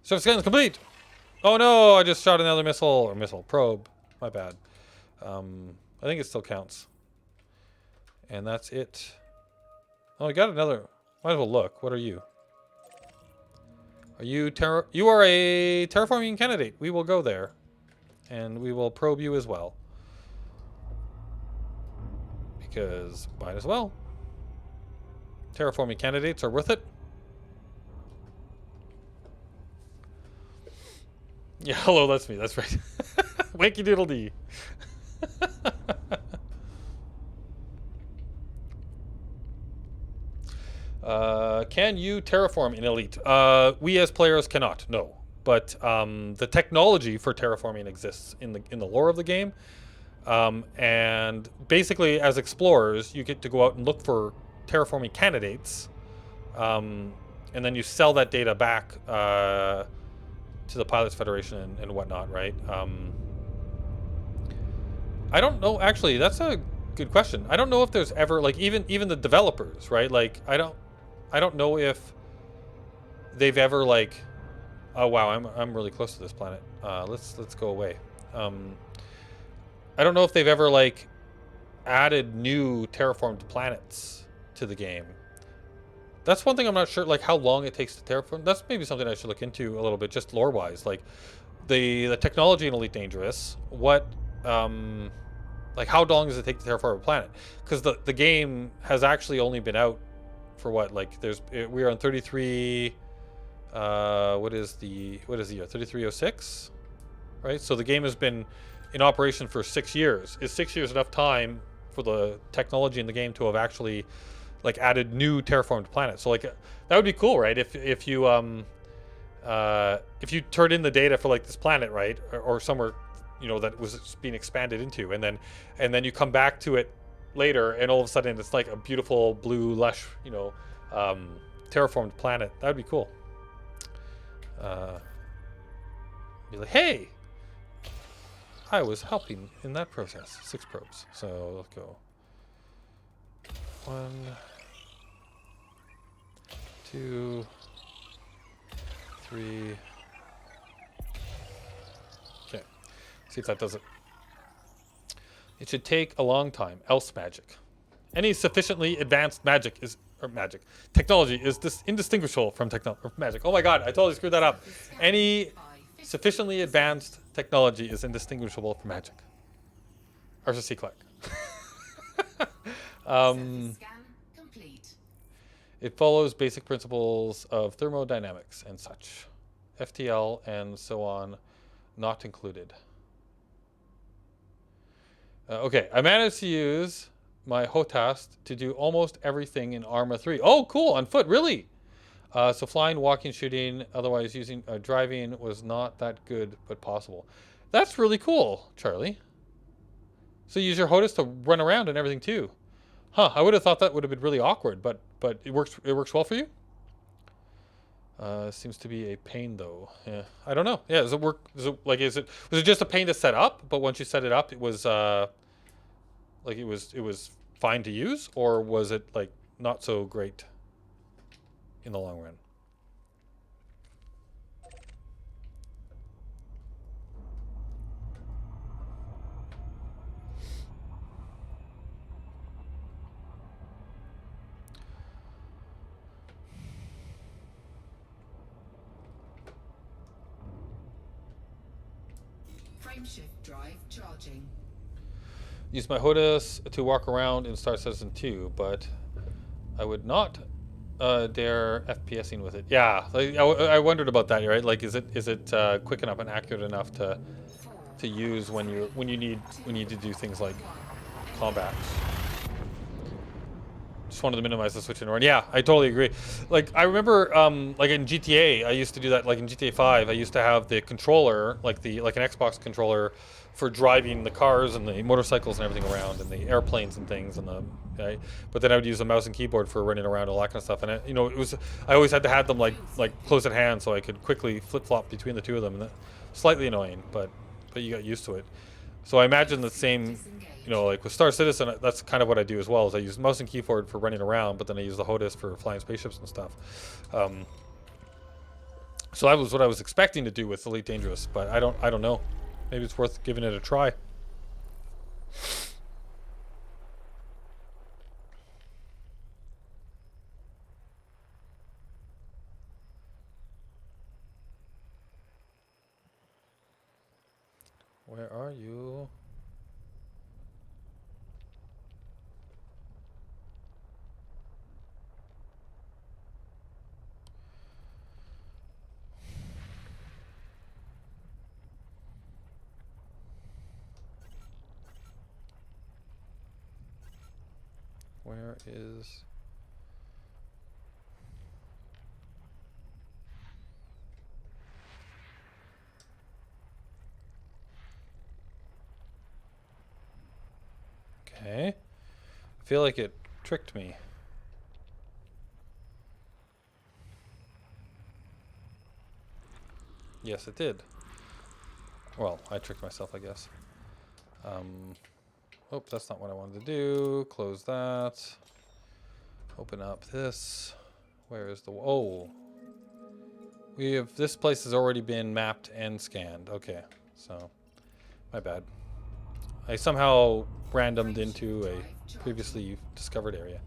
surface scan is complete. Oh no! I just shot another missile probe. My bad. I think it still counts. And that's it. Oh, I got another. Might as well look. What are you? Are you You are a terraforming candidate. We will go there, and we will probe you as well. Because might as well. Terraforming candidates are worth it. Yeah, hello, that's me. That's right. Wanky Doodle D. Can you terraform in Elite? We as players cannot, no. But the technology for terraforming exists in the lore of the game. And basically, as explorers, you get to go out and look for terraforming candidates, and then you sell that data back to the Pilots Federation and whatnot, right? I don't know. Actually, that's a good question. I don't know if there's ever even the developers, right? Like I don't know if they've ever oh wow, I'm really close to this planet. Let's go away. I don't know if they've ever added new terraformed planets to the game. That's one thing I'm not sure, how long it takes to terraform. That's maybe something I should look into a little bit, just lore-wise. The technology in Elite Dangerous, what, how long does it take to terraform a planet? Because the game has actually only been out for what? Like we're on 33. What is the year? 3306, right? So the game has been in operation for 6 years. Is 6 years enough time for the technology in the game to have actually like added new terraformed planets? So like that would be cool, right? If you turn in the data for like this planet, right, or somewhere, you know, that was being expanded into, and then you come back to it later, and all of a sudden it's like a beautiful blue, lush, you know, terraformed planet. That would be cool. Be like, hey, I was helping in that process. 6 probes. So let's go. 1, 2, 3. Okay. See if that does it. It should take a long time. Else magic. Any sufficiently advanced technology is indistinguishable from magic. Oh my god, I totally screwed that up. Any sufficiently advanced technology is indistinguishable from magic. RCC click. Scan complete. It follows basic principles of thermodynamics and such. FTL and so on, not included. Okay, I managed to use my HOTAS to do almost everything in Arma 3. Oh, cool, on foot, really? So flying, walking, shooting, otherwise using driving was not that good, but possible. That's really cool, Charlie. So you use your HOTAS to run around and everything too. Huh, I would have thought that would have been really awkward, but it works well for you? Seems to be a pain though. Yeah, I don't know. Yeah, does it work? Was it just a pain to set up? But once you set it up, it was like it was fine to use, or was it like not so great in the long run? Frameshift drive charging. Use my HOTAS to walk around in Star Citizen 2, but I would not dare FPSing with it. Yeah, like, I wondered about that, right? Like, is it quick enough and accurate enough to use when you need to do things like combats? Just wanted to minimize the switch and run. Yeah, I totally agree. Like, I remember, like in GTA, I used to do that. Like in GTA 5, I used to have the controller, like an Xbox controller, for driving the cars and the motorcycles and everything around, and the airplanes and things, and right? But then I would use a mouse and keyboard for running around, all that kind of stuff. And I always had to have them like close at hand so I could quickly flip flop between the two of them. And that, slightly annoying, but you got used to it. So I imagine the same. You know, like with Star Citizen, that's kind of what I do as well. Is I use mouse and keyboard for running around, but then I use the HOTAS for flying spaceships and stuff. So that was what I was expecting to do with Elite Dangerous, but I don't know. Maybe it's worth giving it a try. Where are you? Where is... Okay. I feel like it tricked me. Yes, it did. Well, I tricked myself, I guess. Oh, that's not what I wanted to do. Close that. Open up this. Where is the... Oh. This place has already been mapped and scanned. Okay, so... My bad. I somehow randomed into a previously discovered area.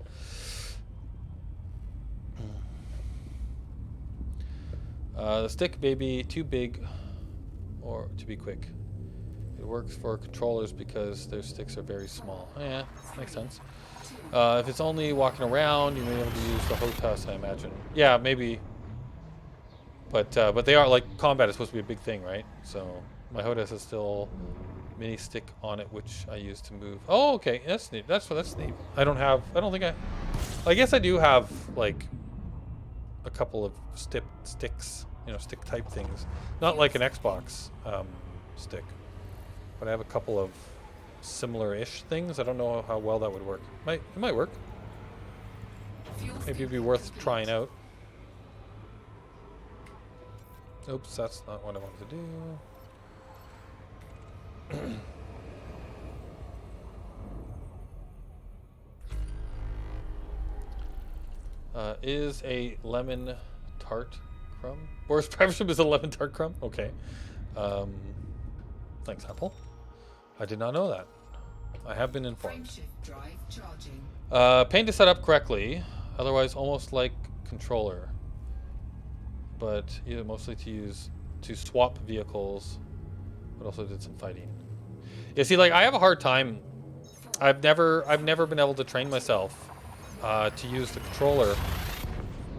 The stick may be too big or to be quick. It works for controllers because their sticks are very small. Yeah, makes sense. If it's only walking around, you may be able to use the HOTAS, I imagine. Yeah, maybe. But they are, like, combat is supposed to be a big thing, right? So my HOTAS is still mini stick on it, which I use to move. Oh, okay, that's neat. That's neat. I don't think I guess I do have, like, a couple of sticks, you know, stick type things. Not like an Xbox stick, but I have a couple of similar-ish things. I don't know how well that would work. It might work. Maybe it'd be worth trying out. Oops, that's not what I wanted to do. Is a lemon tart crumb? Boris Preversham is a lemon tart crumb? Okay. Thanks, Apple. I did not know that. I have been informed. Frameshift drive charging. Pain to set up correctly, otherwise almost like controller. But yeah, mostly to swap vehicles, but also did some fighting. Yeah, see, like, I have a hard time. I've never been able to train myself to use the controller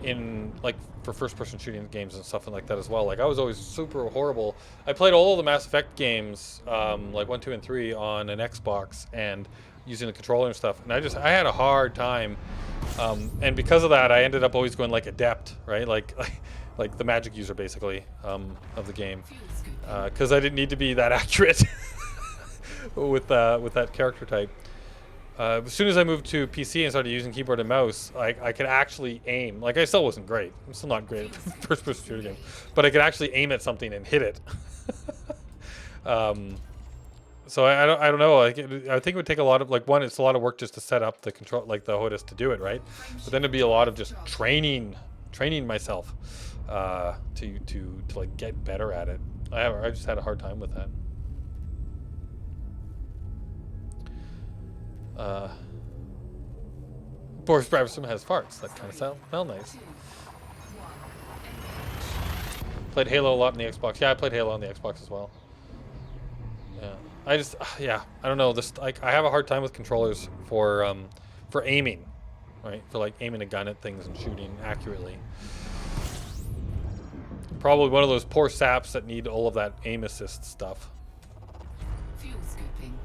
in, like, for first-person shooting games and stuff like that as well. Like, I was always super horrible. I played all of the Mass Effect games, like 1, 2, and 3 on an Xbox and using the controller and stuff, and I had a hard time. And because of that, I ended up always going like adept, right? Like the magic user, basically, of the game, because I didn't need to be that accurate with that character type. As soon as I moved to PC and started using keyboard and mouse, I could actually aim. Like, I still wasn't great. I'm still not great at first-person shooter games, but I could actually aim at something and hit it. So I don't know. I think it would take a lot of, like, one, it's a lot of work just to set up the control, like the HOTAS to do it, right? But then it'd be a lot of just training myself to like get better at it. I just had a hard time with that. Boris Braverson has farts. That kind of sound nice. Played Halo a lot on the Xbox. Yeah, I played Halo on the Xbox as well. Yeah. I don't know. I have a hard time with controllers for aiming, right? For, like, aiming a gun at things and shooting accurately. Probably one of those poor saps that need all of that aim assist stuff. Fuel scooping.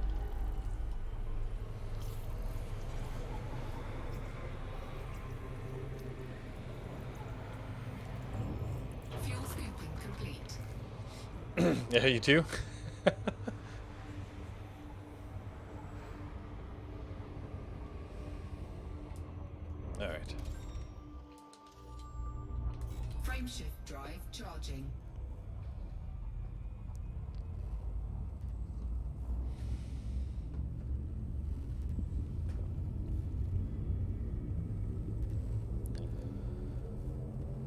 Fuel scooping complete. Yeah, you too? Alright. Frameshift drive charging.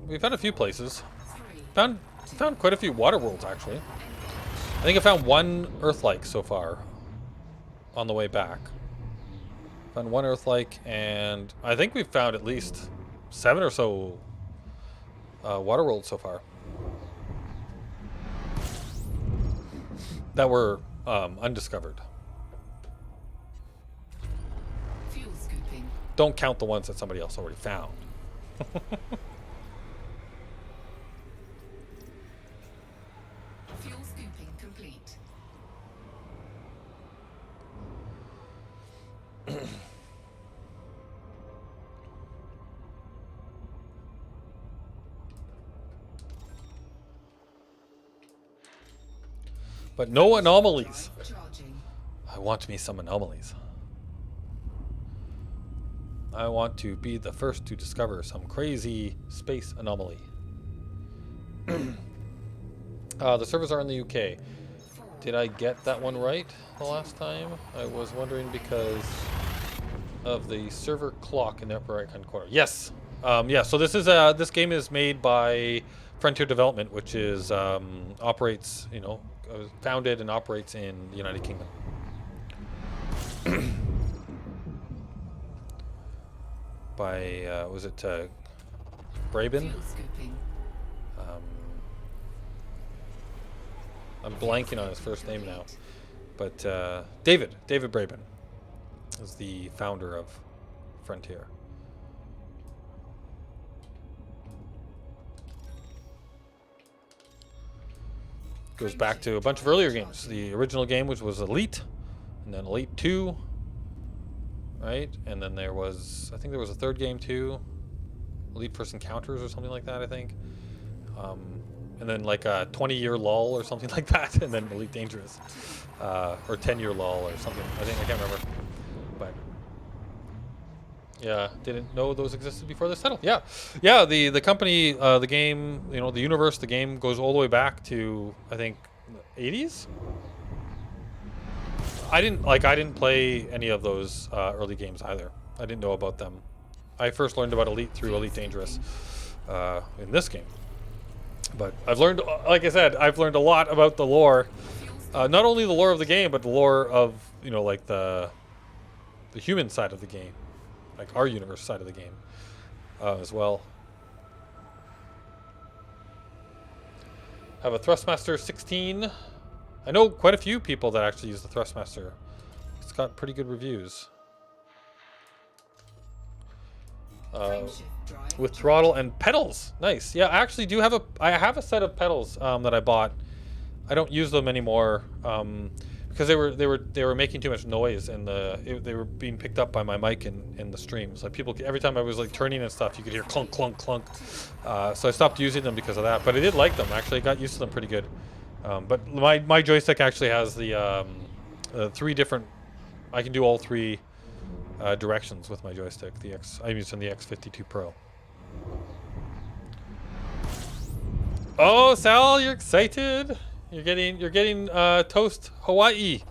We've had a few places. 3. Found quite a few water worlds, actually. I think I found one Earth-like so far on the way back. Found one Earth-like, and I think we've found at least 7 or so water worlds so far that were undiscovered. Fuel scooping. Don't count the ones that somebody else already found. Fuel scooping complete. But no anomalies. Drive charging. I want me some anomalies. I want to be the first to discover some crazy space anomaly. The servers are in the UK. Did I get that one right the last time? I was wondering because of the server clock in the upper right hand corner. Yes. Yeah, so this game is made by Frontier Development, which is operates, founded and operates in the United Kingdom. By was it Braben? Fuel scooping. I'm blanking on his first name now. But David Braben is the founder of Frontier. Goes back to a bunch of earlier games. The original game, which was Elite, and then Elite 2, right? And then there was, I think there was a third game too, Elite First Encounters or something like that, I think. And then like a 20-year lull or something like that, and then Elite Dangerous, or 10-year lull or something. I can't remember, but yeah, didn't know those existed before this title. Yeah, yeah. The company, the game, you know, the universe, the game goes all the way back to I think the 80s. I didn't play any of those early games either. I didn't know about them. I first learned about Elite through Elite Dangerous in this game. But I've learned, like I said, I've learned a lot about the lore. Not only the lore of the game, but the lore of, you know, like the human side of the game. Like our universe side of the game as well. Have a Thrustmaster 16. I know quite a few people that actually use the Thrustmaster. It's got pretty good reviews. With throttle and pedals. Nice. Yeah, I actually do have I have a set of pedals that I bought. I don't use them anymore because they were making too much noise, and they were being picked up by my mic in the streams. Like people, every time I was like turning and stuff, you could hear clunk clunk clunk. So I stopped using them because of that. But I did like them. Actually, I got used to them pretty good. But my joystick actually has the 3 different. I can do all 3 directions with my joystick. I'm using the X52 Pro. Oh, Sal, you're excited. You're getting toast Hawaii.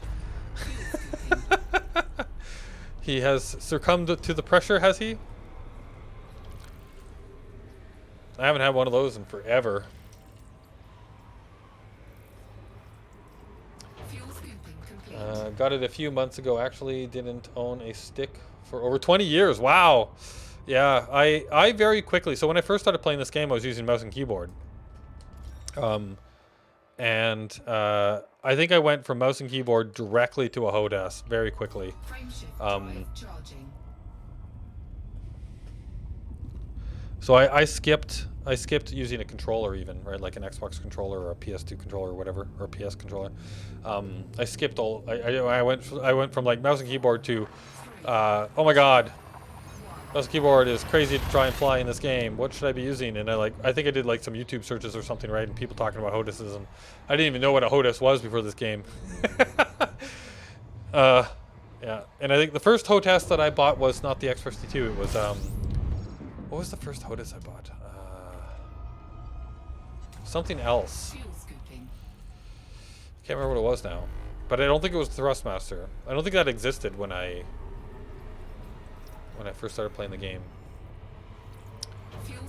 He has succumbed to the pressure, has he? I haven't had one of those in forever. Got it a few months ago. Actually, didn't own a stick for over 20 years. Wow. Yeah, I very quickly. So when I first started playing this game, I was using mouse and keyboard. I think I went from mouse and keyboard directly to a HOTAS very quickly. So I skipped using a controller even, right? Like an Xbox controller or a PS2 controller or whatever, or a PS controller. I skipped all. I went from like mouse and keyboard to, oh my god, mouse and keyboard is crazy to try and fly in this game. What should I be using? And I think I did like some YouTube searches or something, right? And people talking about HOTASes, and I didn't even know what a HOTAS was before this game. Yeah, and I think the first HOTAS that I bought was not the X52. It was what was the first HOTAS I bought? Something else. Can't remember what it was now, but I don't think it was Thrustmaster. I don't think that existed when I first started playing the game.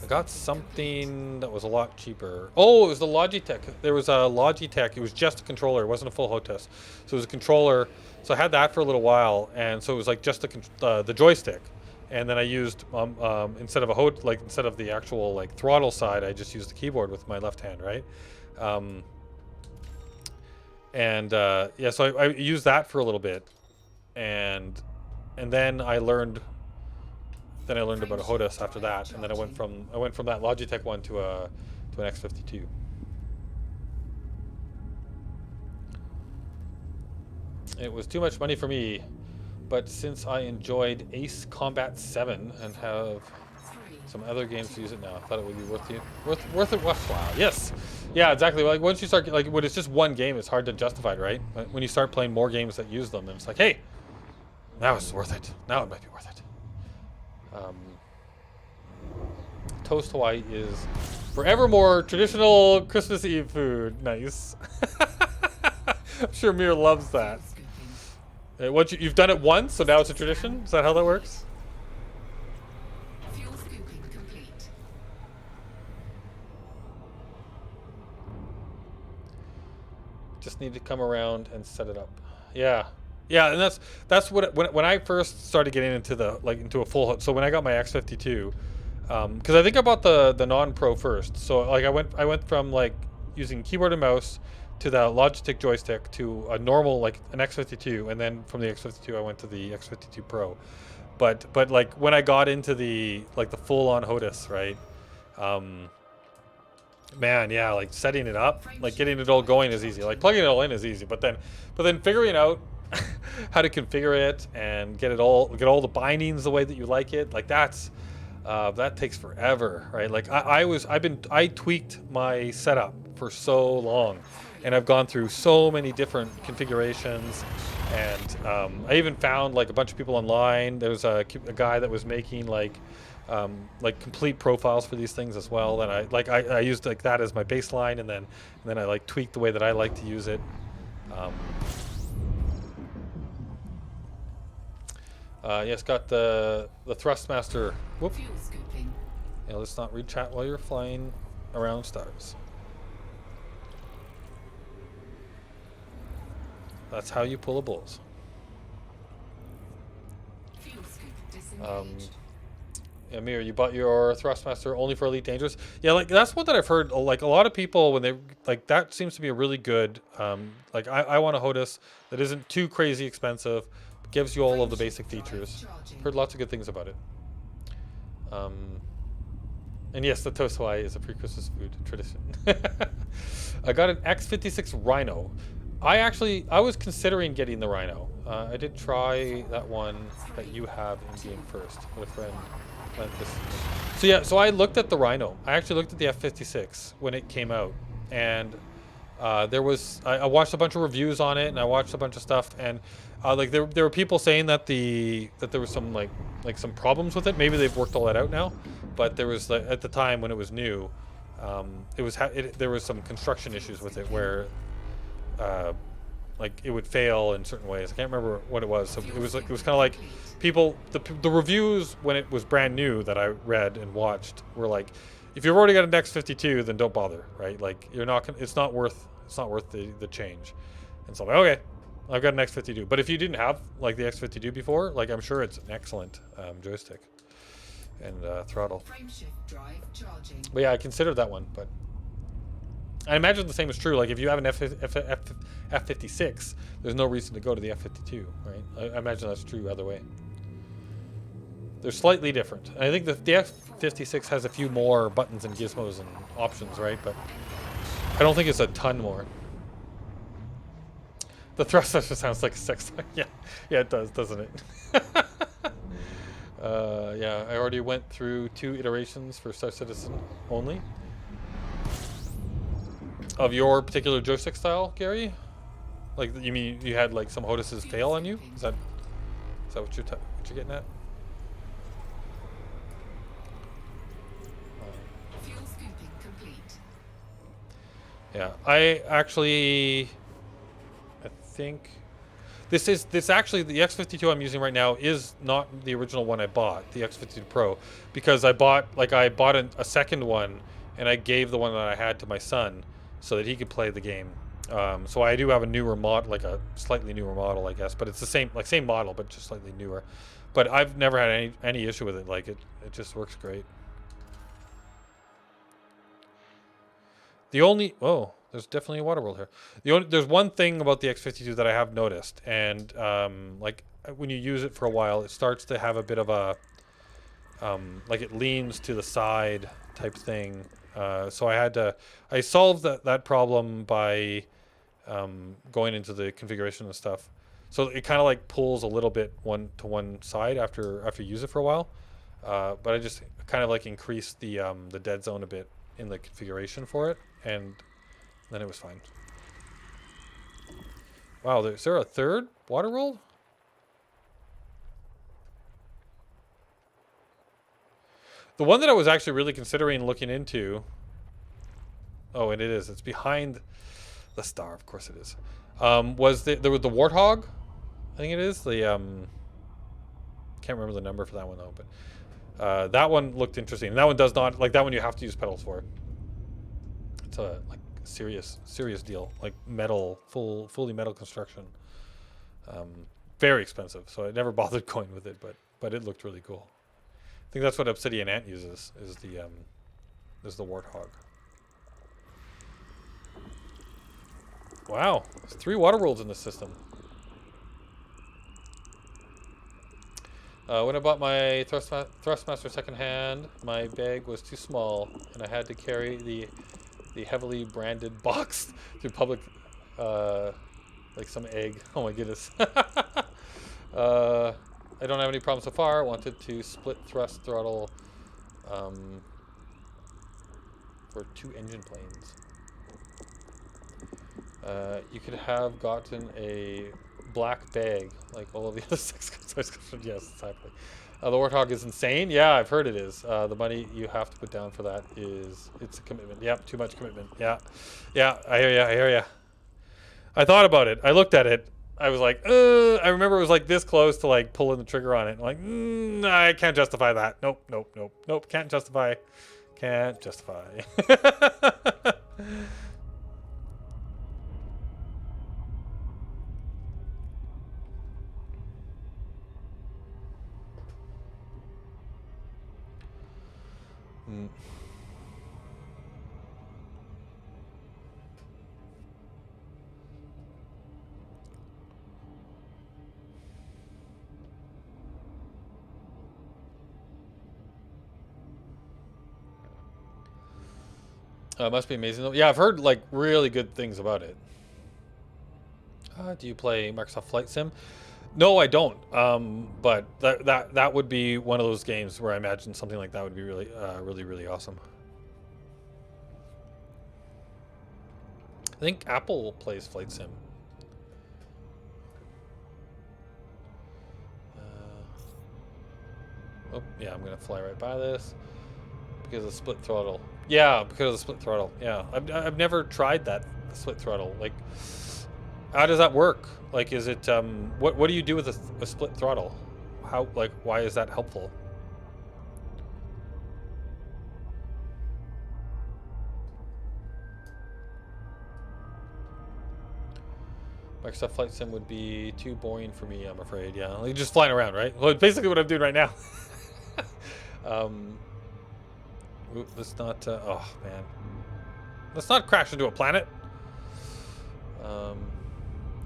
I got something that was a lot cheaper. Oh, it was the Logitech. There was a Logitech. It was just a controller. It wasn't a full HOTAS. So it was a controller. So I had that for a little while, and so it was like just the joystick. And then I used instead of the actual like throttle side, I just used the keyboard with my left hand, right? Yeah, so I used that for a little bit, and then I learned about a HOTAS after that, and then I went from that Logitech one to an X52. It was too much money for me, but since I enjoyed Ace Combat 7 and have some other games to use it now, I thought it would be worth it worthwhile. Yes, yeah, exactly. Like once you start, like when it's just one game, it's hard to justify it, right? When you start playing more games that use them, and it's like, hey, now it's worth it. Now it might be worth it. Toast Hawaii is forevermore traditional Christmas Eve food. Nice. I'm sure Mir loves that. You've done it once, so now it's a tradition? Is that how that works? Fuel scooping complete. Just need to come around and set it up. Yeah. Yeah, and that's what when I first started getting into a full, so when I got my X52, because I think I bought the non-pro first. So like I went from like using keyboard and mouse to the Logitech joystick to a normal, like an X52, and then from the X52 I went to the X52 Pro. But like when I got into the like the full on HOTAS, right? Um, Man, yeah, like setting it up, like getting it all going is easy. Like plugging it all in is easy, but then figuring out how to configure it and get all the bindings the way that you like it, like that takes forever, right? Like I tweaked my setup for so long, and I've gone through so many different configurations, and I even found like a bunch of people online. There was a guy that was making like complete profiles for these things as well. And I used like that as my baseline, and then I like tweaked the way that I like to use it. Um, yes, got the Thrustmaster. Whoop. Fuel scooping. Yeah, let's not read chat while you're flying around stars. That's how you pull a bulls. Fuel scoop disengaged. Amir, you bought your Thrustmaster only for Elite Dangerous? Yeah, like that's one that I've heard. Like a lot of people, when they like that, seems to be a really good. Like I want a HOTAS that isn't too crazy expensive, but gives you all of the basic features. Heard lots of good things about it. And yes, the toast Hawaii is a pre-Christmas food tradition. I got an X56 Rhino. I was considering getting the Rhino. I did try that one that you have in game first with a friend. So I looked at the Rhino. I actually looked at the F56 when it came out, and I watched a bunch of reviews on it, and I watched a bunch of stuff, and like there were people saying that there was some like some problems with it. Maybe they've worked all that out now, but there was at the time when it was new, there was some construction issues with it where like it would fail in certain ways. I can't remember what it was. So it was kind of like people, the reviews when it was brand new that I read and watched were like, if you've already got an X52, then don't bother, right? Like you're not gonna, it's not worth the change. And so I'm like, okay, I've got an X52. But if you didn't have like the X52 before, like I'm sure it's an excellent joystick and throttle. Frameshift drive charging. But yeah, I considered that one, but I imagine the same is true. Like if you have an F56, there's no reason to go to the F52, right? I imagine that's true either way. They're slightly different. I think the F56 has a few more buttons and gizmos and options, right? But I don't think it's a ton more. The Thrustmaster sounds like a sex toy. Yeah, it does, doesn't it? Yeah, I already went through 2 iterations for Star Citizen only. Of your particular joystick style, Gary? Like, you mean you had like some HOTASes fail on you? Is that what you're getting at? Fuel scooping complete. Yeah, I think this actually the X52 I'm using right now is not the original one I bought, the X52 Pro, because I bought a second one and I gave the one that I had to my son so that he could play the game. So I do have a newer mod, like a slightly newer model, I guess, but it's the same model, but just slightly newer. But I've never had any issue with it. Like it just works great. There's definitely a water world here. There's one thing about the X52 that I have noticed, and like when you use it for a while, it starts to have a bit of a like it leans to the side type thing. So I solved that problem by going into the configuration and stuff. So it kind of like pulls a little bit to one side after you use it for a while. But I just kind of like increased the dead zone a bit in the configuration for it, and then it was fine. Wow, is there a third water world? The one that I was actually really considering looking into. Oh, and it is. It's behind the star. Of course it is. There was the Warthog. I think it is the. Can't remember the number for that one though, but that one looked interesting. And that one does not like that one. You have to use pedals for. It's a like serious deal. Like metal, fully metal construction. Very expensive. So I never bothered going with it, but it looked really cool. I think that's what Obsidian Ant uses is the Warthog. Wow, there's 3 water worlds in this system. When I bought my Thrustmaster secondhand, my bag was too small, and I had to carry the heavily branded box through public, like some egg. Oh my goodness. I don't have any problems so far. I wanted to split thrust throttle for 2 engine planes. You could have gotten a black bag like all of the other 6 customers. Yes, exactly. The Warthog is insane. Yeah, I've heard it is. The money you have to put down for that it's a commitment. Yep, too much commitment. Yeah, yeah. I hear ya. I hear ya. I thought about it. I looked at it. I was like, I remember it was like this close to like pulling the trigger on it. I'm like, I can't justify that. Nope, nope, nope, nope. Can't justify. Can't justify. Mm. It must be amazing though. Yeah, I've heard like really good things about it. Do you play Microsoft Flight Sim? No, I don't. But that would be one of those games where I imagine something like that would be really, really awesome. I think Apple plays Flight Sim. Oh, yeah, I'm gonna fly right by this because of split throttle. Yeah, because of the split throttle. Yeah, I've never tried that split throttle. Like, how does that work? Like, is it what do you do with a split throttle? How, like, why is that helpful? Microsoft Flight Sim would be too boring for me, I'm afraid. Yeah, like just flying around, right? Well, basically what I'm doing right now. Let's not. Oh man, let's not crash into a planet.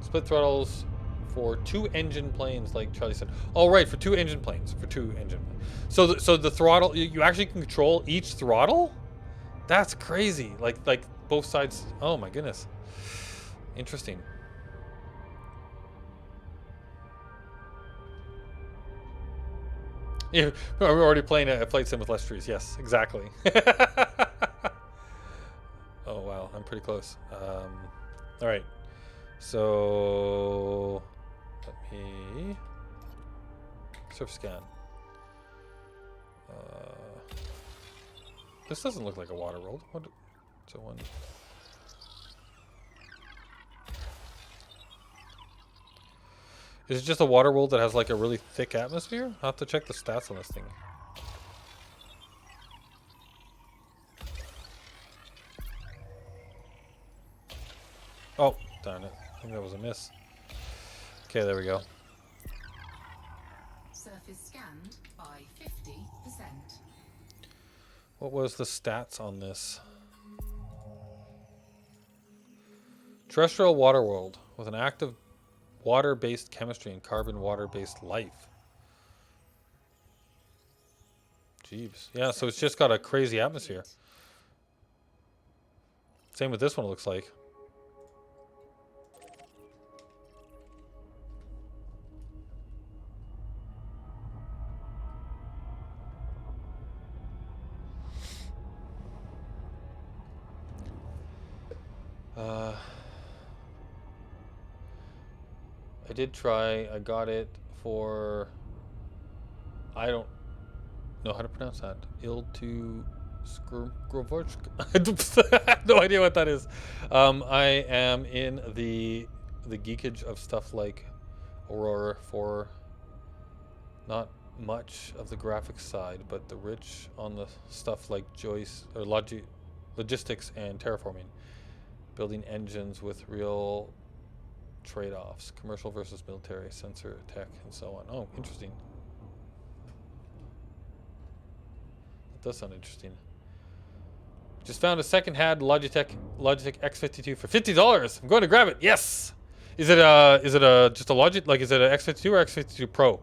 Split throttles for 2 engine planes, like Charlie said. Oh right, for 2 engine planes. For 2 engine planes. So the throttle, you actually can control each throttle. That's crazy. Like both sides. Oh my goodness. Interesting. Yeah, we're already playing a flight sim with less trees. Yes, exactly. Oh wow, I'm pretty close. All right, so let me surf scan. This doesn't look like a water world. What? So one. Is it just a water world that has like a really thick atmosphere? I'll have to check the stats on this thing. Oh, darn it. I think that was a miss. Okay, there we go. Surface scanned by 50%. What was the stats on this? Terrestrial water world with an active water-based chemistry and carbon water-based life. Jeeves. Yeah, so it's just got a crazy atmosphere. Same with this one, it looks like. I did try. I got it for. I don't know how to pronounce that. Iltu Skrovorsk. I have no idea what that is. I am in the geekage of stuff like Aurora for not much of the graphics side, but the rich on the stuff like Joyce or logistics and terraforming, building engines with real trade-offs, commercial versus military, sensor tech, and so on. Oh, interesting. That does sound interesting. Just found a second-hand Logitech X52 for $50. I'm going to grab it. Yes. Is it just a Logitech? Like, is it an X52 or X52 Pro?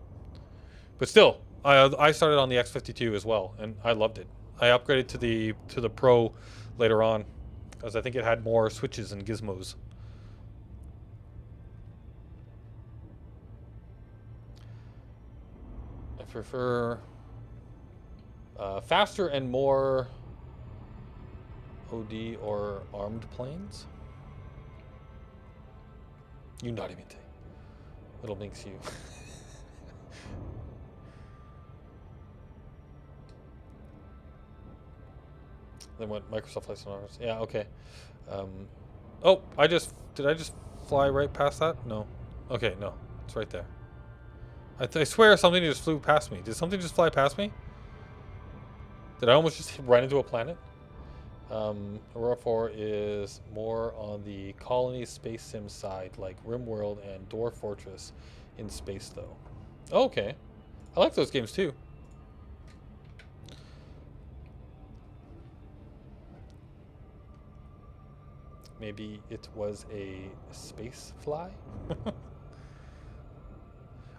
But still, I started on the X52 as well, and I loved it. I upgraded to the Pro later on because I think it had more switches and gizmos. I prefer faster and more OD or armed planes. You naughty minty. Little minx you. Then what? Microsoft Flight Simulators. Yeah, okay. Oh, did I just fly right past that? No. Okay, no. It's right there. I swear something just flew past me. Did something just fly past me? Did I almost just run into a planet? Aurora 4 is more on the colony space sim side, like RimWorld and Dwarf Fortress in space, though. Oh, okay. I like those games, too. Maybe it was a space fly?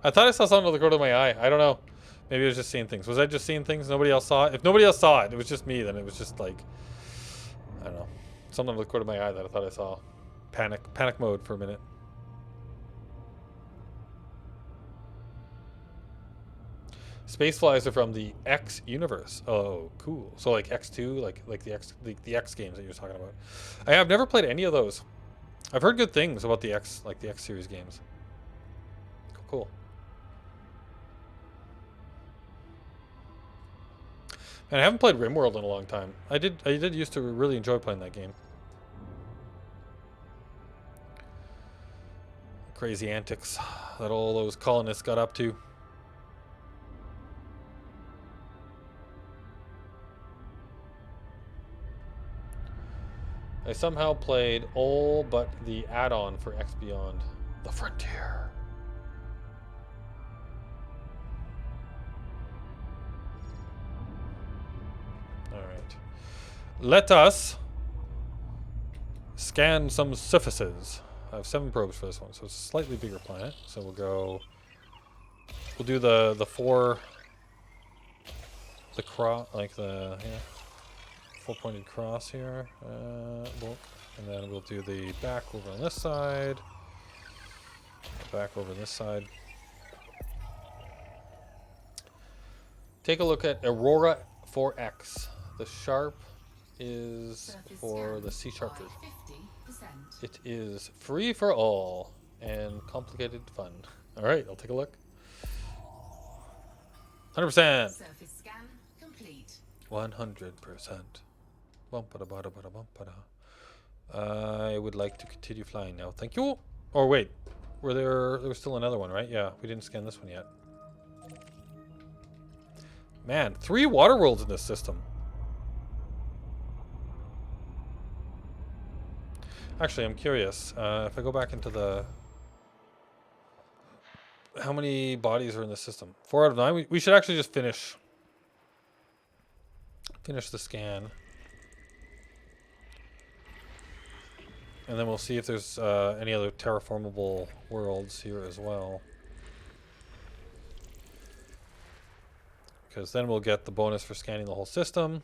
I thought I saw something out the corner of my eye. I don't know. Maybe I was just seeing things. Was I just seeing things? Nobody else saw it? If nobody else saw it, it was just me, then it was just like, I don't know. Something out the corner of my eye that I thought I saw. Panic mode for a minute. Space flies are from the X universe. Oh, cool. So like X2, like the X games that you were talking about. I have never played any of those. I've heard good things about the X, like the X series games. Cool. And I haven't played RimWorld in a long time. I did used to really enjoy playing that game. Crazy antics that all those colonists got up to. I somehow played all but the add-on for X Beyond. The Frontier. Alright. Let us scan some surfaces. I have 7 probes for this one, so it's a slightly bigger planet. So we'll do the 4, the cross, like the, yeah, 4-pointed cross here, and then we'll do the back over on this side, back over this side. Take a look at Aurora 4X. The sharp is for the C sharp version. It is free for all and complicated fun. All right, I'll take a look. 100%. Surface scan complete. 100%. I would like to continue flying now. Thank you. Or wait, there was still another one, right? Yeah, we didn't scan this one yet. Man, 3 water worlds in this system. Actually, I'm curious. If I go back into the... How many bodies are in the system? 4 out of 9? We should actually just finish the scan. And then we'll see if there's any other terraformable worlds here as well. Because then we'll get the bonus for scanning the whole system.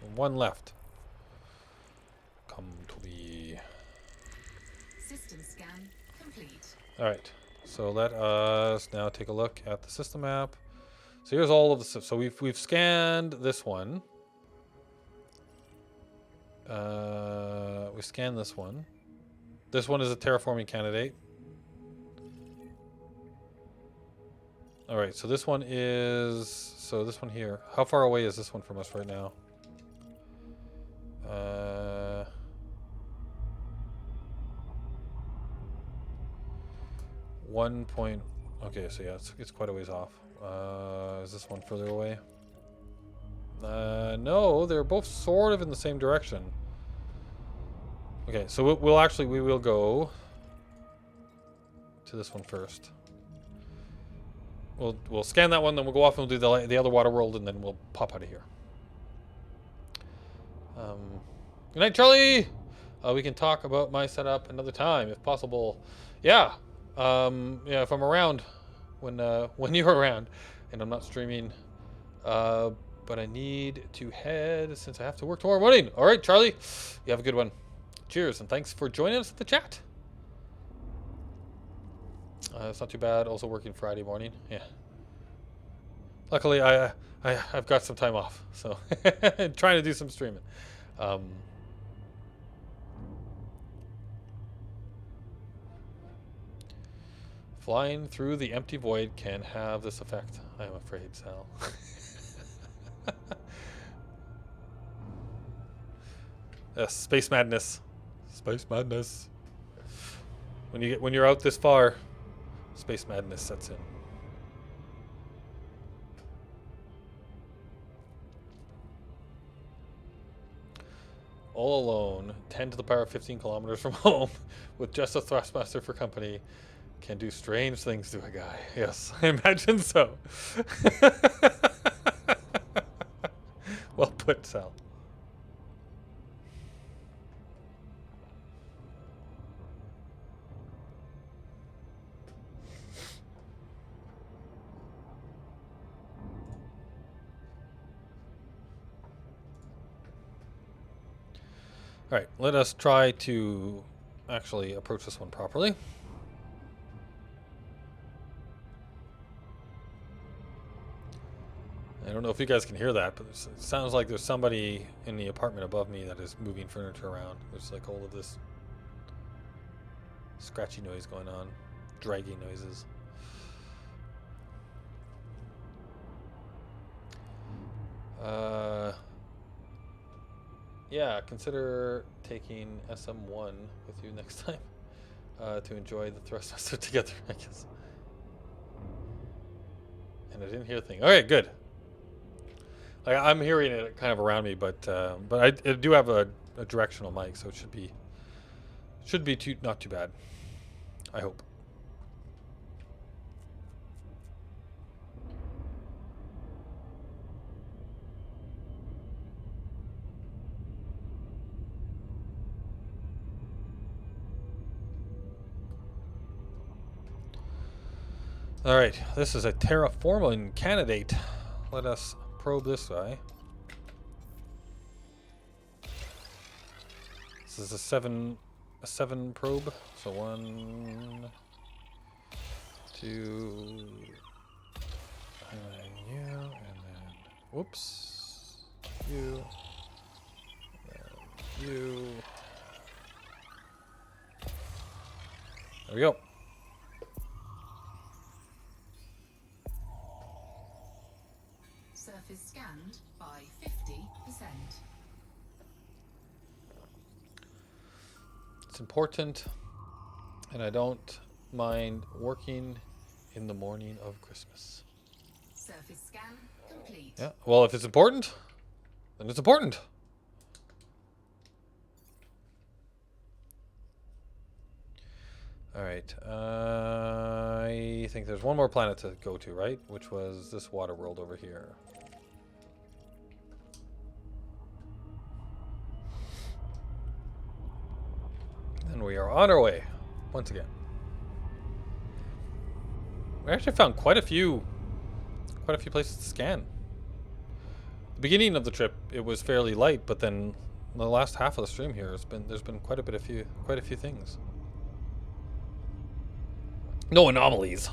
And 1 left. Come to me. System scan complete. Alright, so let us now take a look at the system map. So here's all of the stuff. So we've scanned this one. We scanned this one. This one is a terraforming candidate. Alright, so this one is... So this one here. How far away is this one from us right now? 1 point... Okay, so yeah, it's quite a ways off. Is this one further away? No, they're both sort of in the same direction. Okay, so we will go to this one first. we'll scan that one, then we'll go off and we'll do the other water world, and then we'll pop out of here. Good night, Charlie. We can talk about my setup another time if possible. Yeah. Yeah, if I'm around when you're around and I'm not streaming. But I need to head since I have to work tomorrow morning. All right, Charlie. You have a good one. Cheers, and thanks for joining us at the chat. It's not too bad. Also working Friday morning. Yeah. Luckily, I've got some time off, so trying to do some streaming. Flying through the empty void can have this effect. I'm afraid, Sal. Yes, space madness. Space madness. When you're out this far, space madness sets in. All alone, 10 to the power of 15 kilometers from home, with just a thrustmaster for company, can do strange things to a guy. Yes, I imagine so. Well put, Sal. All right, let us try to actually approach this one properly. I don't know if you guys can hear that, but it sounds like there's somebody in the apartment above me that is moving furniture around. There's like all of this scratchy noise going on, dragging noises. Yeah, consider taking SM1 with you next time to enjoy the thrustmaster together, I guess. And I didn't hear a thing. Okay, good. I'm hearing it kind of around me, but I do have a directional mic, so it should be not too bad. I hope. All right, this is a terraforming candidate. Let us probe this guy. This is a seven probe. So 1, 2, and then you, and then whoops, you, and you. There we go. Surface scanned by 50%. It's important, and I don't mind working in the morning of Christmas. Surface scan complete. Yeah, well, if it's important, then it's important. All right, I think there's one more planet to go to, right? Which was this water world over here. And we are on our way, once again. We actually found quite a few places to scan. The beginning of the trip, it was fairly light, but then the last half of the stream here there's been quite a few things. No anomalies.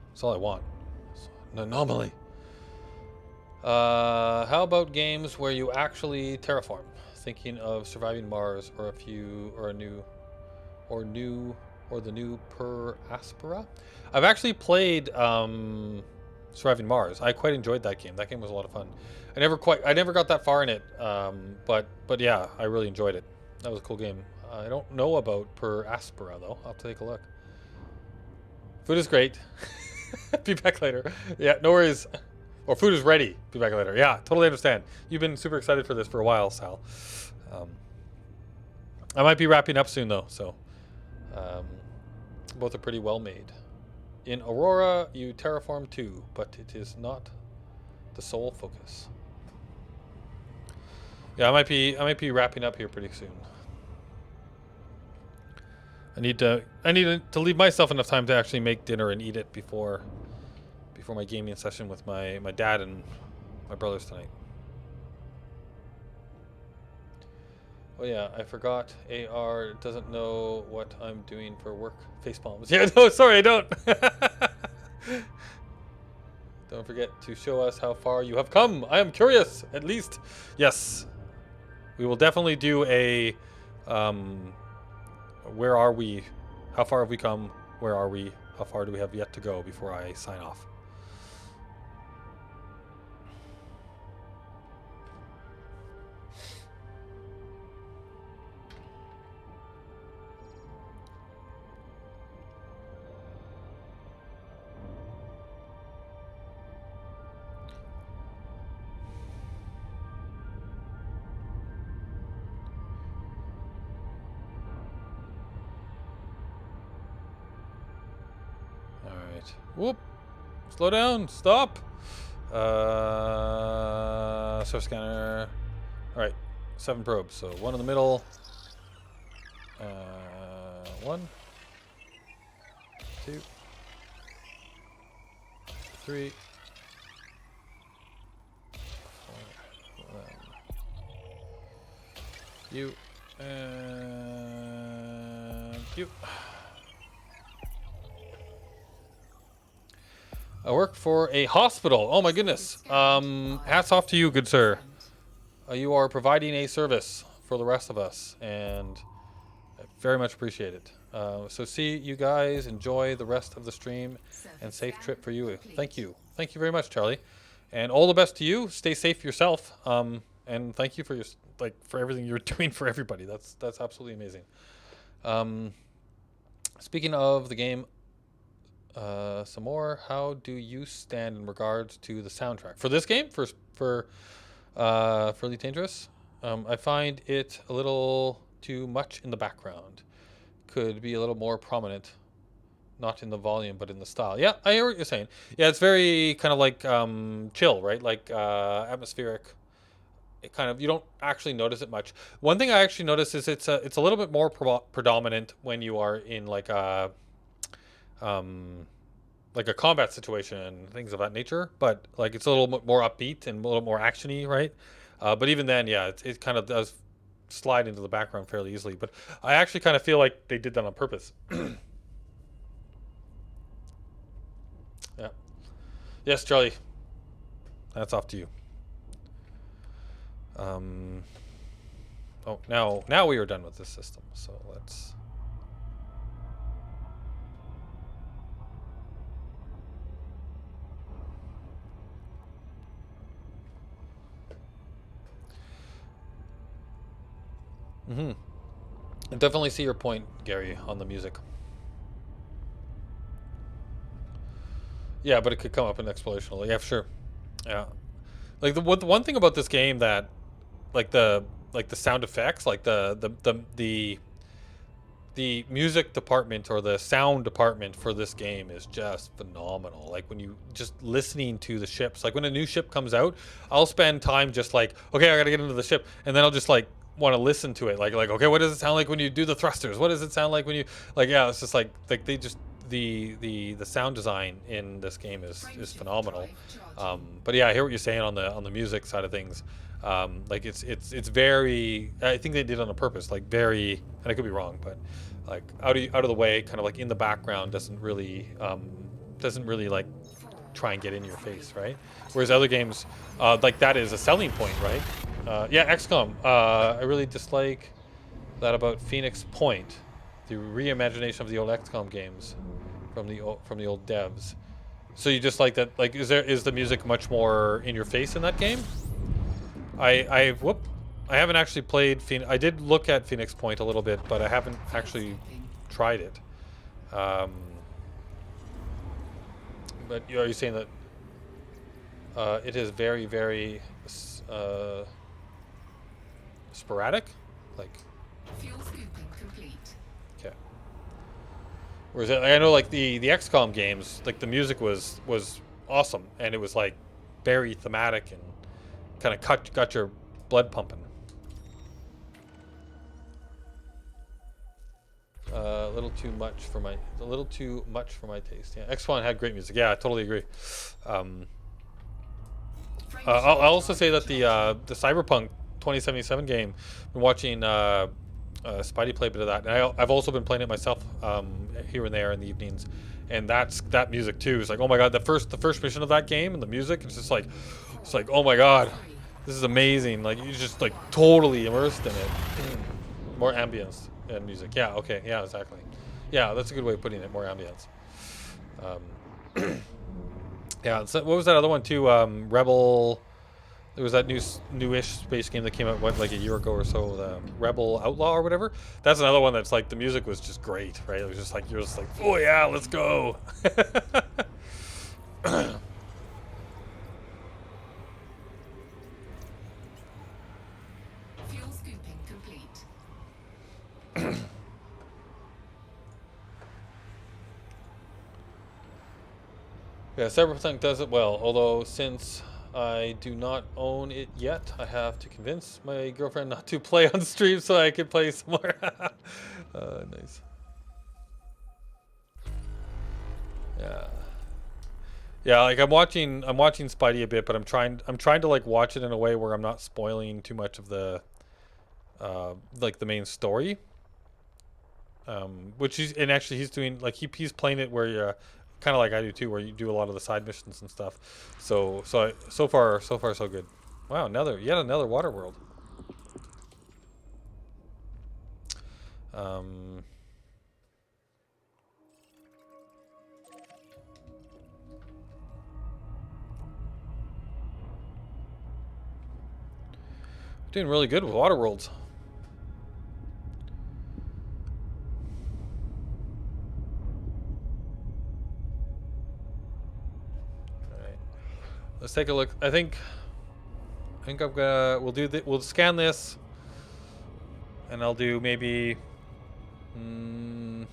That's all I want. An anomaly. How about games where you actually terraform? Thinking of Surviving Mars or the new Per Aspera. I've actually played Surviving Mars. I quite enjoyed that game. That game was a lot of fun. I never got that far in it. But yeah, I really enjoyed it. That was a cool game. I don't know about Per Aspera though. I'll have to take a look. Food is great. Be back later. Yeah, no worries. Or food is ready. Be back later. Yeah, totally understand. You've been super excited for this for a while, Sal. I might be wrapping up soon though, so both are pretty well made. In Aurora, you terraform too, but it is not the sole focus. Yeah, I might be wrapping up here pretty soon. I need to leave myself enough time to actually make dinner and eat it before my gaming session with my dad and my brothers tonight. Oh yeah, I forgot. AR doesn't know what I'm doing for work. Facepalms. Yeah, no, sorry, I don't. Don't forget to show us how far you have come. I am curious, at least. Yes. We will definitely do a where are we? How far have we come? Where are we? How far do we have yet to go before I sign off? Whoop. Slow down. Stop. Surf scanner. All right. 7 probes. So 1 in the middle. 1. 2. 3. 4. You. And you. I work for a hospital. Oh my goodness. Hats off to you, good sir. You are providing a service for the rest of us, and I very much appreciate it. So see you guys. Enjoy the rest of the stream, and safe trip for you. Thank you. Thank you very much, Charlie. And all the best to you. Stay safe yourself. And thank you for your for everything you're doing for everybody. That's absolutely amazing. Speaking of the game, some more. How do you stand in regards to the soundtrack for this game? For Elite Dangerous, I find it a little too much in the background. Could be a little more prominent, not in the volume but in the style. Yeah, I hear what you're saying. Yeah, it's very kind of like chill, right? Like atmospheric. It kind of, you don't actually notice it much. One thing I actually notice is it's a little bit more predominant when you are in like a combat situation, things of that nature. But like it's a little bit more upbeat and a little more actiony, right? But even then, yeah, it kind of does slide into the background fairly easily. But I actually kind of feel like they did that on purpose. Yeah. Yes, Charlie. That's off to you. Oh, now we are done with this system. So let's. I definitely see your point, Gary, on the music. Yeah, but it could come up in explorational. Yeah, for sure. Yeah, like the one thing about this game that, like the sound effects, like the music department or the sound department for this game is just phenomenal. Like when you just listening to the ships, like when a new ship comes out, I'll spend time just like, okay, I gotta get into the ship, and then I'll just like want to listen to it, like okay, what does it sound like when you do the thrusters? What does it sound like when you yeah, it's just like they just the sound design in this game is phenomenal. But yeah, I hear what you're saying on the music side of things. Like it's very, I think they did it on purpose, like very, and I could be wrong, but like out of the way, kind of like in the background, doesn't really like try and get in your face, right? Whereas other games, like that is a selling point, right? Yeah, XCOM. I really dislike that about Phoenix Point, the reimagination of the old XCOM games from the old devs. So you just like that? Like, is the music much more in your face in that game? I haven't actually played Phoenix. I did look at Phoenix Point a little bit, but I haven't actually tried it. But are you saying that? It is very, very sporadic. Like, Fuel scooping complete. okay. Whereas I know like the XCOM games, like the music was awesome, and it was like very thematic and kind of got your blood pumping. A little too much for my taste. Yeah, X1 had great music. Yeah, I totally agree. I'll also say that the Cyberpunk 2077 game, been watching Spidey play a bit of that, and I've also been playing it myself here and there in the evenings, and that music too is like, oh my god, the first mission of that game and the music, it's like oh my god, this is amazing. Like you're just like totally immersed in it. More ambience and music. Yeah. Okay. Yeah. Exactly. Yeah, that's a good way of putting it. More ambience. Yeah. So what was that other one too? Rebel. There was that newish space game that came out like a year ago or so, the Rebel Outlaw or whatever. That's another one that's like the music was just great, right? It was just like you're just like, oh yeah, let's go. Fuel scooping complete. Yeah, Cyberpunk does it well, although since I do not own it yet, I have to convince my girlfriend not to play on stream so I can play some more. Nice. Yeah. Yeah, like I'm watching Spidey a bit, but I'm trying to like watch it in a way where I'm not spoiling too much of the like the main story. Which he's doing like he's playing it where you kind of like I do too, where you do a lot of the side missions and stuff. So far so good. Wow, yet another water world. Doing really good with water worlds. Let's take a look. I think I'm gonna we'll scan this, and I'll do maybe 5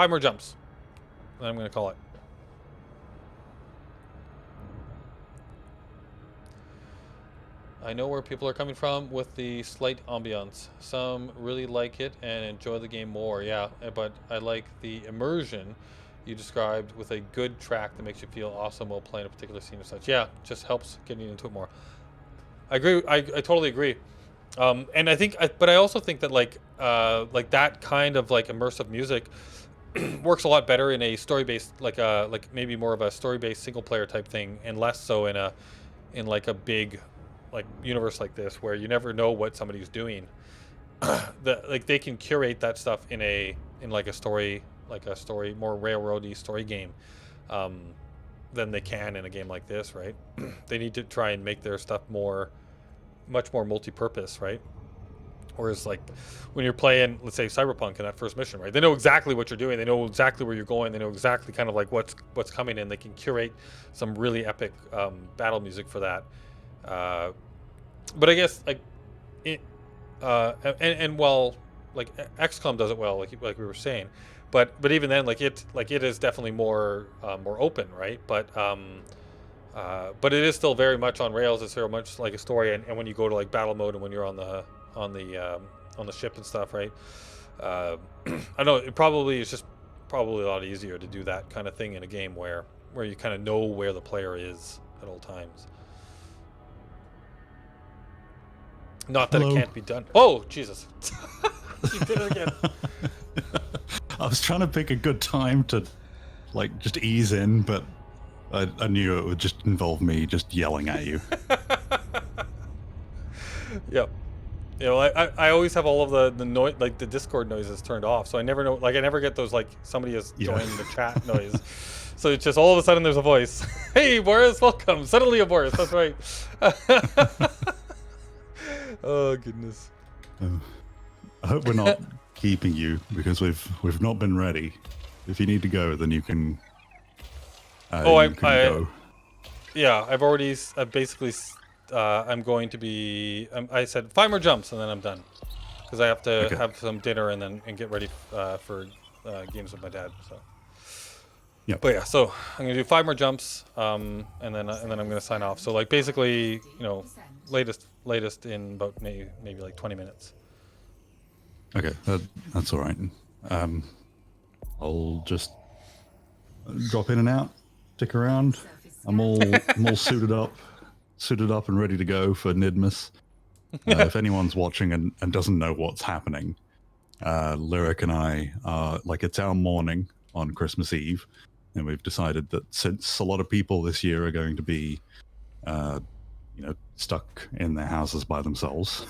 more jumps. And I'm gonna call it. I know where people are coming from with the slight ambiance. Some really like it and enjoy the game more. Yeah, but I like the immersion you described with a good track that makes you feel awesome while playing a particular scene or such. Yeah, just helps getting into it more. I agree. I totally agree. And I think, but I also think that like that kind of like immersive music works a lot better in a story-based, like maybe more of a story-based single-player type thing, and less so in like a big like universe like this where you never know what somebody's doing. Like they can curate that stuff in like a story more railroady story game than they can in a game like this, right? They need to try and make their stuff much more multi-purpose, right? Whereas like when you're playing, let's say Cyberpunk in that first mission, right? They know exactly what you're doing. They know exactly where you're going. They know exactly kind of like what's coming in. They can curate some really epic battle music for that. But I guess like it, and while like XCOM does it well, like we were saying, but even then, like it is definitely more open, right? But it is still very much on rails. It's very much like a story, and when you go to like battle mode and when you're on the ship and stuff, right? I don't know. It probably is just a lot easier to do that kind of thing in a game where you kind of know where the player is at all times. Not that Hello. it can't be done. Oh, Jesus. You did it again. I was trying to pick a good time to, like, just ease in, but I knew it would just involve me just yelling at you. Yep. You know, I always have all of the noise, like the Discord noises turned off, so I never know, like I never get those, like, somebody has joined the chat noise. So it's just all of a sudden there's a voice. Hey, Boris, welcome. Suddenly a Boris, that's right. Oh, goodness. I hope we're not keeping you because we've not been ready. If you need to go, then you can. Oh, you can go. Yeah, I've basically, I'm going to be, I said 5 more jumps and then I'm done. Because I have to Okay. have some dinner and get ready for games with my dad. So, Yep. but yeah, so I'm gonna do 5 more jumps, and then I'm gonna sign off. So like basically, latest in about maybe like 20 minutes. Okay, that's all right. I'll just drop in and out, stick around. I'm all suited up and ready to go for Nidmas. If anyone's watching and doesn't know what's happening, Lyric and I are like, it's our morning on Christmas Eve, and we've decided that since a lot of people this year are going to be, stuck in their houses by themselves,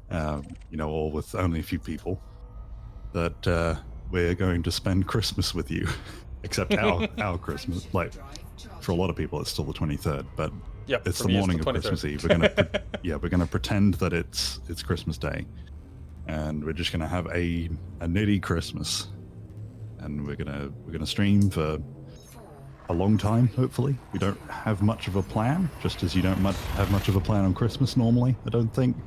or with only a few people, that we're going to spend Christmas with you. Except our Christmas, like for a lot of people, it's still the 23rd, but Yep, it's for the me, morning the of 23rd. Christmas Eve. We're gonna pretend that it's Christmas Day, and we're just gonna have a nitty Christmas, and we're gonna stream for a long time. Hopefully, we don't have much of a plan, just as you don't have much of a plan on Christmas normally. I don't think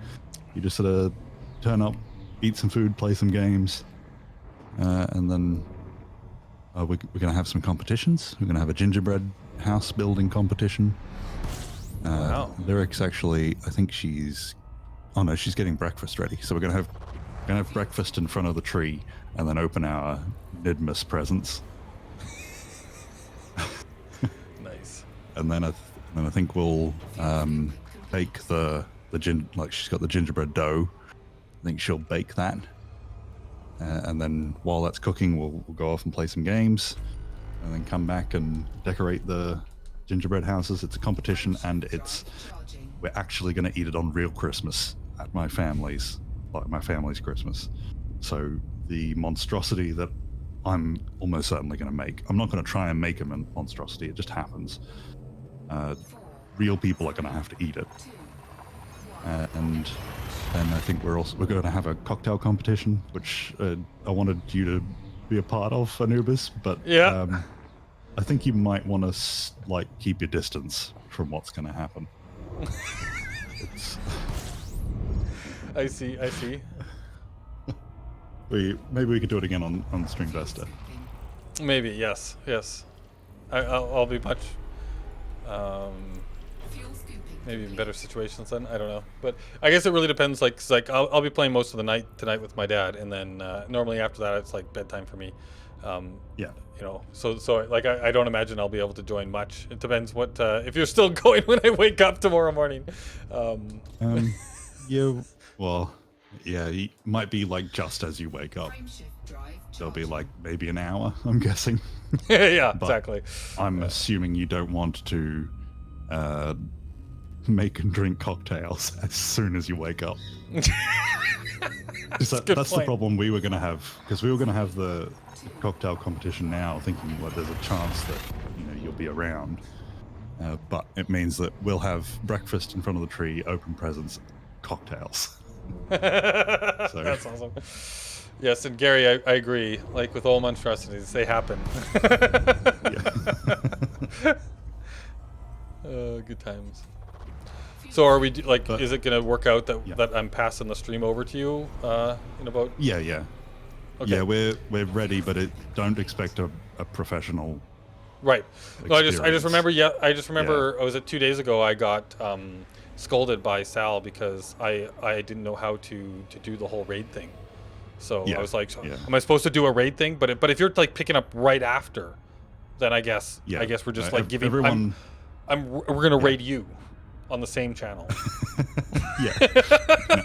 you just sort of turn up, eat some food, play some games, and then. We're going to have some competitions. We're going to have a gingerbread house building competition. Wow. Lyric's actually, I think she's getting breakfast ready. So we're going to have breakfast in front of the tree and then open our Nidmas presents. Nice. And then I think we'll bake like she's got the gingerbread dough. I think she'll bake that. And then while that's cooking, we'll go off and play some games, and then come back and decorate the gingerbread houses. It's a competition, and we're actually going to eat it on real Christmas at my family's Christmas. So the monstrosity that I'm almost certainly going to make, I'm not going to try and make a monstrosity. It just happens. Real people are going to have to eat it, and. And I think we're going to have a cocktail competition, which I wanted you to be a part of, Anubis. But Yeah. I think you might want to keep your distance from what's going to happen. I see. Maybe we could do it again on Stringvesta. Maybe yes. I'll be much. Maybe in better situations then. I don't know, but I guess it really depends. Like I'll be playing most of the night tonight with my dad, and then normally after that it's like bedtime for me. Yeah. So like I don't imagine I'll be able to join much. It depends what if you're still going when I wake up tomorrow morning. Yeah. Well, yeah. It might be like just as you wake up. There'll be like maybe an hour, I'm guessing. Yeah, But exactly. I'm assuming you don't want to make and drink cocktails as soon as you wake up. That's good the point. problem we were going to have, because we were going to have the cocktail competition now, thinking like there's a chance that you'll be around. But it means that we'll have breakfast in front of the tree, open presents, cocktails. That's awesome. Yes, and Gary, I agree. Like with all monstrosities, they happen. Yeah. Good times. So are we is it gonna work out that Yeah. that I'm passing the stream over to you in about? Yeah. Okay. Yeah, we're ready, but don't expect a professional. Right. No, I just experience. remember. Yeah, I just remember. Was it 2 days ago? I got scolded by Sal because I didn't know how to do the whole raid thing. So Yeah, I was like, yeah. am I supposed to do a raid thing? But if you're like picking up right after, then I guess we're just like giving everyone. we're gonna raid you on the same channel. Yeah.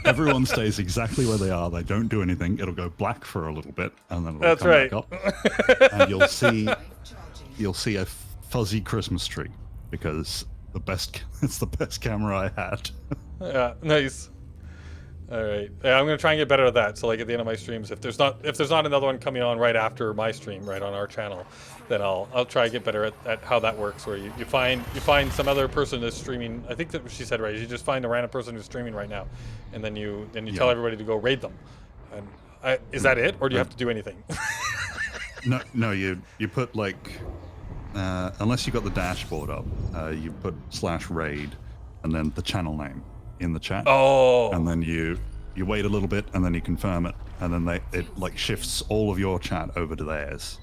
Everyone stays exactly where they are. They don't do anything. It'll go black for a little bit, and then it'll That's come right. back up. And you'll see a fuzzy Christmas tree, because it's the best camera I had. Yeah, nice. All right. Yeah, I'm gonna try and get better at that. So like at the end of my streams, if there's not another one coming on right after my stream, right on our channel, then I'll try and get better at how that works. Where you find some other person that's streaming. I think that she said right. You just find a random person who's streaming right now, and then you tell everybody to go raid them. And is that it, or do you have to do anything? No, you put like unless you got the dashboard up, you put /raid and then the channel name in the chat. Oh. And then you wait a little bit and then you confirm it, and then it like shifts all of your chat over to theirs.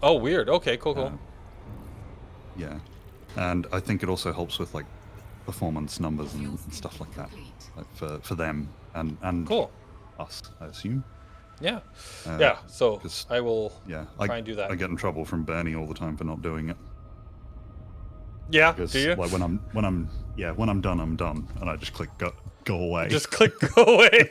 Oh, weird. Okay, cool. Yeah, and I think it also helps with like performance numbers and stuff like that, like for them and Cool. us, I assume. Yeah. Yeah. So 'cause, I will Yeah, try and do that. I get in trouble from Bernie all the time for not doing it. Yeah. Because Do you? like when I'm done, and I just click go away. Just click go away.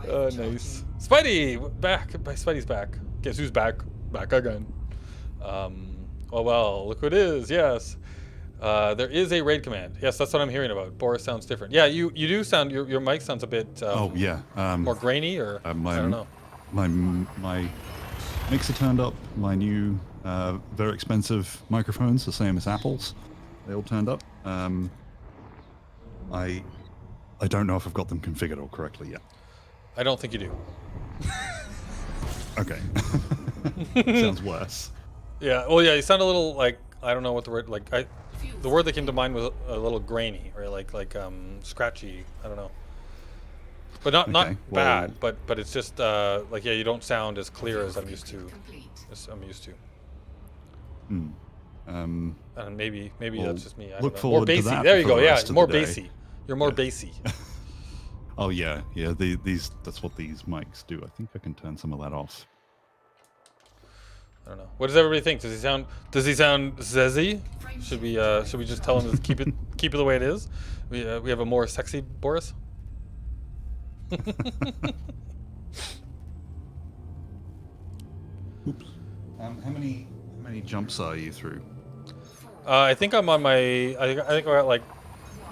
Nice. Spidey back. Spidey's back. Guess who's back? Back again. Well, look who it is. Yes. There is a raid command. Yes, that's what I'm hearing about. Boris sounds different. Yeah, you do sound, your mic sounds a bit oh yeah. more grainy, or I don't know. My mixer turned up. My new very expensive microphones, the same as Apple's. They all turned up. I don't know if I've got them configured all correctly yet. I don't think you do. Okay. Sounds worse. Yeah. Well, yeah. You sound a little like, I don't know what the word, like the word that came to mind was a little grainy, or like scratchy. I don't know. But not Okay, well, bad. But it's just like, yeah, you don't sound as clear as I'm used to. And maybe well, that's just me. I look don't know. forward More to bassy. that There you for go. the Yeah, rest of more the day. bassy. You're more Yeah. bassy. Oh yeah. These that's what these mics do. I think I can turn some of that off. I don't know. What does everybody think? Does he sound zezzy? Should we just tell him to keep it the way it is? We have a more sexy Boris. Oops. How many jumps are you through? I think I'm on my. I think we're at like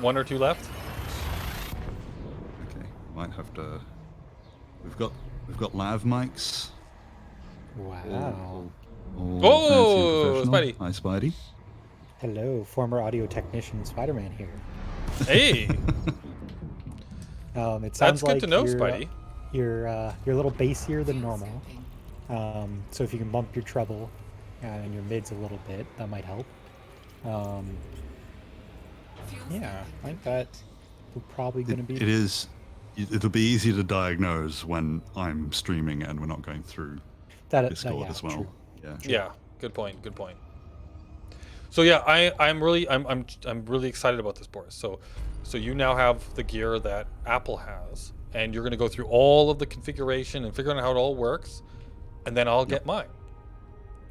1 or 2 left. Okay, might have to. We've got lav mics. Wow. All Oh, fancy and Spidey. professional. Hi, Spidey. Hello, former audio technician Spider-Man here. Hey, It sounds that's good like to know, you're, Spidey. You're a little bassier than normal. So if you can bump your treble and your mids a little bit, that might help. Yeah, I think that we're probably going to be. It is. It'll be easy to diagnose when I'm streaming and we're not going through Discord yeah, as well. true. Yeah. Yeah, good point. So yeah, I'm really excited about this, Boris. So you now have the gear that Apple has, and you're going to go through all of the configuration and figuring out how it all works, and then I'll get mine,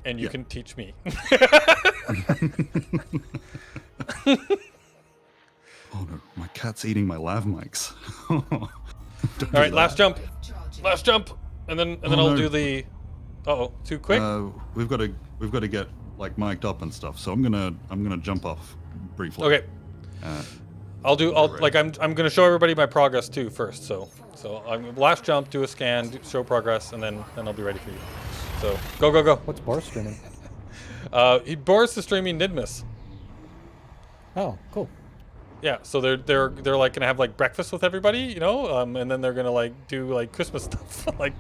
and you Yeah. can teach me. Oh no, my cat's eating my lav mics. All right, last jump, and then Oh, I'll no. do the. Too quick. We've got to get like mic'd up and stuff. So I'm gonna jump off briefly. Okay. Uh, I'll right. like I'm gonna show everybody my progress too first. So I'm last jump, do a scan, show progress, and then I'll be ready for you. So go. What's Boris streaming? Boris is streaming Nidmus. Oh, cool. Yeah, so they're like gonna have like breakfast with everybody, you know, and then they're gonna like do like Christmas stuff, like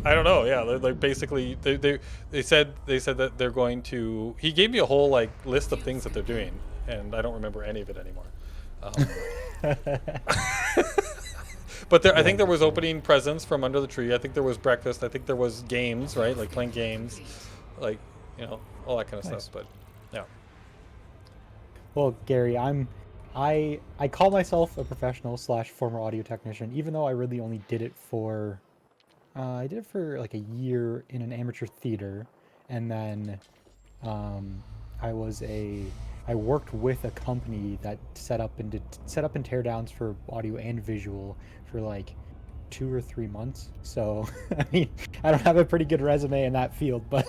I don't know. Yeah, they're basically they said that they're going to. He gave me a whole like list of things that they're doing, and I don't remember any of it anymore. But I think there was opening presents from under the tree. I think there was breakfast. I think there was games, right? Like playing games, like, you know, all that kind of Nice. stuff. But yeah. Well, Gary, I call myself a professional / former audio technician, even though I really only did it for I did it for like a year in an amateur theater, and then I worked with a company that set up and teardowns for audio and visual for like 2 or 3 months. So I mean, I don't have a pretty good resume in that field, but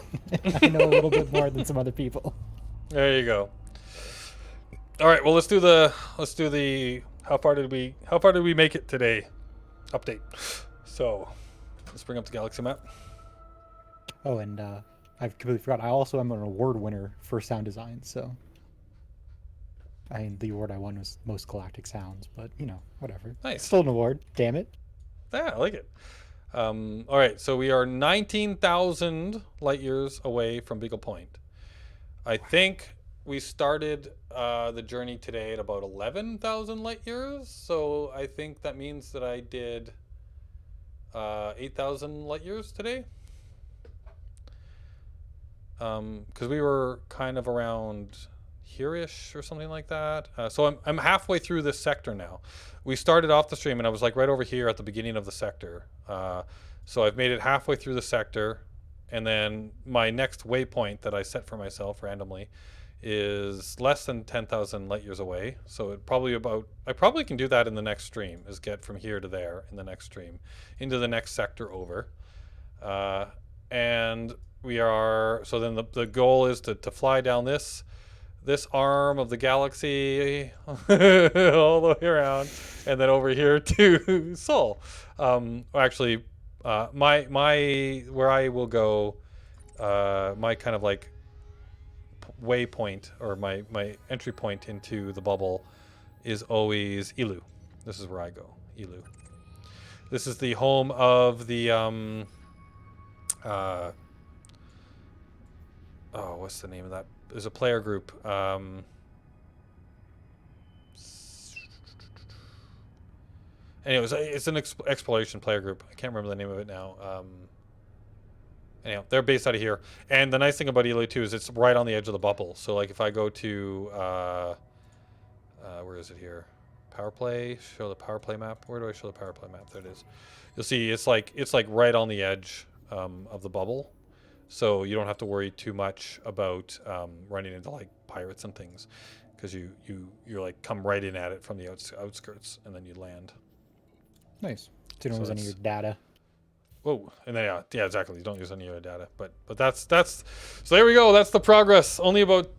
I know a little bit more than some other people. There you go. All right, well, let's do the how far did we make it today update. So let's bring up the galaxy map. Oh, and I've completely forgot. I also am an award winner for sound design. So I mean, the award I won was most galactic sounds, but you know, whatever. Nice. Still an award. Damn it. Yeah, I like it. All right, so we are 19,000 light years away from Beagle Point. I think we started the journey today at about 11,000 light years. So I think that means that I did 8,000 light years today. Because we were kind of around here-ish or something like that. So I'm halfway through this sector now. We started off the stream and I was like right over here at the beginning of the sector. So I've made it halfway through the sector, and then my next waypoint that I set for myself randomly is less than 10,000 light years away. So I probably can do that in the next stream, is get from here to there in the next stream, into the next sector over. And we are, so then the goal is to fly down this arm of the galaxy all the way around, and then over here to Sol. Actually, my where I will go, my kind of like waypoint, or my entry point into the bubble, is always Ilu. This is where I go, Ilu. This is the home of the what's the name of that? There's a player group. Anyways, it's an exploration player group. I can't remember the name of it now. Anyhow, they're based out of here. And the nice thing about Elu too is it's right on the edge of the bubble. So like if I go to where is it here? Power play. Show the power play map. Where do I show the power play map? There it is. You'll see it's like right on the edge of the bubble. So you don't have to worry too much about running into like pirates and things, because you're like come right in at it from the outskirts, and then you land. Nice. So you don't lose any of your data. Whoa, and then yeah, exactly. You don't use any of your data, but that's so there we go. That's the progress. Only about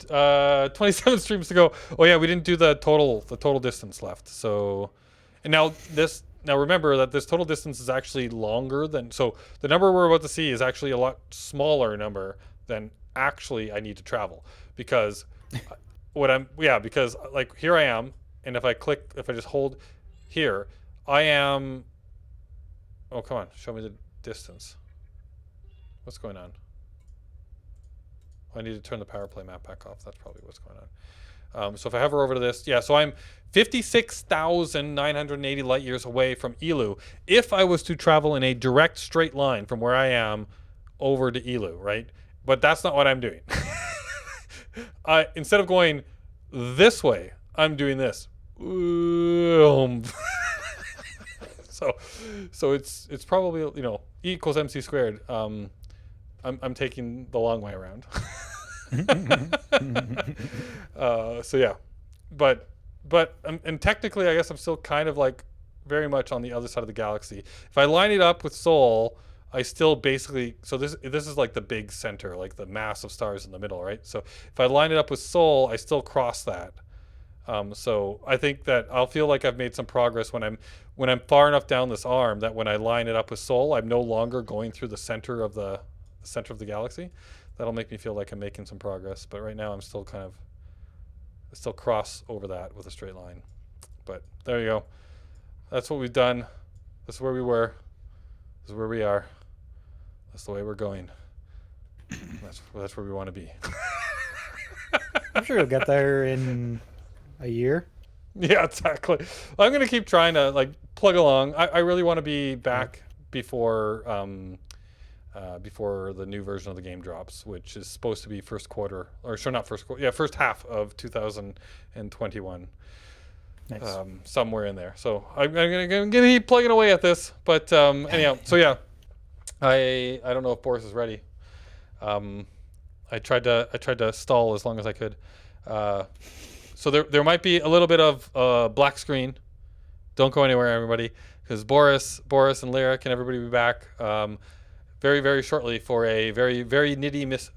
27 streams to go. Oh yeah, we didn't do the total distance left. So, and now remember that this total distance is actually longer than, so the number we're about to see is actually a lot smaller number than actually I need to travel, because because like here I am, and if I just hold here, I am, oh come on, show me the distance. What's going on? I need to turn the power play map back off. That's probably what's going on. So if I hover over to this, yeah, so I'm 56,980 light years away from Elu. If I was to travel in a direct straight line from where I am over to Elu, right? But that's not what I'm doing. Instead of going this way, I'm doing this. So it's probably, E equals MC squared. I'm taking the long way around. So yeah, but and technically I guess I'm still kind of like very much on the other side of the galaxy. If I line it up with Sol, I still basically, so this is like the big center, like the mass of stars in the middle, right? So if I line it up with Sol, I still cross that. So I think that I'll feel like I've made some progress when I'm far enough down this arm that when I line it up with Sol, I'm no longer going through the center of the galaxy. That'll make me feel like I'm making some progress. But right now I'm still I still cross over that with a straight line. But there you go. That's what we've done. That's where we were. This is where we are. That's the way we're going. That's where we want to be. I'm sure you'll get there in a year. Yeah, exactly. I'm gonna keep trying to like plug along. I really want to be back before the new version of the game drops, which is supposed to be first half of 2021. Nice. Somewhere in there. So I'm gonna keep plugging away at this. But anyhow, so yeah, I don't know if Boris is ready. I tried to stall as long as I could. So there might be a little bit of black screen. Don't go anywhere, everybody, because Boris and Lyric and everybody will be back very, very shortly for a very, very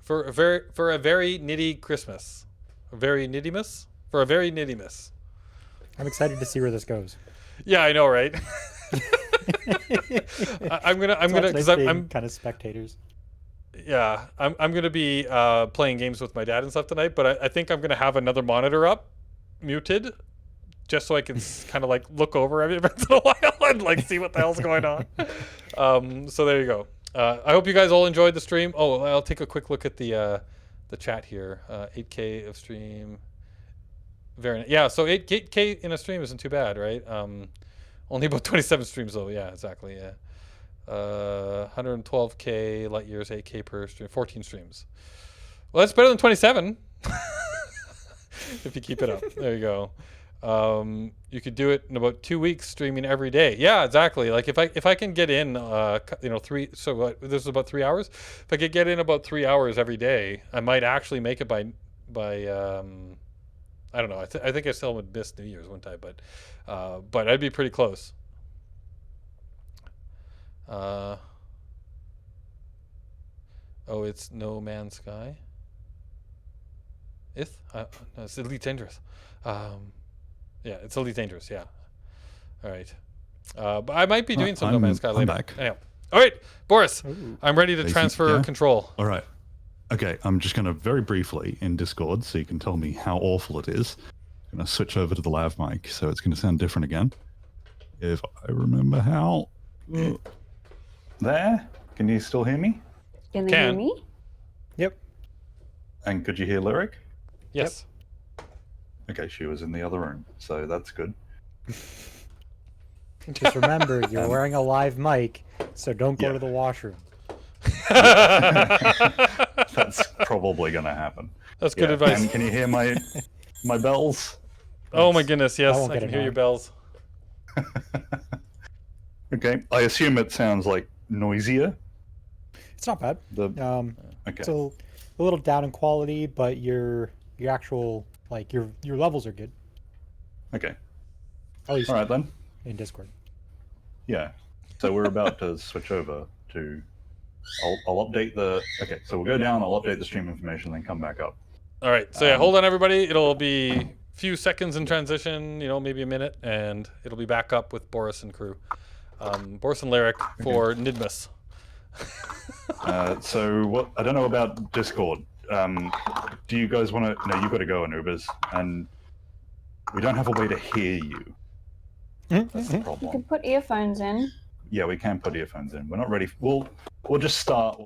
for a very nitty Christmas. A very nitty miss? For a very nitty miss. I'm excited to see where this goes. Yeah, I know, right? I'm gonna because I'm kind of spectators. Yeah, I'm gonna be playing games with my dad and stuff tonight, but I think I'm gonna have another monitor up, muted, just so I can kind of like look over every once in a while and like see what the hell's going on. So there you go. I hope you guys all enjoyed the stream. Oh, I'll take a quick look at the chat here. 8K of stream. Very nice. Yeah, so 8K in a stream isn't too bad, right? Only about 27 streams though. Yeah, exactly. Yeah. 112K light years, 8K per stream, 14 streams. Well, that's better than 27. If you keep it up. There you go. You could do it in about 2 weeks, streaming every day. Yeah, exactly. Like if I can get in, this is about 3 hours. If I could get in about 3 hours every day, I might actually make it by I don't know. I think I still would miss New Year's, wouldn't I? But I'd be pretty close. Oh, it's No Man's Sky. No, it's Elite Dangerous. Yeah, it's Elite Dangerous. Yeah. All right. But I might be doing some No Man's Sky later. I'm back. Anyhow. All right, Boris. Ooh. I'm ready to transfer control. All right. Okay, I'm just going to very briefly in Discord, so you can tell me how awful it is. I'm going to switch over to the lav mic, so it's going to sound different again. If I remember how. There? Can you still hear me? Can they hear me? Yep. And could you hear Lyric? Yes. Okay, she was in the other room, so that's good. Just remember, you're wearing a live mic, so don't go Yeah. to the washroom. That's probably going to happen. That's good advice. And can you hear my bells? Oh my goodness, yes, won't I get can it hear your now. bells. Okay, I assume it sounds like noisier. It's not bad. Okay. It's a little down in quality, but your actual your levels are good. Okay. At least All right then. in Discord. Yeah. So we're about to switch over to. I'll update the. Okay, so we'll go down. I'll update the stream information, then come back up. All right, so yeah, hold on, everybody. It'll be a few seconds in transition, maybe a minute, and it'll be back up with Boris and crew. Boris and Lyric for Nidmus. So what? I don't know about Discord. Do you guys want to? No, you've got to go, Anubis, and we don't have a way to hear you. That's the You problem. can put earphones in. Yeah, we can put earphones in. We're not ready. We'll just start.